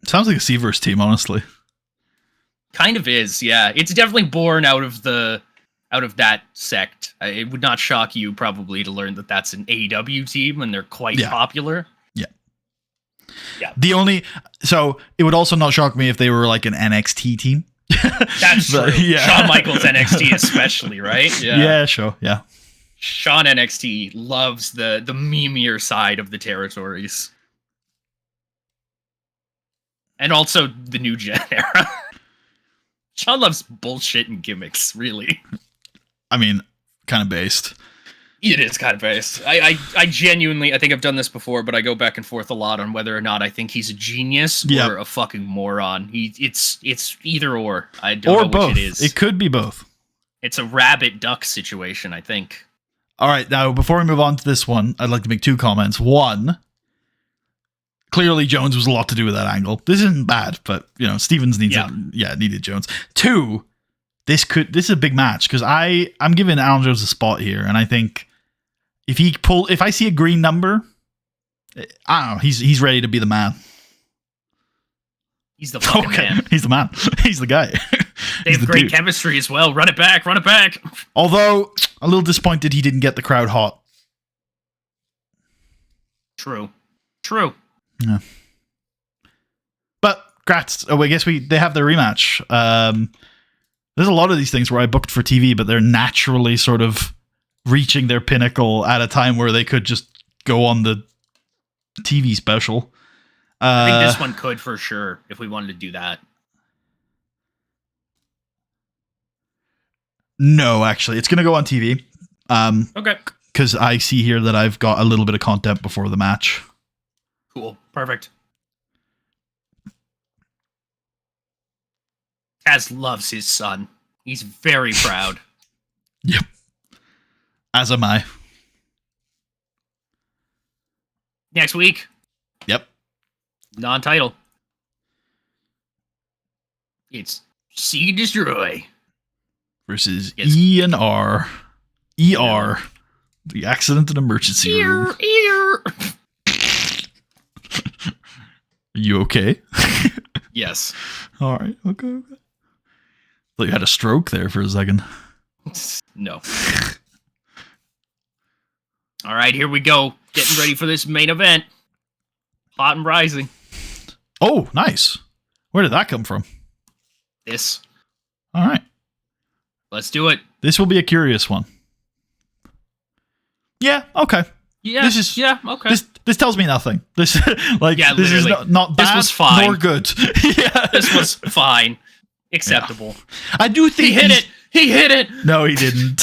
Sounds like a Seaverse team, honestly. Kind of is, yeah. It's definitely born out of that sect. It would not shock you probably to learn that that's an AEW team and they're quite popular. Yeah. So it would also not shock me if they were like an NXT team. That's true. Yeah. Shawn Michaels NXT especially, right? Yeah, sure. Yeah. Shawn NXT loves the memeier side of the territories. And also the new gen era. Shawn loves bullshit and gimmicks, really. I mean, kind of based. It is kind of based. I genuinely, I think I've done this before, but I go back and forth a lot on whether or not I think he's a genius or a fucking moron. It's either or. I don't know both. Which it is. It could be both. It's a rabbit duck situation, I think. All right, now before we move on to this one, I'd like to make two comments. One, clearly Jones was a lot to do with that angle. This isn't bad, but Stevens needed Jones. Two, this is a big match because I'm giving Alan Jones a spot here, and I think if I see a green number, I don't know, he's ready to be the man. He's the fucking man. He's the man. He's the guy. They have great chemistry as well. Run it back. Although a little disappointed he didn't get the crowd hot. True. Yeah. But congrats. I guess they have their rematch. There's a lot of these things where I booked for TV, but they're naturally sort of reaching their pinnacle at a time where they could just go on the TV special. I think this one could for sure if we wanted to do that. No, actually, it's going to go on TV. Okay. Because I see here that I've got a little bit of content before the match. Cool. Perfect. Taz loves his son. He's very proud. Yep. As am I. Next week. Yep. Non-title. It's Seek and Destroy. Versus E&R. ER. The Accident and Emergency Room. Ear. Are you okay? Yes. All right. Okay. Thought you had a stroke there for a second. No. All right, here we go. Getting ready for this main event. Hot and rising. Oh, nice. Where did that come from? This. All right. Let's do it. This will be a curious one. Yeah, okay. Yeah, okay. This tells me nothing. This this is not bad, this was fine. nor good. Yeah. This was fine. Acceptable. Yeah. I do think He hit it. No, he didn't.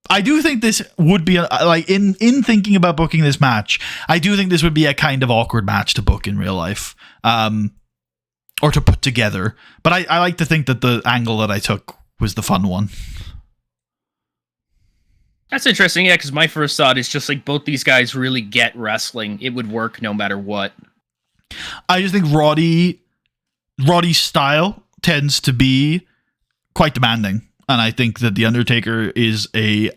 I do think this would be in thinking about booking this match. I do think this would be a kind of awkward match to book in real life, or to put together. But I like to think that the angle that I took was the fun one. That's interesting, yeah, because my first thought is just like both these guys really get wrestling. It would work no matter what. I just think Roddy's style tends to be quite demanding, and I think that The Undertaker is a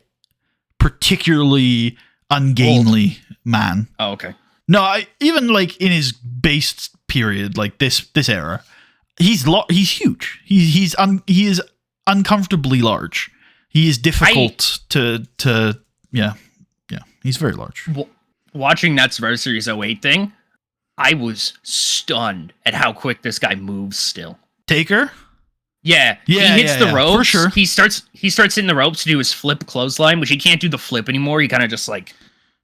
particularly ungainly man. Oh, okay. No, even like in his base period, like this era, he's huge. He is uncomfortably large. He is difficult to yeah. He's very large. Watching that Survivor Series 08 thing, I was stunned at how quick this guy moves still. Taker? Yeah. He hits the ropes. For sure. He starts hitting the ropes to do his flip clothesline, which he can't do the flip anymore. He kind of just like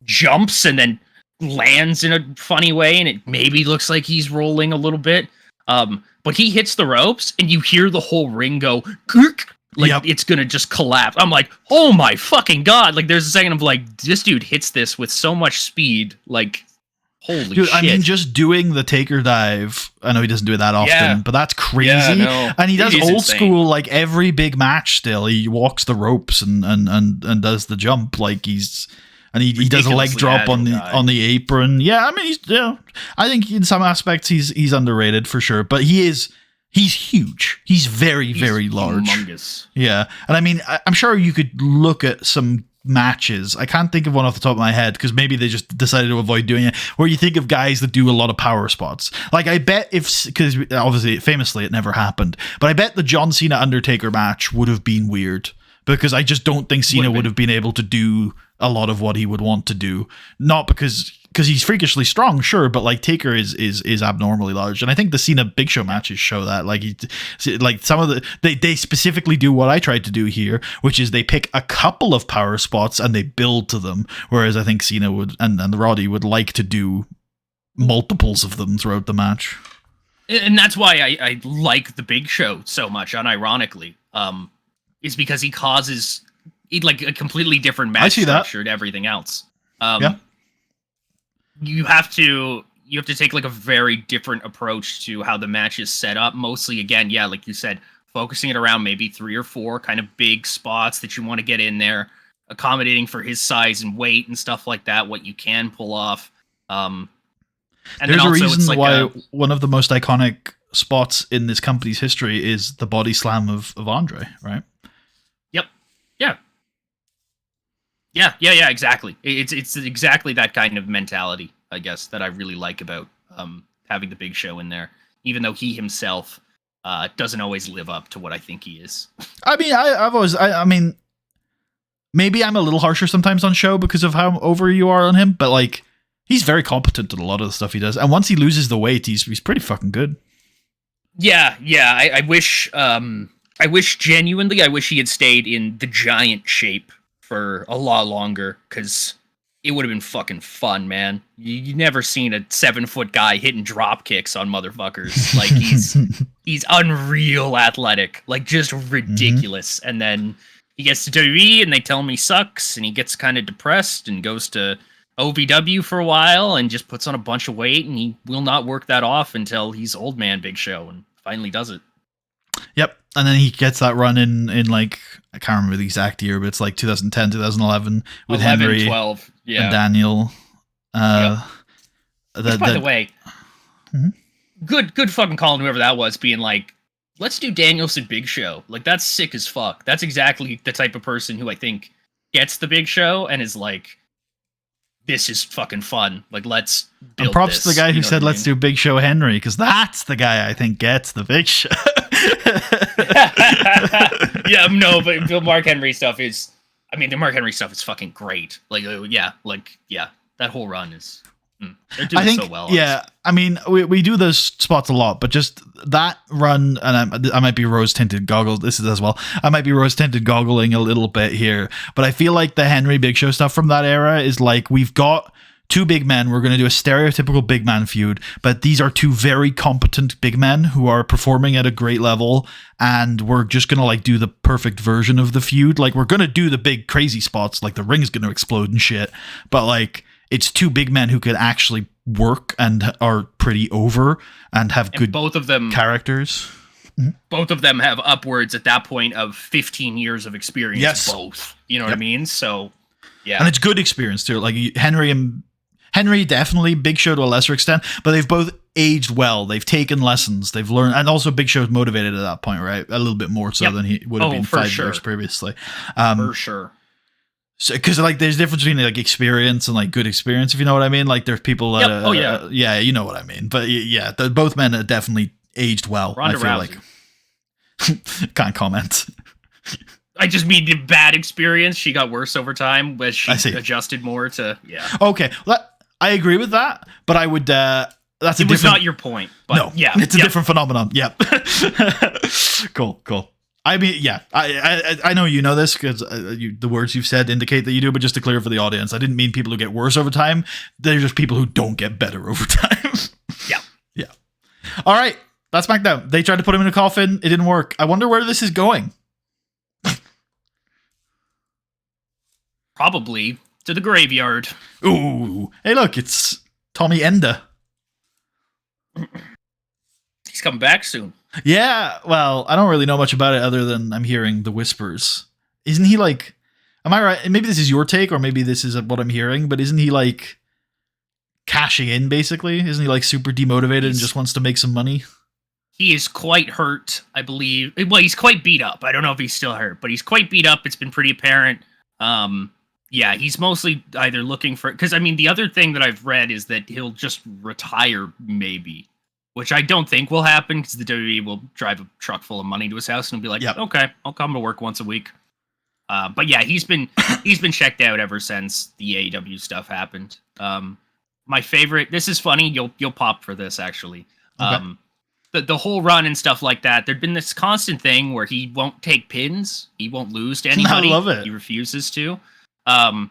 jumps and then lands in a funny way, and it maybe looks like he's rolling a little bit. But he hits the ropes and you hear the whole ring go Gurk! Like it's gonna just collapse. I'm like, oh my fucking god! Like there's a second of like, this dude hits this with so much speed. Like, holy shit! I mean, just doing the Taker dive. I know he doesn't do it that often, but that's crazy. Yeah, no, and he does old insane. school, like every big match. Still, he walks the ropes and does the jump like he's. And he does a leg drop on the apron. Yeah, I mean I think in some aspects he's underrated for sure, but he's huge. He's very large. Humongous. Yeah, and I mean I'm sure you could look at some matches. I can't think of one off the top of my head because maybe they just decided to avoid doing it. Where you think of guys that do a lot of power spots. Like I bet because obviously famously it never happened, but I bet the John Cena Undertaker match would have been weird because I just don't think Cena would have been able to do a lot of what he would want to do. Not because he's freakishly strong, sure, but like Taker is abnormally large, and I think the Cena Big Show matches show that. Like some of they specifically do what I tried to do here, which is they pick a couple of power spots and they build to them, whereas I think Cena would and the Roddy would like to do multiples of them throughout the match. And that's why I like the Big Show so much, unironically. Is because he causes like a completely different match structure to everything else. You have to take like a very different approach to how the match is set up. Mostly, again, yeah, like you said, focusing it around maybe 3 or 4 kind of big spots that you want to get in there, accommodating for his size and weight and stuff like that, what you can pull off. And there's a reason why one of the most iconic spots in this company's history is the body slam of Andre, right? Yeah, exactly. It's exactly that kind of mentality, I guess, that I really like about having the Big Show in there, even though he himself doesn't always live up to what I think he is. I mean, I mean, maybe I'm a little harsher sometimes on Show because of how over you are on him, but like, he's very competent at a lot of the stuff he does, and once he loses the weight, he's pretty fucking good. Yeah. I wish genuinely, I wish he had stayed in the giant shape for a lot longer, because it would have been fucking fun, man. You never seen a 7-foot guy hitting drop kicks on motherfuckers. Like he's unreal athletic, like just ridiculous. And then he gets to WWE and they tell him he sucks, and he gets kind of depressed and goes to OVW for a while and just puts on a bunch of weight, and he will not work that off until he's old man Big Show and finally does it. Yep. And then he gets that run in like, I can't remember the exact year, but it's like 2010, 2011 with Henry 12, yeah. and Daniel. By the way, good fucking calling whoever that was, being like, let's do Danielson Big Show. Like, that's sick as fuck. That's exactly the type of person who I think gets the Big Show and is like, this is fucking fun. Like, let's build And props this. to the guy who You know said, what I let's do Big Show Henry, because that's the guy I think gets the Big Show. Yeah, no, but the Mark Henry stuff is, I mean, the Mark Henry stuff is fucking great. Like, yeah, that whole run is, they're doing so well. Yeah, I mean, we do those spots a lot, but just that run, and I might be rose-tinted goggles, this is as well, I might be rose-tinted goggling a little bit here, but I feel like the Henry Big Show stuff from that era is like, we've got two big men, we're going to do a stereotypical big man feud, but these are two very competent big men who are performing at a great level, and we're just going to like do the perfect version of the feud. Like, we're going to do the big crazy spots, like the ring's going to explode and shit, but like, it's two big men who could actually work and are pretty over and have good both of them characters. Both of them have upwards at that point of 15 years of experience. Yes. Both. You know what I mean? So, yeah. And it's good experience too. Like Henry definitely, Big Show to a lesser extent, but they've both aged well. They've taken lessons. They've learned, and also Big Show's motivated at that point, right? A little bit more so than he would have been 5 years previously. For sure. So, because like there's a difference between like experience and like good experience, if you know what I mean. Like there's people that, yeah, you know what I mean. But yeah, both men have definitely aged well. Ronda I feel Rousey. Like can't comment. I just mean the bad experience. She got worse over time as she adjusted more to Okay, I agree with that, but I would. That's it was not your point. But no, it's a different phenomenon. Yep. Cool. I mean, yeah, I know you know this because the words you've said indicate that you do, but just to clear for the audience, I didn't mean people who get worse over time. They're just people who don't get better over time. Yeah. All right, that's SmackDown. They tried to put him in a coffin. It didn't work. I wonder where this is going. Probably to the graveyard. Ooh. Hey, look, it's Tommy Enda. He's coming back soon. Yeah, well, I don't really know much about it other than I'm hearing the whispers. Isn't he like, am I right? Maybe this is your take or maybe this is what I'm hearing, but isn't he like cashing in basically? Isn't he like super demotivated and just wants to make some money? He is quite hurt, I believe. Well, he's quite beat up. I don't know if he's still hurt, but he's quite beat up. It's been pretty apparent. Yeah, he's mostly either looking for, because I mean, the other thing that I've read is that he'll just retire maybe. Which I don't think will happen because the WWE will drive a truck full of money to his house and be like, okay, I'll come to work once a week. But yeah, he's been checked out ever since the AEW stuff happened. My favorite, this is funny, you'll pop for this actually. Okay. The whole run and stuff like that, there'd been this constant thing where he won't take pins, he won't lose to anybody. I love it. He refuses to. And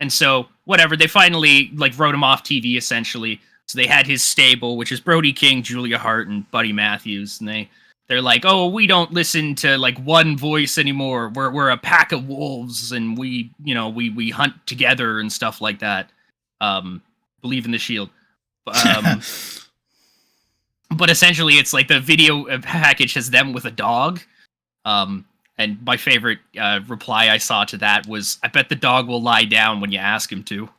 so whatever, they finally like wrote him off TV essentially. So they had his stable, which is Brody King, Julia Hart, and Buddy Matthews, and they're like, oh, we don't listen to like one voice anymore. We're a pack of wolves, and we hunt together and stuff like that. Believe in the Shield. But essentially, it's like the video package has them with a dog. And my favorite reply I saw to that was, I bet the dog will lie down when you ask him to.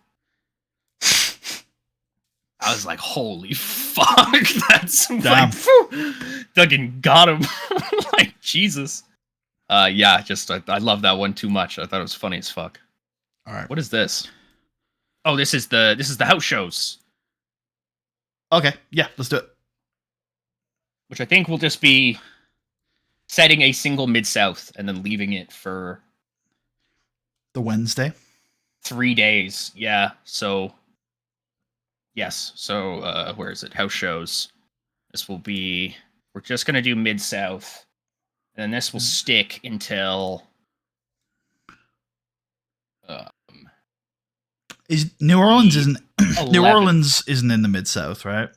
I was like, holy fuck, that's like, fucking got him. Like, Jesus. Yeah, just, I love that one too much. I thought it was funny as fuck. All right. What is this? Oh, this is the house shows. Okay, yeah, let's do it. Which I think will just be setting a single Mid-South and then leaving it for the Wednesday. 3 days, yeah, so... Yes, so where is it? House shows. This will be, we're just going to do Mid-South. And then this will stick until... Is New Orleans isn't New Orleans isn't in the Mid-South, right?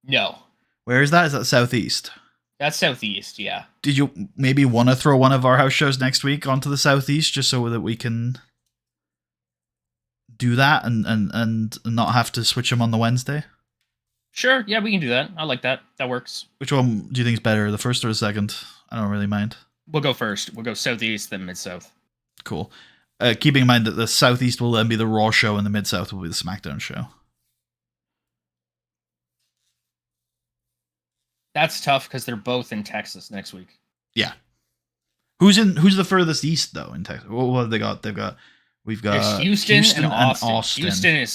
No. Where is that? Is that Southeast? That's Southeast, yeah. Did you maybe want to throw one of our house shows next week onto the Southeast just so that we can do that and not have to switch them on the Wednesday? Sure, yeah, we can do that. I like that. That works. Which one do you think is better, the first or the second? I don't really mind. We'll go first. We'll go Southeast, then Mid-South. Cool. Keeping in mind that the Southeast will then be the Raw show and the Mid-South will be the SmackDown show. That's tough because they're both in Texas next week. Yeah. Who's the furthest east though in Texas? What have they got? They've got We've There's got Houston and Austin.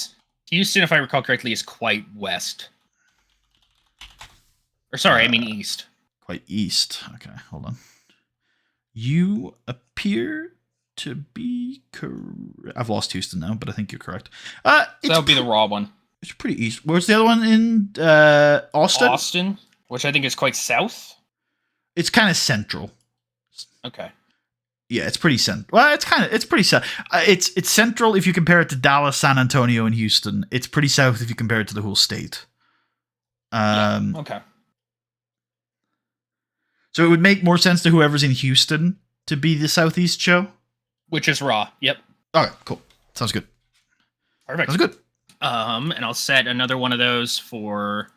Houston, if I recall correctly, is quite west. Or sorry, I mean east. Quite east. Okay, hold on. You appear to be correct. I've lost Houston now, but I think you're correct. So that would be the raw one. It's pretty east. Where's the other one in Austin? Austin, which I think is quite south. It's kind of central. Okay. Yeah, it's pretty central. Well, it's pretty south. It's central if you compare it to Dallas, San Antonio, and Houston. It's pretty south if you compare it to the whole state. Okay. So it would make more sense to whoever's in Houston to be the Southeast show. Which is Raw. Yep. All right, cool. Sounds good. Perfect. Sounds good. And I'll set another one of those for.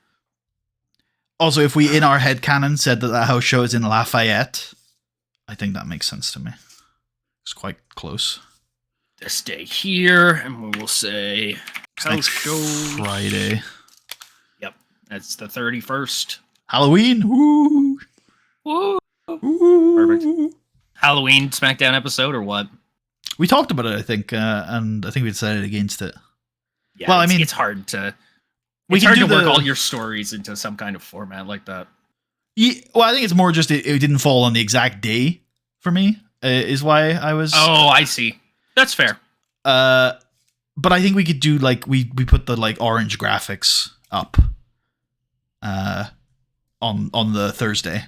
Also, if we in our headcanon said that house show is in Lafayette, I think that makes sense to me. It's quite close. This day here, and we will say Next Friday. Yep, that's the 31st. Halloween. Woo! Woo! Woo! Perfect. Halloween SmackDown episode or what? We talked about it, I think, and I think we decided against it. Yeah, well, I mean, it's hard to. We It's can hard to do work all your stories into some kind of format like that. Yeah, well, I think it's more just it didn't fall on the exact day for me. Is why I was. Oh, I see. That's fair. But I think we could do like we put the like orange graphics up. On the Thursday,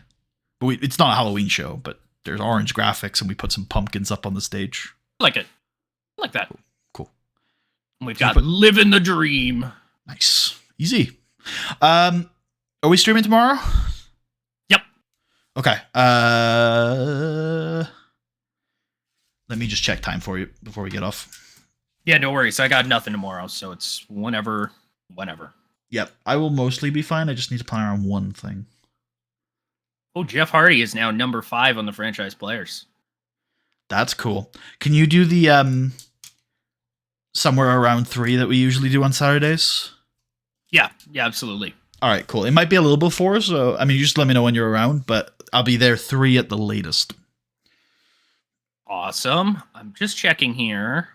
but it's not a Halloween show. But there's orange graphics, and we put some pumpkins up on the stage. I like it. I like that. Cool. We've got Living the Dream. Nice. Easy. Are we streaming tomorrow? Yep. Okay. Let me just check time for you before we get off. Yeah, no worries. I got nothing tomorrow, so it's whenever. Yep. I will mostly be fine. I just need to plan around one thing. Oh, Jeff Hardy is now number 5 on the franchise players. That's cool. Can you do the somewhere around 3 that we usually do on Saturdays? Yeah, absolutely. All right, cool. It might be a little before, so I mean, you just let me know when you're around, but I'll be there 3 at the latest. Awesome. I'm just checking here.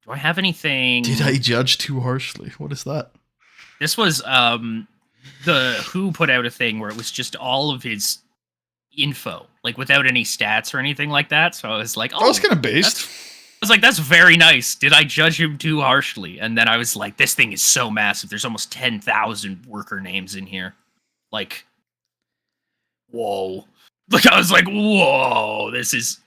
Do I have anything? Did I judge too harshly? What is that? This was the Who put out a thing where it was just all of his info, like without any stats or anything like that. So I was like, oh, that was kind of based. I was like, that's very nice. Did I judge him too harshly? And then I was like, this thing is so massive. There's almost 10,000 worker names in here. Like, whoa. Like, I was like, whoa, this is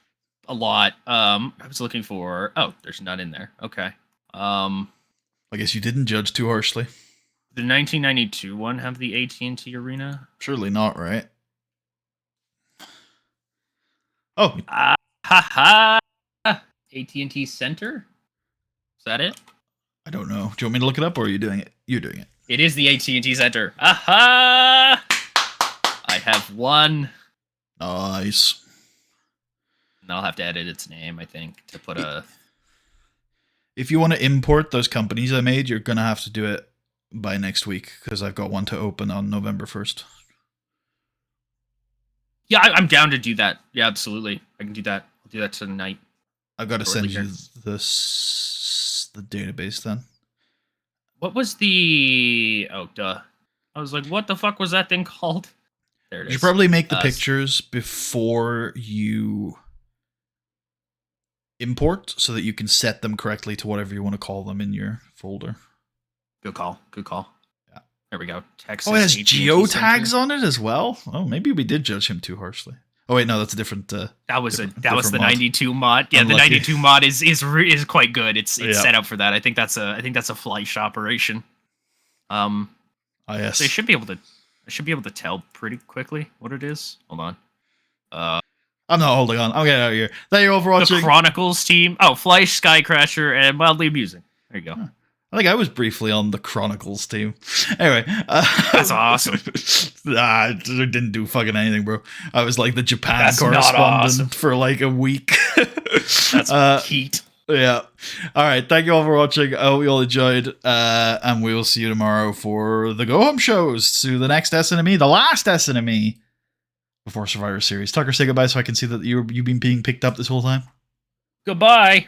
a lot. I was looking for, oh, there's none in there. Okay. I guess you didn't judge too harshly. The 1992 one have the AT&T Arena? Surely not, right? Oh. AT&T Center? Is that it? I don't know. Do you want me to look it up, or are you doing it? You're doing it. It is the AT&T Center. Aha! I have one. Nice. And I'll have to edit its name, I think, to put a... If you want to import those companies I made, you're going to have to do it by next week, because I've got one to open on November 1st. Yeah, I'm down to do that. Yeah, absolutely. I can do that. I'll do that tonight. I've got to send you the database then. What was the... Oh, duh. I was like, what the fuck was that thing called? There it is. You should probably make the pictures before you import, so that you can set them correctly to whatever you want to call them in your folder. Good call. Yeah. There we go. Texas. Oh, it has geotags on it as well? Oh, maybe we did judge him too harshly. Oh wait, no, that's a different. That was the mod. 92 mod. Yeah, Unlucky. The 92 mod is quite good. It's set up for that. I think that's a flash operation. Yes. So I should be able to tell pretty quickly what it is. Hold on. I'm not holding on. I'm getting out of here. Thank you all for watching. The Chronicles team. Oh, Fleisch, Skycrasher, and Mildly Amusing. There you go. Huh. I think I was briefly on the Chronicles team. Anyway. That's awesome. I didn't do fucking anything, bro. I was like the Japan correspondent for like a week. That's heat. Yeah. All right. Thank you all for watching. I hope you all enjoyed. And we will see you tomorrow for the Go Home shows, to the next SNME, the last SNME before Survivor Series. Tucker, say goodbye so I can see that you've been being picked up this whole time. Goodbye.